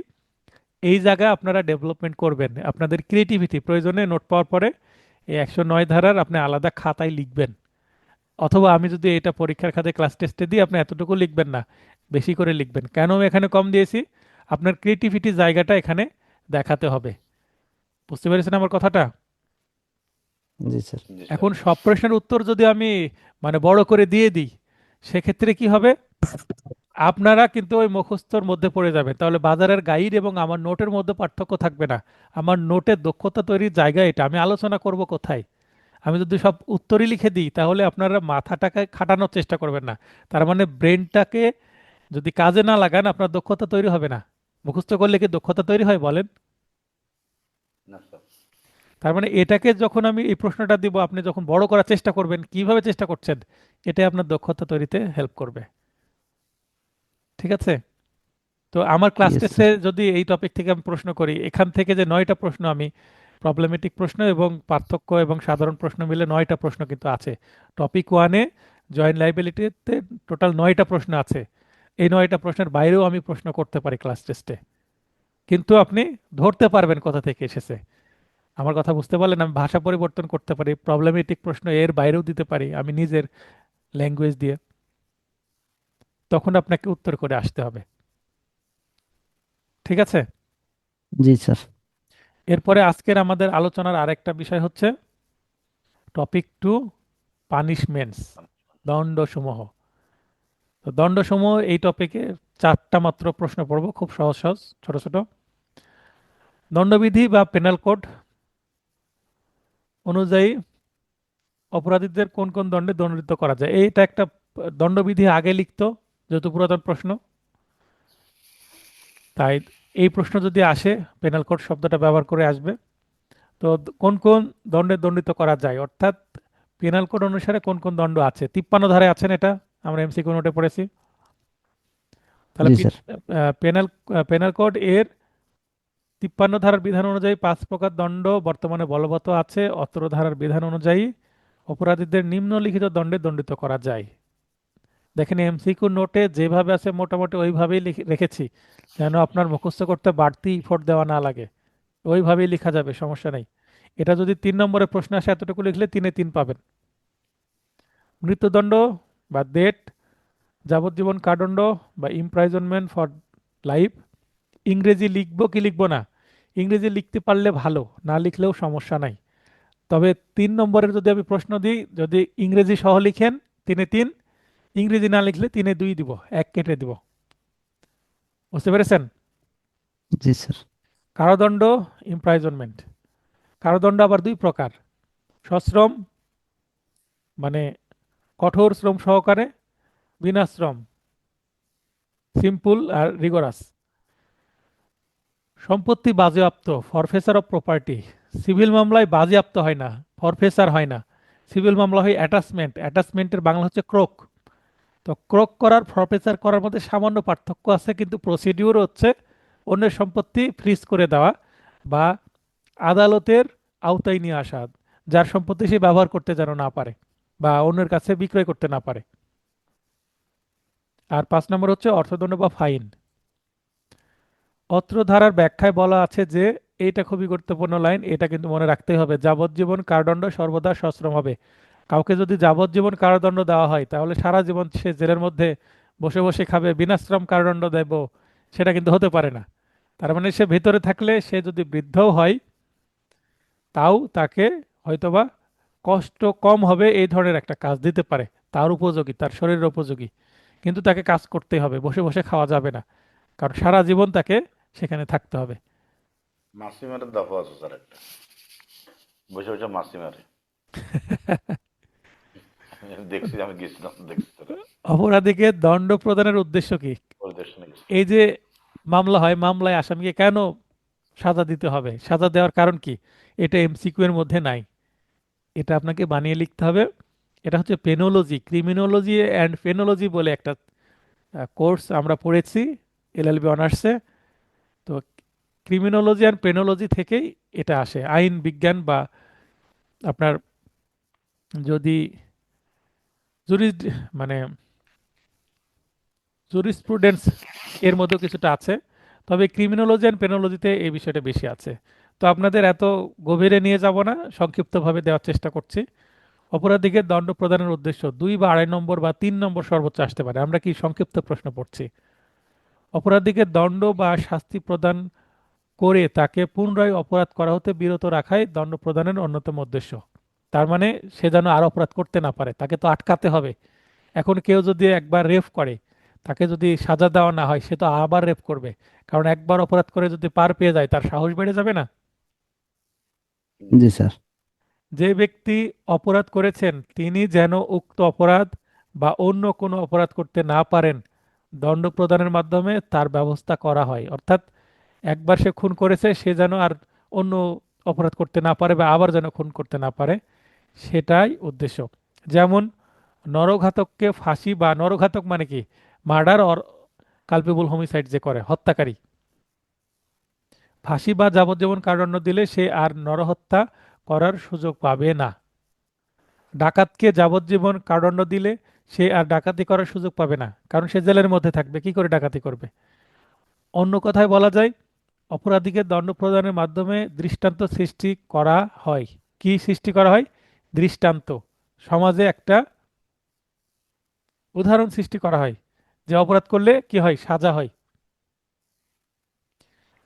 এই জায়গায় আপনারা ডেভেলপমেন্ট করবেন, আপনাদের ক্রিয়েটিভিটি প্রয়োজনে নোট পাওয়ার পরে এই 109 ধারার আপনি আলাদা খাতায় লিখবেন, অথবা আমি যদি এটা পরীক্ষার খাতায় ক্লাস টেস্টে দিই আপনি এতটুকু লিখবেন না, বেশি করে লিখবেন। কেন আমি এখানে কম দিয়েছি, আপনার ক্রিয়েটিভিটি জায়গাটা এখানে দেখাতে হবে। বুঝতে পেরেছেন আমার কথাটা? জি স্যার। জি স্যার। এখন সব প্রশ্নের উত্তর যদি আমি মানে বড় করে দিয়ে দিই, সেক্ষেত্রে কি হবে, আপনারা কিন্তু ওই মুখস্থর মধ্যে পড়ে যাবেন। তাহলে বাজারের গাইড এবং আমার নোটের মধ্যে পার্থক্য থাকবে না। আমার নোটের দক্ষতা তৈরির জায়গা এটা, আমি আলোচনা করব কোথায়। আমি যদি সব উত্তরই লিখে দিই তাহলে আপনারা মাথাটাকে খাটানোর চেষ্টা করবেন না। তার মানে ব্রেনটাকে যদি কাজে না লাগান আপনার দক্ষতা তৈরি হবে না। মুখস্থ করলে কি দক্ষতা তৈরি হয় বলেন? না স্যার। তার মানে এটাকে যখন আমি এই প্রশ্নটা দিব, আপনি যখন বড় করার চেষ্টা করবেন, কিভাবে চেষ্টা করছেন, এটাই আপনার দক্ষতা তৈরিতে হেল্প করবে। ঠিক আছে? তো আমার ক্লাস ইয়েস টেস্টে স্যার। যদি এই টপিক থেকে আমি প্রশ্ন করি, এখান থেকে যে 9টা প্রশ্ন আমি প্রবলেমেটিক প্রশ্ন এবং পার্থক্য এবং সাধারণ প্রশ্ন মিলে 9টা প্রশ্ন কিন্তু আছে। টপিক 1-এ জয়েন্ট লাইবিলিটিতে টোটাল 9টা প্রশ্ন আছে। এই 9টা প্রশ্নের বাইরেও আমি প্রশ্ন করতে পারি ক্লাস টেস্টে, কিন্তু আপনি ধরতে পারবেন কোথা থেকে এসেছে। আমার কথা বুঝতে পারলেন? আমি ভাষা পরিবর্তন করতে পারি, প্রবলেমেটিক প্রশ্ন এর বাইরেও দিতে পারি আমি নিজের ল্যাঙ্গুয়েজ দিয়ে। তখন আপনাকে উত্তর করে আসতে হবে। ঠিক আছে? জি স্যার। এরপরে আজকের আমাদের আলোচনার আরেকটা বিষয় হচ্ছে টপিক 2, পানিশমেন্টস, দণ্ডসমূহ। তো দণ্ডসমূহ এই টপিকে 4টা মাত্র প্রশ্ন পড়ব, খুব সহজ সহজ ছোট ছোট। দণ্ডবিধি বা পেনাল কোড অনুযায়ী অপরাধীদের কোন কোন দণ্ডে দণ্ডিত করা যায়, এইটা একটা দণ্ডবিধি আগে লিখতো, যেহেতু পুরাতন প্রশ্ন, তাই এই প্রশ্ন যদি আসে পেনাল কোড শব্দটা ব্যবহার করে আসবে। তো কোন কোন দণ্ডে দণ্ডিত করা যায়, অর্থাৎ পেনাল কোড অনুসারে কোন কোন দণ্ড আছে, 53 ধারায় আছেন, এটা আমরা এমসিকিউ নোটে পড়েছি। তাহলে জি স্যার। পেনাল পেনাল কোড এর 53 ধারার বিধান অনুযায়ী 5 প্রকার দণ্ড বর্তমানে বলবৎ আছে। অত্র ধারার বিধান অনুযায়ী অপরাধীদের নিম্নলিখিত দণ্ডে দণ্ডিত করা যায়। দেখেন এমসিকিউ নোটে যেভাবে আছে মোটামুটি ওইভাবেই রেখেছি, যেন আপনার মুখস্থ করতে বাড়তি ইফোর্ট দেওয়া না লাগে। ওইভাবেই লেখা যাবে, সমস্যা নেই। এটা যদি 3 নম্বরের প্রশ্ন আসে এতটুকু লিখলে 3-এ 3 পাবেন। মৃত্যুদণ্ড বা ডেথ, যাবজ্জীবন কারাদণ্ড বা ইমপ্রাইজনমেন্ট ফর লাইফ। ইংরেজি লিখবো কি লিখবো না, ইংরেজি লিখতে পারলে ভালো, না লিখলেও সমস্যা নাই। তবে 3 নম্বরের যদি আমি প্রশ্ন দিই, যদি ইংরেজি সহ লিখেন 3-এ 3, ইংরেজি না লিখলে 3-এ 2 দিব, 1 কেটে দিব। বুঝতে পেরেছেন? জি স্যার। কারাদণ্ড, ইমপ্রাইজনমেন্ট। কারাদণ্ড আবার 2 প্রকার, সশ্রম মানে কঠোর শ্রম সহকারে, বিনাশ্রম সিম্পল আর রিগোরাস। সম্পত্তি বাজেয়াপ্ত, ফরফেসার অফ প্রপার্টি। সিভিল মামলায় বাজেয়াপ্ত হয় না, ফরফেসার হয় না, সিভিল মামলা হয় অ্যাটাচমেন্ট। অ্যাটাচমেন্টের বাংলা হচ্ছে ক্রোক। তো ক্রোক করার ফরফেসার করার মধ্যে সামান্য পার্থক্য আছে, কিন্তু প্রসিডিউর হচ্ছে অন্যের সম্পত্তি ফ্রিজ করে দেওয়া বা আদালতের আওতায় নিয়ে আসা, যার সম্পত্তি সে ব্যবহার করতে যেন না পারে বা অন্যের কাছে বিক্রয় করতে না পারে। আর 5 নম্বর হচ্ছে অর্থদণ্ড বা ফাইন। অত্র ধারার ব্যাখ্যায় বলা আছে যে, এইটা খুবই গুরুত্বপূর্ণ লাইন, এটা কিন্তু মনে রাখতেই হবে, যাবজ্জীবন কারাদণ্ড সর্বদা সশ্রম হবে। কাউকে যদি যাবজ্জীবন কারাদণ্ড দেওয়া হয় তাহলে সারা জীবন সে জেলের মধ্যে বসে বসে খাবে, বিনাশ্রম কারাদণ্ড দেব সেটা কিন্তু হতে পারে না। তার মানে সে ভিতরে থাকলে, সে যদি বৃদ্ধও হয় তাও তাকে হয়তোবা কষ্ট কম হবে, এই ধরনের একটা কাজ দিতে পারে, তার উপযোগী, তার শরীরের উপযোগী, কিন্তু তাকে কাজ করতে হবে, বসে বসে খাওয়া যাবে না, কারণ সারা জীবন তাকে সেখানে থাকতে হবে। মাসি মারের দফা আছে স্যার একটা, বসে বসে মাসি মারে। আমি দেখছি, আমি গেছিলাম দেখছি স্যার। অপরাধীকে দণ্ড প্রদানের উদ্দেশ্য কি? পরিদর্শনে গেছি। এই যে মামলা হয়, মামলায় আসামিকে কেন সাজা দিতে হবে, সাজা দেওয়ার কারণ কি, এটা এমসিকিউ এর মধ্যে নাই, এটা আপনাকে বানিয়ে লিখতে হবে। এটা হচ্ছে পেনোলজি, ক্রিমিনোলজি অ্যান্ড পেনোলজি বলে একটা কোর্স আমরা পড়েছি এলএলবি অনার্সে। তো ক্রিমিনোলজি অ্যান্ড পেনোলজি থেকেই এটা আসে, আইন বিজ্ঞান বা আপনার যদি জুরি মানে জুরিসপ্রুডেন্স এর মধ্যেও কিছুটা আছে, তবে ক্রিমিনোলজি অ্যান্ড পেনোলজিতে এই বিষয়টা বেশি আছে। তো আপনাদের এত গভীরে নিয়ে যাব না, সংক্ষিপ্তভাবে দেওয়ার চেষ্টা করছি। অপরাধীকে দণ্ড প্রদানের উদ্দেশ্য 2 বা 2.5 নম্বর বা 3 নম্বর সর্বোচ্চ আসতে পারে। আমরা কি সংক্ষিপ্ত প্রশ্ন পড়ছি? অপরাধীকে দণ্ড বা শাস্তি প্রদান করে তাকে পুনরায় অপরাধ করা হতে বিরত রাখাই দণ্ড প্রদানের অন্যতম উদ্দেশ্য। তার মানে সে যেন আর অপরাধ করতে না পারে, তাকে তো আটকাতে হবে। এখন কেউ যদি একবার রেপ করে, তাকে যদি সাজা দেওয়া না হয়, সে তো আবার রেপ করবে। কারণ একবার অপরাধ করে যদি পার পেয়ে যায়, তার সাহস বেড়ে যাবে না? জি স্যার। যে ব্যক্তি অপরাধ করেছেন তিনি যেন উক্ত অপরাধ বা অন্য কোনো অপরাধ করতে না পারেন, দণ্ড প্রদানের মাধ্যমে তার ব্যবস্থা করা হয়। অর্থাৎ একবার সে খুন করেছে, সে যেন আর অন্য অপরাধ করতে না পারে বা আবার যেন খুন করতে না পারে, সেটাই উদ্দেশ্য। যেমন নরঘাতককে ফাঁসি, বা নরঘাতক মানে কি, মার্ডার অর কালপেবল হোমিসাইড যে করে, হত্যাকারী, ফাঁসি বা যাবজ্জীবন কারাদণ্ড দিলে সে আর নরহত্যা করার সুযোগ পাবে না। ডাকাতকে যাবজ্জীবন কারাদণ্ড দিলে সে আর ডাকাতি করার সুযোগ পাবে না, কারণ সে জেলের মধ্যে থাকবে, কি করে ডাকাতি করবে? অন্য কথায় বলা যায়, অপরাধীকে দণ্ড প্রদানের মাধ্যমে দৃষ্টান্ত সৃষ্টি করা হয়। কি সৃষ্টি করা হয়? দৃষ্টান্ত। সমাজে একটা উদাহরণ সৃষ্টি করা হয় যে অপরাধ করলে কি হয়, সাজা হয়।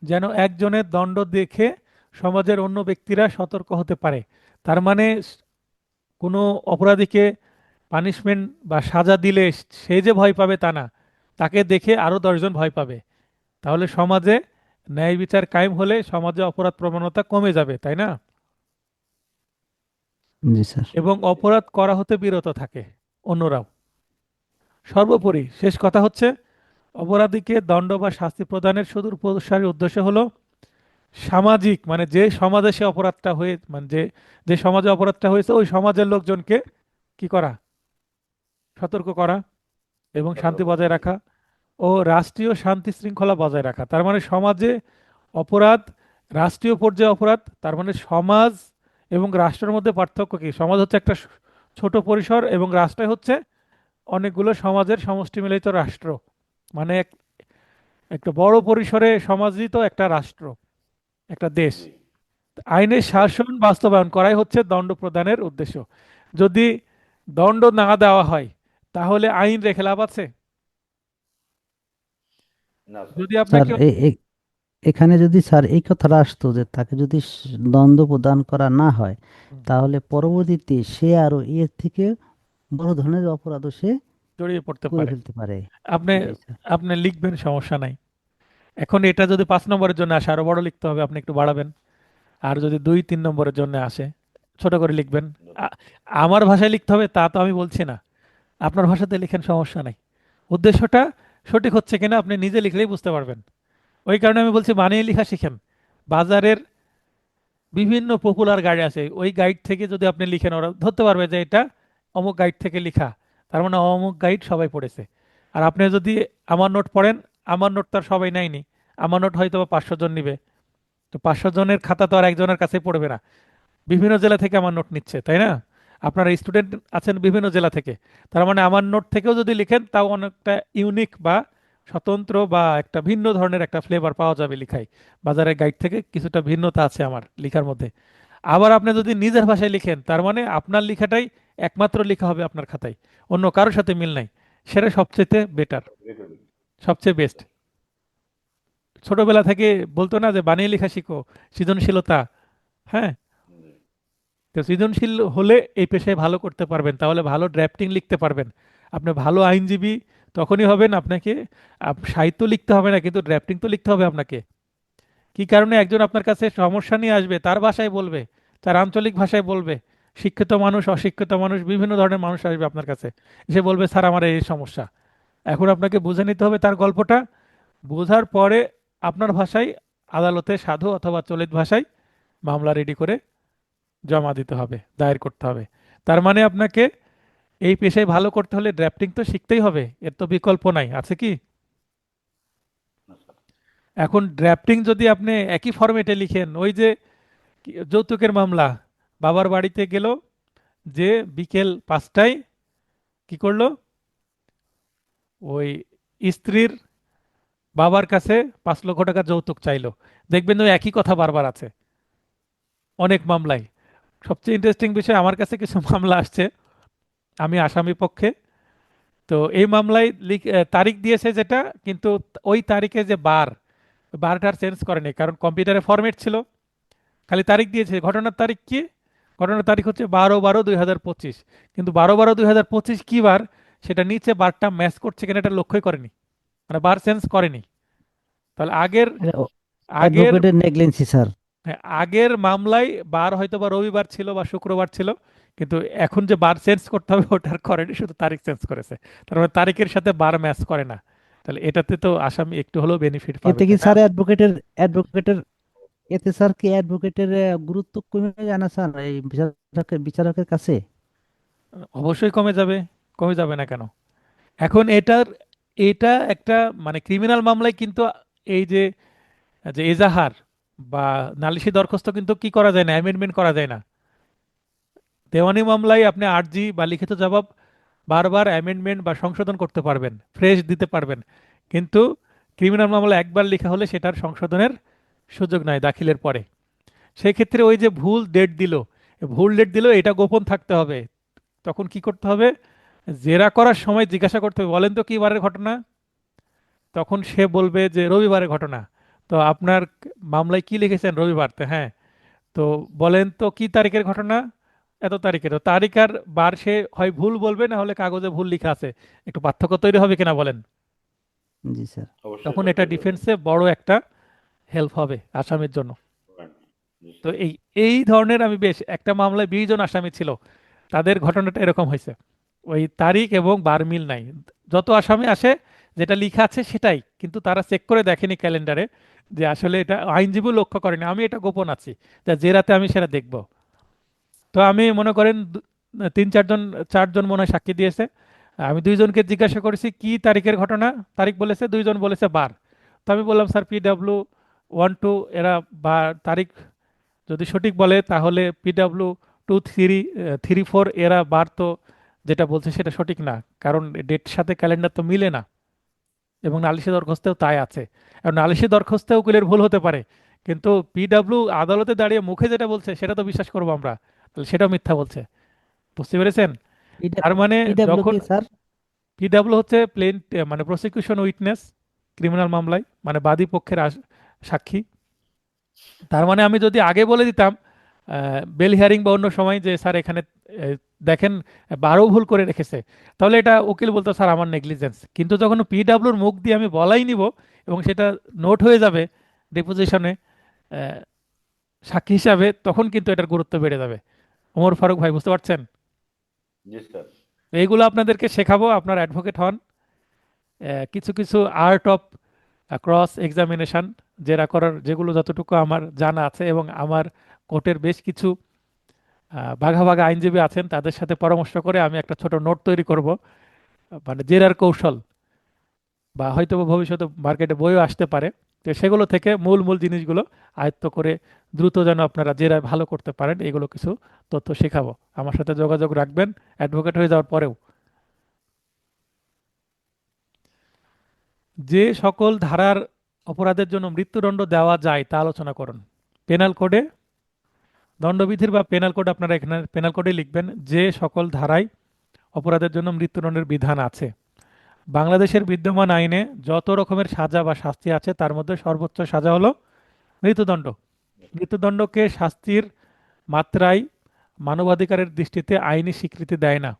যেন একজনের দণ্ড দেখে সমাজের অন্য ব্যক্তিরা সতর্ক হতে পারে। তার মানে কোনো অপরাধীকে পানিশমেন্ট বা সাজা দিলে সে যে ভয় পাবে তা না, তাকে দেখে আরো 10 জন ভয় পাবে। তাহলে সমাজে ন্যায় বিচার কায়েম হলে সমাজে অপরাধ প্রবণতা কমে যাবে, তাই না? জি স্যার। এবং অপরাধ করা হতে বিরত থাকে অন্যরাও। সর্বোপরি শেষ কথা হচ্ছে, অপরাধীকে দণ্ড বা শাস্তি প্রদানের সুদূর প্রসারী উদ্দেশ্য হলো সামাজিক, মানে যে সমাজে সে অপরাধটা হয়ে, মানে যে যে সমাজে অপরাধটা হয়েছে ওই সমাজের লোকজনকে কি করা, সতর্ক করা এবং শান্তি সতর্ক বজায় করা। রাখা ও রাষ্ট্রীয় শান্তি শৃঙ্খলা বজায় রাখা। তার মানে সমাজে অপরাধ, রাষ্ট্রীয় পর্যায়ে অপরাধ, তার মানে সমাজ এবং রাষ্ট্রের মধ্যে পার্থক্য কি? সমাজ হচ্ছে একটা ছোট পরিসর এবং রাষ্ট্র হচ্ছে অনেকগুলো সমাজের সমষ্টি মিলিত রাষ্ট্র। মানে একটা বড় পরিসরে সমাজই তো একটা রাষ্ট্র, একটা দেশ। জি। আইনের শাসন বাস্তবায়ন করাই হচ্ছে দণ্ড প্রদানের উদ্দেশ্য। যদি দণ্ড না দেওয়া হয়, তাহলে আইন রেখে লাভ আছে? না স্যার। যদি স্যার আপনাকে এখানে যদি স্যার এই কথাটা আসতো যে তাকে যদি দণ্ড প্রদান করা না হয়, হুম, তাহলে পরবর্তীতে সে আরো এর থেকে বড় ধরনের অপরাধও সে জড়িয়ে পড়তে করে পারে। ফেলতে পারে। আপনি জি স্যার। আপনি লিখবেন, সমস্যা নাই। এখন এটা যদি 5 নম্বরের জন্য আসে, আরো বড় লিখতে হবে, আপনি একটু বাড়াবেন। আর যদি 2-3 নম্বরের জন্য আসে, ছোট করে লিখবেন। আ- আমার ভাষায় লিখতে হবে তা তো আমি বলছি না, আপনার ভাষাতে লিখেন, সমস্যা নাই। উদ্দেশ্যটা সঠিক হচ্ছে কিনা আপনি নিজে লিখলেই বুঝতে পারবেন। ওই কারণে আমি বলছি বানিয়ে লেখা শিখেন। বাজারের বিভিন্ন পপুলার গাইড আছে, ওই গাইড থেকে যদি আপনি লিখেন, ওরা ধরতে পারবে যে এটা অমুক গাইড থেকে লেখা, তার মানে অমুক গাইড সবাই পড়েছে। আর আপনি যদি আমার নোট পড়েন, আমার নোট তার সবাই নেয়নি, আমার নোট হয়তো বা 500 জন নিবে। তো 500 জনের খাতা তো আর একজনের কাছে পড়বে না, বিভিন্ন জেলা থেকে আমার নোট নিচ্ছে, তাই না? আপনারা স্টুডেন্ট আছেন বিভিন্ন জেলা থেকে, তার মানে আমার নোট থেকেও যদি লিখেন তাও অনেকটা ইউনিক বা স্বতন্ত্র বা একটা ভিন্ন ধরনের একটা ফ্লেভার পাওয়া যাবে লিখায়। বাজারের গাইড থেকে কিছুটা ভিন্নতা আছে আমার লেখার মধ্যে। আবার আপনি যদি নিজের ভাষায় লিখেন, তার মানে আপনার লেখাটাই একমাত্র লেখা হবে আপনার খাতায়, অন্য কারোর সাথে মিল নাই। সেটা সবচেয়ে বেটার, রেখে দিন। সবচেয়ে বেস্ট। ছোটবেলা থেকে বলতো না যে বানিয়ে লেখা শিখো, সৃজনশীলতা। হ্যাঁ, জি। তো সৃজনশীল হলে এই পেশায় ভালো করতে পারবেন, তাহলে ভালো ড্রাফটিং লিখতে পারবেন। আপনি ভালো আইনজীবী তখনই হবেন, আপনাকে সাহিত্য লিখতে হবে না, কিন্তু ড্রাফটিং তো লিখতে হবে আপনাকে। কি কারণে একজন আপনার কাছে সমস্যা নিয়ে আসবে, তার ভাষায় বলবে, তার আঞ্চলিক ভাষায় বলবে। শিক্ষিত মানুষ, অশিক্ষিত মানুষ, বিভিন্ন ধরনের মানুষ আসবে আপনার কাছে, এসে বলবে স্যার আমার এই সমস্যা। এখন আপনাকে বুঝে নিতে হবে তার গল্পটা, বোঝার পরে আপনার ভাষায় আদালতে সাধু অথবা চলিত ভাষায় মামলা রেডি করে জমা দিতে হবে, দায়ের করতে হবে। তার মানে আপনাকে এই পেশায় ভালো করতে হলে ড্রাফটিং তো শিখতেই হবে, এর তো বিকল্প নাই, আছে কি? না স্যার। এখন ড্রাফটিং যদি আপনি একই ফরম্যাটে লিখেন, ওই যে যৌতুকের মামলা, বাবার বাড়িতে গেল, যে বিকেল 5টায় কি করলো, ওই স্ত্রীর বাবার কাছে 5 লক্ষ টাকা যৌতুক চাইলো। দেখবেন ওই একই কথা বারবার আছে অনেক মামলায়। সবচেয়ে ইন্টারেস্টিং বিষয়, আমার কাছে কিছু মামলা আসছে, আমি আসামি পক্ষে। তো এই মামলায় তারিখ দিয়েছে যেটা, কিন্তু ওই তারিখে যে বারটার চেঞ্জ করেনি, কারণ কম্পিউটারে ফরম্যাট ছিল, খালি তারিখ দিয়েছে। ঘটনার তারিখ কি? ঘটনার তারিখ হচ্ছে 12/12/2025, কিন্তু 12/12/2025 কি বার, সেটা নিচে বারটা ম্যাচ করছে কিনা এটা লক্ষ্যই করেনি, মানে বার চেঞ্জ করেনি। তাহলে আগের আগের অ্যাডভোকেটের নেগলিজেন্সি স্যার। হ্যাঁ, আগের মামলায় বার হয়তো বা রবিবার ছিল বা শুক্রবার ছিল, কিন্তু এখন যে বার চেঞ্জ করতে হবে ওটার করেনি, শুধু তারিখ চেঞ্জ করেছে। তার মানে তারিখের সাথে বার ম্যাচ করে না। তাহলে এটাতে তো আসামি একটু হলেও বেনিফিট পাবে, এতে কি তাই না? স্যার অ্যাডভোকেটের এতে স্যার কি অ্যাডভোকেটের গুরুত্ব কমে যায় না স্যার এই বিচারকের কাছে? অবশ্যই কমে যাবে, কমে যাবে না কেন? এখন এটা একটা মানে ক্রিমিনাল মামলায় কিন্তু এই যে যে এজাহার বা নালিশি দরখাস্ত কিন্তু কি করা যায় না, অ্যামেন্ডমেন্ট করা যায় না। দেওয়ানি মামলায় আপনি আর্জি বা লিখিত জবাব বারবার অ্যামেন্ডমেন্ট বা সংশোধন করতে পারবেন, ফ্রেশ দিতে পারবেন। কিন্তু ক্রিমিনাল মামলা একবার লেখা হলে সেটার সংশোধনের সুযোগ নাই দাখিলের পরে। সেই ক্ষেত্রে ওই যে ভুল ডেট দিল, এটা গোপন থাকতে হবে। তখন কি করতে হবে, জেরা করার সময় জিজ্ঞাসা করতে হবে, বলেন তো কি বারের ঘটনা? তখন সে বলবে যে রবিবারের ঘটনা। তো আপনার মামলায় কি লিখেছেন? রবিবার। তো হ্যাঁ, তো বলেন তো কি তারিখের ঘটনা? এত তারিখে। তো তারিখ আর বার সে হয় ভুল বলবে, না হলে কাগজে ভুল লেখা আছে, একটু পার্থক্য তৈরি হবে কিনা বলেন? জি স্যার। অবশ্যই তখন স্যার, এটা তৈরি হবে। ডিফেন্সে বড় একটা হেল্প হবে আসামির জন্য। Right. জি তো স্যার। এই ধরনের আমি বেশ একটা মামলায় 20 জন আসামি ছিল, তাদের ঘটনাটা এরকম হয়েছে, ওই তারিখ এবং বার মিল নাই। যত আসামি আসে যেটা লেখা আছে সেটাই, কিন্তু তারা চেক করে দেখেনি ক্যালেন্ডারে যে আসলে এটা আইনজীবী লক্ষ্য করেনি, আমি এটা গোপন আছি, যা জেরাতে আমি সেটা দেখব। তো আমি মনে করেন 3-4 জন মনে হয় সাক্ষী দিয়েছে। আমি 2 জনকে জিজ্ঞাসা করেছি কি তারিখের ঘটনা, তারিখ বলেছে, 2 জন বলেছে বার। তো আমি বললাম স্যার PW 1 2 এরা বার তারিখ যদি সঠিক বলে তাহলে PW 2 3 3 4 এরা বার তো যেটা বলছে সেটা সঠিক না, কারণ ডেট সাথে ক্যালেন্ডার তো মিলে না। এবং নালিশি দরখাস্তেও তাই আছে। এবং নালিশি দরখাস্তে উকিলের ভুল হতে পারে, কিন্তু আদালতে দাঁড়িয়ে মুখে যেটা বলছে সেটা তো বিশ্বাস করবো আমরা, তাহলে সেটাও মিথ্যা বলছে। বুঝতে পেরেছেন? তার মানে পিডাব্লিউ যখন কি স্যার? হচ্ছে প্লেন মানে প্রসিকিউশন উইটনেস ক্রিমিনাল মামলায়, মানে বাদী পক্ষের সাক্ষী। তার মানে আমি যদি আগে বলে দিতাম বেল হিয়ারিং বা অন্য সময় যে স্যার এখানে দেখেন 12 ভুল করে রেখেছে, তাহলে এটা উকিল বলতো স্যার আমার নেগলিজেন্স। কিন্তু যখন PWর মুখ দিয়ে আমি বলাই নিব এবং সেটা নোট হয়ে যাবে ডিপোজিশনে সাক্ষী হিসাবে, তখন কিন্তু এটার গুরুত্ব বেড়ে যাবে। ওমর ফারুক ভাই, বুঝতে পারছেন? জি স্যার। এইগুলো আপনাদেরকে শেখাবো, আপনার অ্যাডভোকেট হন। কিছু কিছু আর্ট অফ ক্রস এক্সামিনেশন জেরা করার, যেগুলো যতটুকু আমার জানা আছে, এবং আমার কোর্টের বেশ কিছু বাঘা বাঘা আইনজীবী আছেন, তাদের সাথে পরামর্শ করে আমি একটা ছোট নোট তৈরি করব, মানে জেরার কৌশল, বা হয়তো বা ভবিষ্যতে মার্কেটে বইও আসতে পারে। তো সেগুলো থেকে মূল মূল জিনিসগুলো আয়ত্ত করে দ্রুত যেন আপনারা জেরা ভালো করতে পারেন, এগুলো কিছু তথ্য শেখাবো। আমার সাথে যোগাযোগ রাখবেন অ্যাডভোকেট হয়ে যাওয়ার পরেও। যে সকল ধারার অপরাধের জন্য মৃত্যুদণ্ড দেওয়া যায় তা আলোচনা করুন। পেনাল কোডে, দণ্ডবিধির বা পেনাল কোড, আপনারা এখানে পেনাল কোডে লিখবেন যে সকল ধারায় অপরাধের জন্য মৃত্যুদণ্ডের বিধান আছে। বাংলাদেশের বিদ্যমান আইনে যত রকমের সাজা বা শাস্তি আছে তার মধ্যে সর্বোচ্চ সাজা হলো মৃত্যুদণ্ড। মৃত্যুদণ্ডকে শাস্তির মাত্রায় মানবাধিকারের দৃষ্টিতে আইনি স্বীকৃতি দেয় না।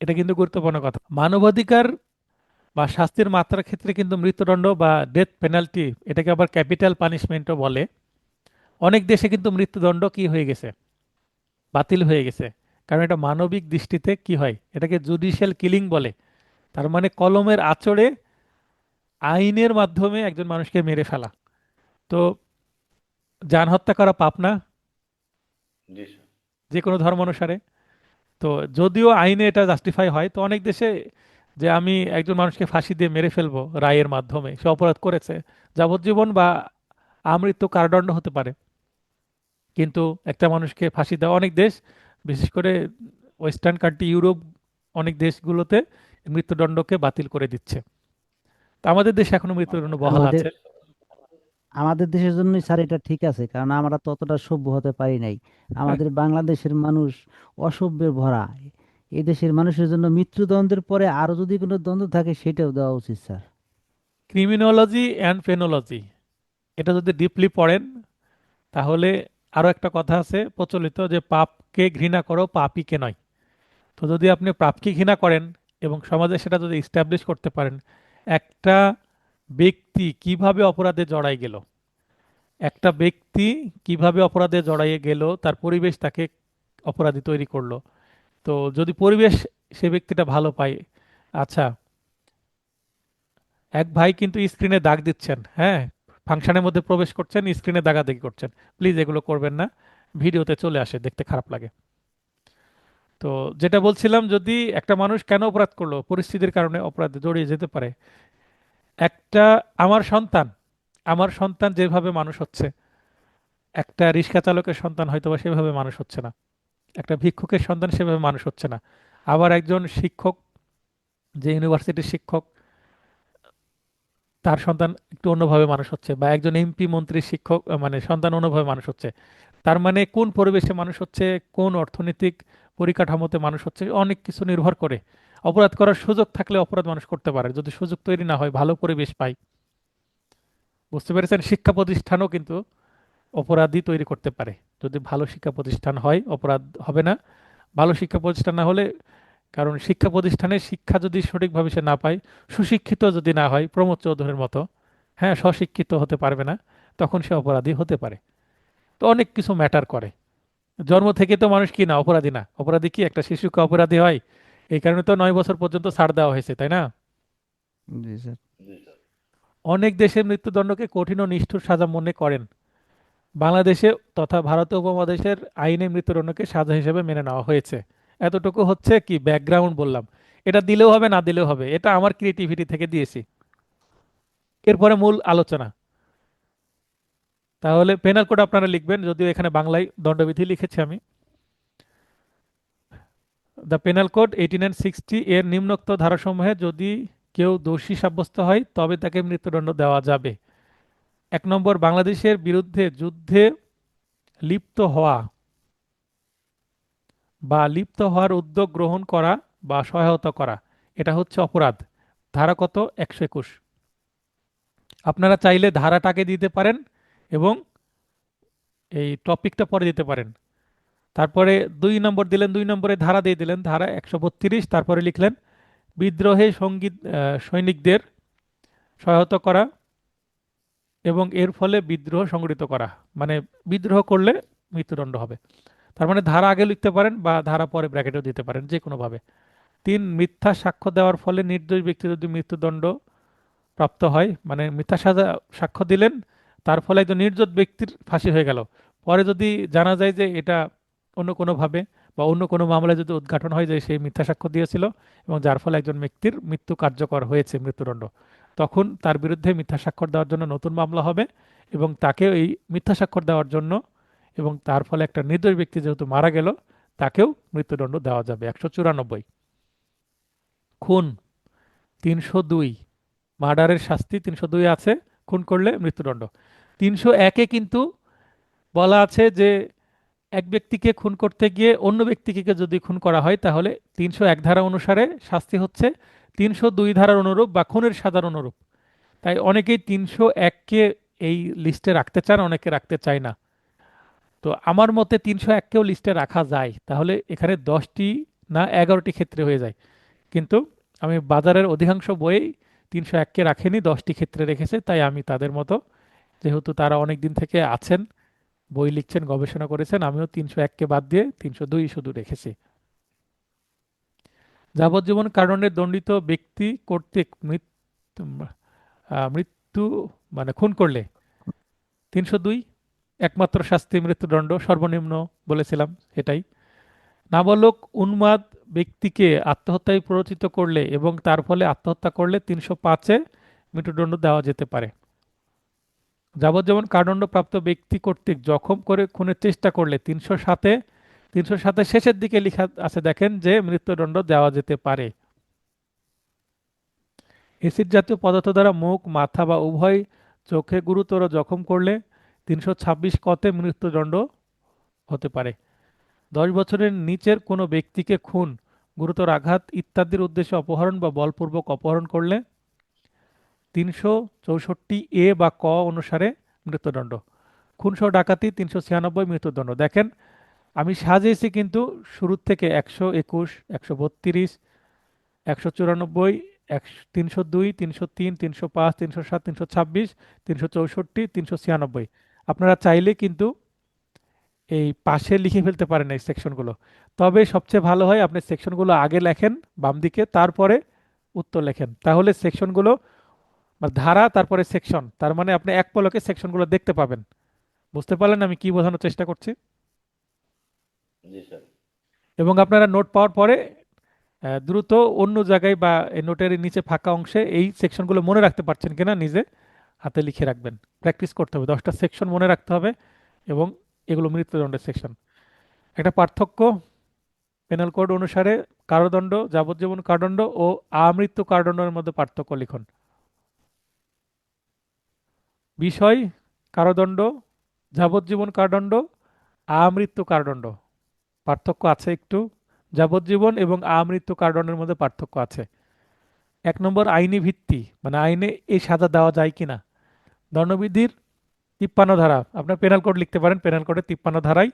এটা কিন্তু গুরুত্বপূর্ণ কথা। মানবাধিকার বা শাস্তির মাত্রার ক্ষেত্রে কিন্তু মৃত্যুদণ্ড বা ডেথ পেনাল্টি, এটাকে আবার ক্যাপিটাল পানিশমেন্টও বলে, অনেক দেশে কিন্তু মৃত্যুদণ্ড কি হয়ে গেছে, বাতিল হয়ে গেছে। কারণ এটা মানবিক দৃষ্টিতে কি হয়, এটাকে জুডিশিয়াল কিলিং বলে। তার মানে কলমের আঁচড়ে আইনের মাধ্যমে একজন মানুষকে মেরে ফেলা। তো জান হত্যা করা পাপ না, জি স্যার। যে কোনো ধর্ম অনুসারে? তো যদিও আইনে এটা জাস্টিফাই হয়, তো অনেক দেশে যে আমি একজন মানুষকে ফাঁসি দিয়ে মেরে ফেলবো রায়ের মাধ্যমে, সে অপরাধ করেছে, যাবজ্জীবন বা আমৃত্যু কারাদণ্ড হতে পারে। কিন্তু একটা মানুষকে ফাঁসি দেওয়া অনেক দেশ, বিশেষ করে ওয়েস্টার্ন কান্ট্রি, ইউরোপ অনেক দেশগুলোতে মৃত্যুদণ্ডকে বাতিল করে দিচ্ছে। তা আমাদের দেশে এখনো মৃত্যুদণ্ড বহাল আমাদের আছে। আমাদের দেশের জন্যই স্যার এটা ঠিক আছে, কারণ আমরা ততটা সভ্য হতে পারি নাই। হ্যাঁ, আমাদের বাংলাদেশের মানুষ অসভ্যে ভরা। এই দেশের মানুষের জন্য মৃত্যুদণ্ডের পরে আরো যদি কোনো দ্বন্দ্ব থাকে সেটাও দেওয়া উচিত স্যার। ক্রিমিনোলজি অ্যান্ড পেনোলজি, এটা যদি ডিপলি পড়েন তাহলে আরো একটা কথা আছে প্রচলিত, যে পাপকে ঘৃণা করো, পাপীকে নয়। তো যদি আপনি পাপকে ঘৃণা করেন এবং সমাজে সেটা যদি ইস্টাবলিশ করতে পারেন, একটা ব্যক্তি কিভাবে অপরাধে জড়াই গেল, একটা ব্যক্তি কিভাবে অপরাধে জড়াইয়ে গেল, তার পরিবেশ তাকে অপরাধী তৈরি করলো। তো যদি পরিবেশ সে ব্যক্তিটা ভালো পায়, আচ্ছা, এক ভাই কিন্তু স্ক্রিনে দাগ দিচ্ছেন, হ্যাঁ, ফাংশনের মধ্যে প্রবেশ করছেন, স্ক্রিনে দাগাদাগি করছেন, প্লিজ এগুলো করবেন না, ভিডিওতে চলে আসে, দেখতে খারাপ লাগে। তো যেটা বলছিলাম, যদি একটা মানুষ কেন অপরাধ করলো, পরিস্থিতির কারণে অপরাধে জড়িয়ে যেতে পারে। একটা আমার সন্তান যেভাবে মানুষ হচ্ছে, একটা রিক্সা চালকের সন্তান হয়তো বা সেভাবে মানুষ হচ্ছে না, একটা ভিক্ষুকের সন্তান সেভাবে মানুষ হচ্ছে না। আবার একজন শিক্ষক, যে ইউনিভার্সিটির শিক্ষক, তার সন্তান একটু অন্যভাবে মানুষ হচ্ছে, বা একজন এমপি মন্ত্রীর শিক্ষক মানে সন্তান অন্যভাবে মানুষ হচ্ছে। তার মানে কোন পরিবেশে মানুষ হচ্ছে, কোন অর্থনৈতিক পরিকাঠামোতে মানুষ হচ্ছে, অনেক কিছু নির্ভর করে। অপরাধ করার সুযোগ থাকলে অপরাধ মানুষ করতে পারে, যদি সুযোগ তৈরি না হয়, ভালো পরিবেশ পায়। বুঝতে পেরেছেন? শিক্ষা প্রতিষ্ঠানও কিন্তু অপরাধী তৈরি করতে পারে। যদি ভালো শিক্ষা প্রতিষ্ঠান হয় অপরাধ হবে না, ভালো শিক্ষা প্রতিষ্ঠান না হলে, কারণ শিক্ষা প্রতিষ্ঠানে শিক্ষা যদি সঠিকভাবে সে না পায়, সুশিক্ষিত যদি না হয় প্রমোদ চৌধুরীর মতো, হ্যাঁ, স্বশিক্ষিত হতে পারবে না, তখন সে অপরাধী হতে পারে। তো অনেক কিছু ম্যাটার করে। জন্ম থেকে তো মানুষ কি না অপরাধী না, অপরাধী কি একটা শিশুকে অপরাধী হয়? এই কারণে তো 9 বছর পর্যন্ত ছাড় দেওয়া হয়েছে, তাই না? জি স্যার। জি স্যার। অনেক দেশে মৃত্যুদণ্ডকে কঠিন ও নিষ্ঠুর সাজা মনে করেন। বাংলাদেশে তথা ভারতীয় উপমহাদেশের আইনে মৃত্যুদণ্ডকে সাজা হিসেবে মেনে নেওয়া হয়েছে। এতটুকু হচ্ছে কি ব্যাকগ্রাউন্ড বললাম। এটা দিলেও হবে, না দিলেও হবে, এটা আমার ক্রিয়েটিভিটি থেকে দিয়েছি। এরপরে মূল আলোচনা। তাহলে পেনাল কোড আপনারা লিখবেন, যদিও এখানে বাংলায় দণ্ডবিধি লিখেছি আমি। দ্য পেনাল কোড 1860 এর নিম্নোক্ত ধারাসমূহে যদি কেউ দোষী সাব্যস্ত হয় তবে তাকে মৃত্যুদণ্ড দেওয়া যাবে। 1 নম্বর, বাংলাদেশের বিরুদ্ধে যুদ্ধে লিপ্ত হওয়া বা লিপ্ত হওয়ার উদ্যোগ গ্রহণ করা বা সহায়তা করা, এটা হচ্ছে অপরাধ। ধারা কত? 121। আপনারা চাইলে ধারাটাকে দিতে পারেন এবং এই টপিকটা পরে দিতে পারেন। তারপরে 2 নম্বর দিলেন, 2 নম্বরে ধারা দিয়ে দিলেন, ধারা 132, তারপরে লিখলেন বিদ্রোহে সৈনিকদের সহায়তা করা এবং এর ফলে বিদ্রোহ সংগঠিত করা, মানে বিদ্রোহ করলে মৃত্যুদণ্ড হবে। তার মানে ধারা আগে লিখতে পারেন বা ধারা পরে ব্র্যাকেটেও দিতে পারেন, যে কোনোভাবে। 3, মিথ্যা সাক্ষ্য দেওয়ার ফলে নির্দোষ ব্যক্তি যদি মৃত্যুদণ্ড প্রাপ্ত হয়, মানে মিথ্যা সাক্ষ্য দিলেন, তার ফলে একজন নির্দোষ ব্যক্তির ফাঁসি হয়ে গেল, পরে যদি জানা যায় যে এটা অন্য কোনোভাবে বা অন্য কোনো মামলায় যদি উদ্ঘাটন হয় যে সে মিথ্যা সাক্ষ্য দিয়েছিল এবং যার ফলে একজন ব্যক্তির মৃত্যু কার্যকর হয়েছে, মৃত্যুদণ্ড, তখন তার বিরুদ্ধে মিথ্যা স্বাক্ষর দেওয়ার জন্য নতুন মামলা হবে এবং তাকে এই মিথ্যা স্বাক্ষর দেওয়ার জন্য এবং তার ফলে একটা নির্দোষ ব্যক্তি যেহেতু মারা গেল, তাকেও মৃত্যুদণ্ড দেওয়া যাবে। 194, খুন 302, মার্ডারের শাস্তি 302 আছে, খুন করলে মৃত্যুদণ্ড। 301-এ কিন্তু বলা আছে যে এক ব্যক্তিকে খুন করতে গিয়ে অন্য ব্যক্তিকে যদি খুন করা হয় তাহলে 301 ধারা অনুসারে শাস্তি হচ্ছে 302 ধারার অনুরূপ বা খুনের সাজার অনুরূপ। তাই অনেকেই 301-কে এই লিস্টে রাখতে চান, অনেকে রাখতে চায় না। তো আমার মতে 301-কেও লিস্টে রাখা যায়, তাহলে এখানে 10টি না 11টি ক্ষেত্রে হয়ে যায়। কিন্তু আমি বাজারের অধিকাংশ বইয়েই 301-কে রাখেনি, 10টি ক্ষেত্রে রেখেছে, তাই আমি তাদের মতো, যেহেতু তারা অনেক দিন থেকে আছেন, বই লিখছেন, গবেষণা করেছেন, আমিও 301-কে বাদ দিয়ে 302 শুধু রেখেছি। যাবজ্জীবন কারণে দণ্ডিত ব্যক্তি কর্তৃক মৃত্যু মানে খুন করলে 302, একমাত্র শাস্তি মৃত্যুদণ্ড, সর্বনিম্ন বলেছিলাম এটাই। নাবালক উন্মাদ ব্যক্তিকে আত্মহত্যায় প্ররোচিত করলে এবং তার ফলে আত্মহত্যা করলে 305-এ মৃত্যুদণ্ড দেওয়া যেতে পারে। যাবজ্জীবন কারাদণ্ডপ্রাপ্ত ব্যক্তি কর্তৃক জখম করে খুনের চেষ্টা করলে 307 শেষের দিকে লেখা আছে, দেখেন যে মৃত্যুদণ্ড দেওয়া যেতে পারে। এসিড জাতীয় পদার্থ দ্বারা মুখ, মাথা বা উভয় চোখে গুরুতর জখম করলে 326 কতে মৃত্যুদণ্ড হতে পারে। 10 বছরের নিচের কোনো ব্যক্তিকে খুন, গুরুতর আঘাত ইত্যাদির উদ্দেশ্যে অপহরণ বা বলপূর্বক অপহরণ করলে 364 বা ক অনুসারে মৃত্যুদণ্ড। খুনসহ ডাকাতি 396 মৃত্যুদণ্ড। দেখেন আমি সাজিয়েছি কিন্তু শুরু থেকে 121, 132, 194, 302, 303, 305, 307, 326, 364, 396। আপনারা চাইলে কিন্তু এই পাশে লিখে ফেলতে পারেন এই সেকশনগুলো। তবে সবচেয়ে ভালো হয় আপনি সেকশনগুলো আগে লেখেন বাম দিকে, তারপরে উত্তর লেখেন। তাহলে সেকশনগুলো বা ধারা তারপরে সেকশন, তার মানে আপনি এক পলকে সেকশনগুলো দেখতে পাবেন। বুঝতে পারলেন আমি কি বোঝানোর চেষ্টা করছি? জি স্যার। এবং আপনারা নোট পাওয়ার পরে দ্রুত অন্য জায়গায় বা এই নোটের নিচে ফাঁকা অংশে এই সেকশনগুলো মনে রাখতে পারছেন কিনা নিজে হাতে লিখে রাখবেন। প্র্যাকটিস করতে হবে, 10টা সেকশন মনে রাখতে হবে এবং এগুলো মৃত্যুদণ্ডের সেকশন। একটা পার্থক্য, পেনাল কোড অনুসারে কারাদণ্ড, যাবজ্জীবন কারাদণ্ড ও আমৃত্যু কারাদণ্ডের মধ্যে পার্থক্য লিখুন। বিষয় কারাদণ্ড, যাবজ্জীবন কারাদণ্ড, আমৃত্যু কারাদণ্ড। পার্থক্য আছে একটু, যাবজ্জীবন এবং আমৃত্যু কারাদণ্ডের মধ্যে পার্থক্য আছে। 1 নম্বর আইনি ভিত্তি, মানে আইনে এই সাজা দেওয়া যায় কিনা। দণ্ডবিধির 53 ধারা, আপনার পেনাল কোড লিখতে পারেন, পেনাল কোডে 53 ধারায়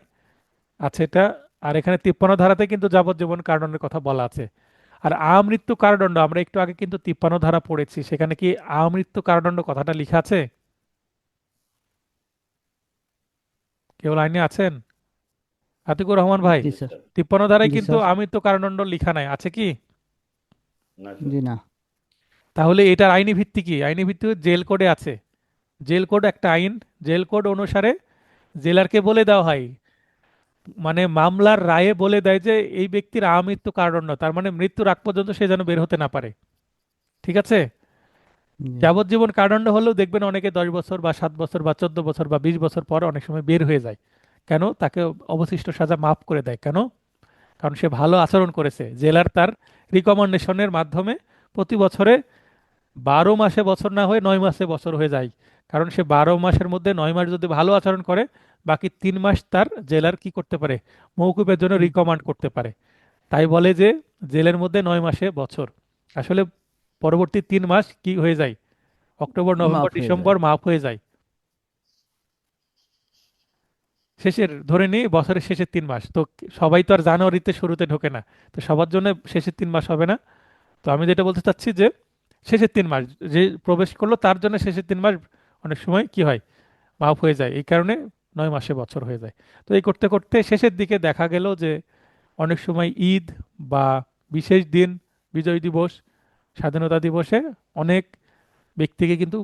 আছে এটা। আর এখানে 53 ধারাতে কিন্তু যাবজ্জীবন কারাদণ্ডের কথা বলা আছে। আর আমৃত্যু কারাদণ্ড আমরা একটু আগে কিন্তু 53 ধারা পড়েছি, সেখানে কি আমৃত্যু কারাদণ্ড কথাটা লেখা আছে? কেউ লাইনে আছেন? আতিকুর রহমান ভাই, জি স্যার। 53 ধারায় জি কিন্তু স্যার। আমৃত্যু কারাদণ্ড লেখা নাই, আছে কি? না স্যার। জি না। তাহলে এটার আইনি ভিত্তি কি? আইনি ভিত্তি জেল কোডে আছে। জেল কোড একটা আইন, জেল কোড অনুসারে জেলারকে বলে দেওয়া হয়, মানে মামলার রায়ে বলে দেয় যে এই ব্যক্তির আমৃত্যু কারাদণ্ড, তার মানে মৃত্যুর আগ পর্যন্ত সে যেন বের হতে না পারে। ঠিক আছে? জি। যাবজ্জীবন কারাদণ্ড হলেও দেখবেন অনেকে 10 বছর বা 7 বছর বা 14 বছর বা 20 বছর পর অনেক সময় বের হয়ে যায়। কেন? তাকে অবশিষ্ট সাজা মাফ করে দেয়। কেন? কারণ সে ভালো আচরণ করেছে। জেলার তার রিকমেন্ডেশনের মাধ্যমে প্রতি বছরে 12 মাসে বছর না হয়ে 9 মাসে বছর হয়ে যায়। কারণ সে 12 মাসের মধ্যে 9 মাস যদি ভালো আচরণ করে, বাকি 3 মাস তার জেলার কি করতে পারে? মওকুফের জন্য রিকমান্ড করতে পারে। তাই বলে যে জেলের মধ্যে 9 মাসে বছর, আসলে পরবর্তী 3 মাস কি হয়ে যায়? অক্টোবর, মাফ নভেম্বর, হয়ে ডিসেম্বর যায়। মাফ হয়ে যায়। শেষের ধরে নিই বছরের শেষের 3 মাস তো, সবাই তো আর জানুয়ারিতে শুরুতে ঢোকে না, তো সবার জন্য শেষের 3 মাস হবে না। তো আমি যেটা বলতে চাচ্ছি যে শেষের 3 মাস যে প্রবেশ করলো তার জন্য শেষের 3 মাস অনেক সময় কি হয়? মাফ হয়ে যায়, এই কারণে 9 মাসে বছর হয়ে যায়। তো এই করতে করতে শেষের দিকে দেখা গেল যে অনেক সময় ঈদ বা বিশেষ দিন, বিজয় দিবস, স্বাধীনতা দিবসে অনেক ব্যক্তিকে কিন্তু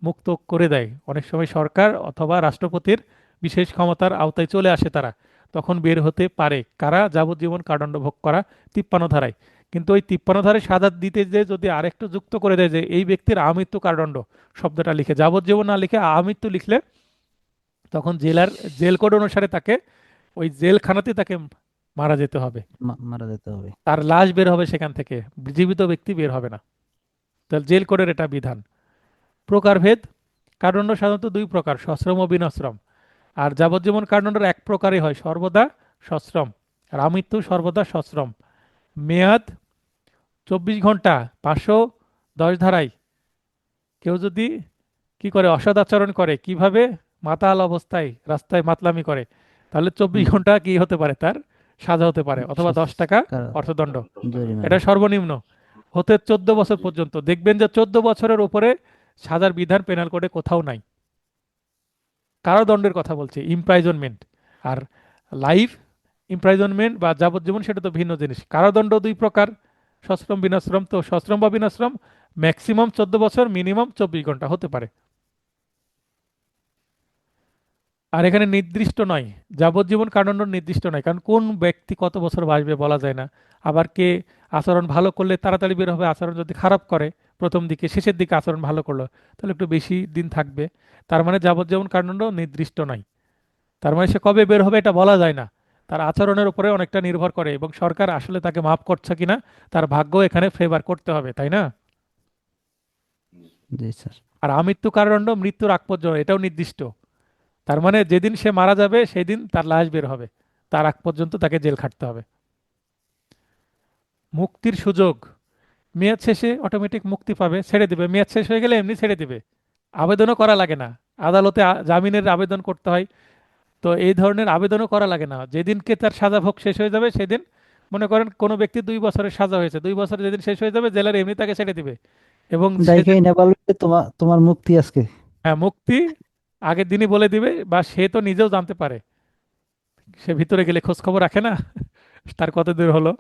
মুক্ত করে দেয়। অনেক সময় সরকার অথবা রাষ্ট্রপতির বিশেষ ক্ষমতার আওতায় চলে আসে তারা, তখন বের হতে পারে। কারা? যাবজ্জীবন কারাদণ্ড ভোগ করা 53 ধারায়। কিন্তু ওই 53 ধারায় সাজা দিতে যে যদি আরেকটু যুক্ত করে দেয় যে এই ব্যক্তির আমৃত্যু কারাদণ্ড শব্দটা লিখে, যাবজ্জীবন না লিখে আমৃত্যু লিখলে, তখন জেলার জেল কোড অনুসারে তাকে ওই জেলখানাতে তাকে মারা যেতে হবে। মারা যেতে হবে। তার লাশ বের হবে সেখান থেকে, জীবিত ব্যক্তি বের হবে না। তাহলে জেল কোডের এটা বিধান। প্রকারভেদ, কারাদণ্ড সাধারণত 2 প্রকার, সশ্রম ও বিনাশ্রম। আর যাবজ্জীবন কারাদণ্ডের এক প্রকারই হয়, সর্বদা সশ্রম। আর আমৃত্যু সর্বদা সশ্রম। মেয়াদ 24 ঘন্টা। 510 ধারায় কেউ যদি কি করে? অসদাচরণ করে, কিভাবে? মাতাল অবস্থায় রাস্তায় মাতলামি করে, তাহলে 24 হুম। ঘন্টা কি হতে পারে? তার সাজা হতে পারে, অথবা 10 টাকা অর্থদণ্ড। জরিমানা। এটা সর্বনিম্ন। হতে 14 বছর পর্যন্ত। দেখবেন যে 14 বছরের উপরে সাজার বিধান পেনাল কোডে কোথাও নাই। কারাদণ্ডের কথা বলছি, ইমপ্রাইজনমেন্ট। আর লাইফ ইমপ্রাইজনমেন্ট বা যাবজ্জীবন সেটা তো ভিন্ন জিনিস। কারাদণ্ড 2 প্রকার, সশ্রম, বিনাশ্রম। তো সশ্রম বা বিনাশ্রম ম্যাক্সিমাম 14 বছর, মিনিমাম 24 ঘন্টা হতে পারে। আর এখানে নির্দিষ্ট নয়, যাবজ্জীবন কারাদণ্ড নির্দিষ্ট নয়, কারণ কোন ব্যক্তি কত বছর বাঁচবে বলা যায় না। আবার কে আচরণ ভালো করলে তাড়াতাড়ি বের হবে, আচরণ যদি খারাপ করে প্রথম দিকে শেষের দিকে আচরণ ভালো করলো, তাহলে একটু বেশি দিন থাকবে। তার মানে যাবজ্জীবন কারাদণ্ড নির্দিষ্ট নাই। তার মানে সে কবে বের হবে এটা বলা যায় না, তার আচরণের উপরে অনেকটা নির্ভর করে, এবং সরকার আসলে তাকে মাফ করছে কিনা তার ভাগ্য এখানে ফেভার করতে হবে, তাই না? জি স্যার। আর আমৃত্যু কারাদণ্ড মৃত্যুর আগ পর্যন্ত, এটাও নির্দিষ্ট। তার মানে যেদিন সে মারা যাবে সেই দিন তার লাশ বের হবে, তার আগ পর্যন্ত তাকে জেল খাটতে হবে। মুক্তির সুযোগ, মেয়াদ শেষে অটোমেটিক মুক্তি পাবে, ছেড়ে দিবে, মেয়াদ শেষ হয়ে গেলে এমনি ছেড়ে দিবে, আবেদনও করা লাগে না, আদালতে জামিনের আবেদন করতে হয়। তো এই ধরনের আবেদনও করা লাগে না, যেদিনকে তার সাজা ভোগ শেষ হয়ে যাবে সেদিন, মনে করেন কোনো ব্যক্তি 2 বছরের সাজা হয়েছে, 2 বছর যেদিন শেষ হয়ে যাবে জেলার এমনি তাকে ছেড়ে দিবে, এবং সে ডাইকে এনে বলবে যে তোমার তোমার মুক্তি আজকে। হ্যাঁ মুক্তি আগের দিনই বলে দিবে, বা সে তো নিজেও জানতে পারে, সে ভিতরে গেলে খোঁজ খবর রাখে না তার কত দূর হলো,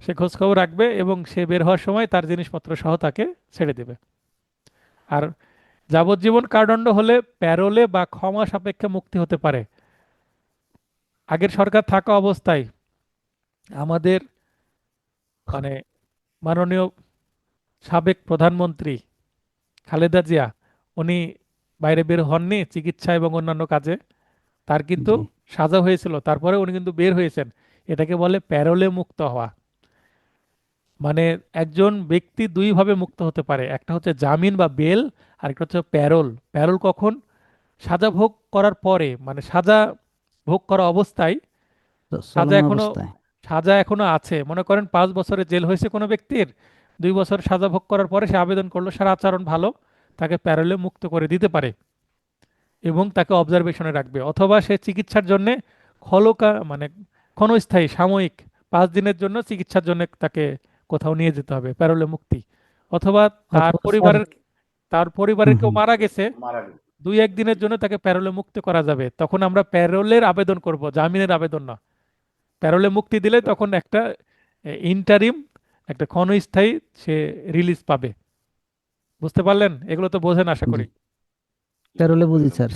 সে খোঁজ খবর রাখবে এবং সে বের হওয়ার সময় তার জিনিসপত্র সহ তাকে ছেড়ে দেবে। আর যাবজ্জীবন কারাদণ্ড হলে প্যারোলে বা ক্ষমা সাপেক্ষে মুক্তি হতে পারে। আগের সরকার থাকা অবস্থায় আমাদের মানে মাননীয় সাবেক প্রধানমন্ত্রী খালেদা জিয়া, উনি বাইরে বের হননি চিকিৎসা এবং অন্যান্য কাজে, তার কিন্তু জি সাজা হয়েছিল, তারপরে উনি কিন্তু বের হয়েছেন। এটাকে বলে প্যারোলে মুক্ত হওয়া। মানে একজন ব্যক্তি দুইভাবে মুক্ত হতে পারে, একটা হচ্ছে জামিন বা বেল, আর একটা হচ্ছে প্যারোল। প্যারোল কখন? সাজা ভোগ করার পরে, মানে সাজা ভোগ করা অবস্থায়, তো সাজা চলমান এখনো অবস্থায়। সাজা এখনো আছে, মনে করেন 5 বছরের জেল হয়েছে কোনো ব্যক্তির, 2 বছর সাজা ভোগ করার পরে সে আবেদন করলো, সারা আচরণ ভালো, তাকে প্যারোলে মুক্ত করে দিতে পারে এবং তাকে অবজারভেশনে রাখবে। অথবা সে চিকিৎসার জন্য মানে ক্ষণস্থায়ী সাময়িক 5 দিনের জন্য চিকিৎসার জন্য তাকে কোথাও নিয়ে যেতে হবে, প্যারোলে মুক্তি। অথবা তার অথবা স্যার, পরিবারের তার হুম পরিবারের কেউ হুম, মারা গেছে, মারা গেছে। 2-1 দিনের জন্য তাকে প্যারোলে মুক্ত করা যাবে, তখন আমরা প্যারোলের আবেদন করব, জামিনের আবেদন না। প্যারোলে মুক্তি দিলে তখন একটা ইন্টারিম, একটা ক্ষণস্থায়ী সে রিলিজ পাবে। বুঝতে পারলেন? এগুলো তো বোঝেন আশা জি করি। প্যারোলে বুঝি স্যার।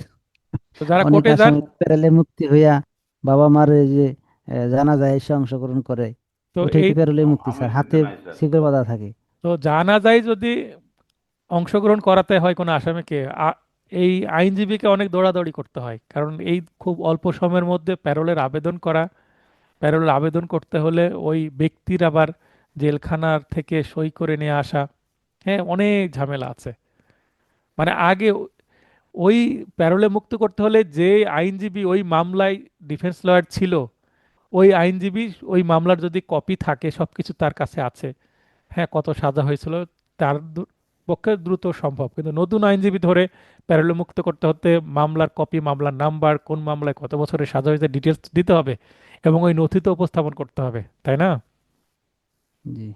তো যারা অনেক কোর্টে যান, আসামি প্যারোলে মুক্তি হইয়া বাবা মার এই যে জানাজায় এসে অংশগ্রহণ করে, তো ওইটাই এই কি প্যারোলে মুক্তি আমি স্যার? এমনিতে হাতে নাই স্যার। শিকল বাঁধা থাকে। তো জানা যায় যদি অংশগ্রহণ করাতে হয় কোনো আসামিকে, এই আইনজীবীকে অনেক দৌড়াদৌড়ি করতে হয়, কারণ এই খুব অল্প সময়ের মধ্যে প্যারোলের আবেদন করা, প্যারোলের আবেদন করতে হলে ওই ব্যক্তির আবার জেলখানার থেকে সই করে নিয়ে আসা, হ্যাঁ অনেক ঝামেলা আছে। মানে আগে ওই প্যারোলে মুক্ত করতে হলে যে আইনজীবী ওই মামলায় ডিফেন্স লয়ার ছিল, ওই আইনজীবী ওই মামলার যদি কপি থাকে, সবকিছু তার কাছে আছে, হ্যাঁ কত সাজা হয়েছিল, তার পক্ষে দ্রুত সম্ভব। কিন্তু নতুন আইনজীবী ধরে প্যারোলে মুক্ত করতে হতে মামলার কপি, মামলার নাম্বার, কোন মামলায় কত বছরের সাজা হয়েছে ডিটেলস দিতে হবে, এবং ওই নথিতে উপস্থাপন করতে হবে, তাই না? জি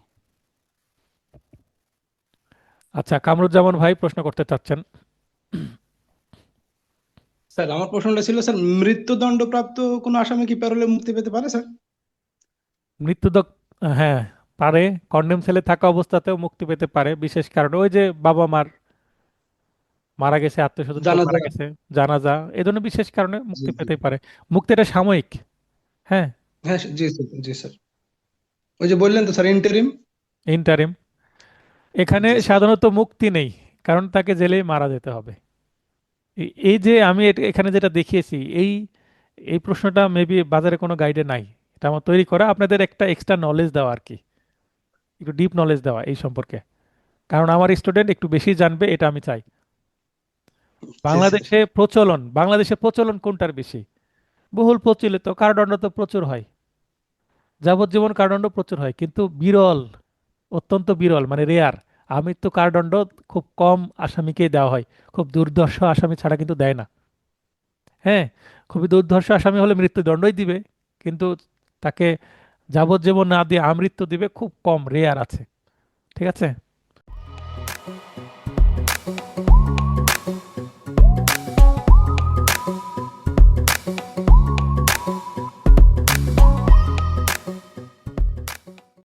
আচ্ছা, কামরুজ্জামান ভাই প্রশ্ন করতে চাচ্ছেন। স্যার আমার প্রশ্নটা ছিল স্যার, মৃত্যুদণ্ডপ্রাপ্ত কোনো আসামি কি প্যারোলে মুক্তি পেতে পারে স্যার? মৃত্যুদণ্ড, হ্যাঁ পারে, কন্ডেম সেলে থাকা অবস্থাতেও মুক্তি পেতে পারে বিশেষ কারণে, ওই যে বাবা মার মারা গেছে, আত্মীয় স্বজন কেউ মারা জানাজা। গেছে, জানাজা, এই ধরনের বিশেষ কারণে জি মুক্তি জি। পেতেই পারে। মুক্তিটা সাময়িক। হ্যাঁ, হ্যাঁ জি স্যার, জি স্যার। ওই যে বললেন তো স্যার ইন্টারিম। ইন্টারিম। এখানে জি স্যার। সাধারণত মুক্তি নেই, কারণ তাকে জেলেই মারা যেতে হবে। এই যে আমি এখানে যেটা দেখিয়েছি, এই এই প্রশ্নটা মেবি বাজারে কোনো গাইডে নাই, এটা আমার তৈরি করা, আপনাদের একটা এক্সট্রা নলেজ দেওয়া আর কি, একটু ডিপ নলেজ দেওয়া এই সম্পর্কে, কারণ আমার স্টুডেন্ট একটু বেশি জানবে এটা আমি চাই। জি স্যার। বাংলাদেশে প্রচলন কোনটার বেশি? বহুল প্রচলিত কারাদণ্ড তো প্রচুর হয়, যাবজ্জীবন কারাদণ্ড প্রচুর হয়, কিন্তু বিরল, অত্যন্ত বিরল, মানে রেয়ার। আমৃত্যু কারাদণ্ড খুব কম আসামিকেই দেওয়া হয়, খুব দুর্ধর্ষ আসামি ছাড়া কিন্তু দেয় না। হ্যাঁ, খুবই দুর্ধর্ষ আসামি হলে মৃত্যুদণ্ডই দিবে, কিন্তু তাকে যাবজ্জীবন না দিয়ে আমৃত্যু দিবে, খুব কম, রেয়ার আছে। ঠিক আছে।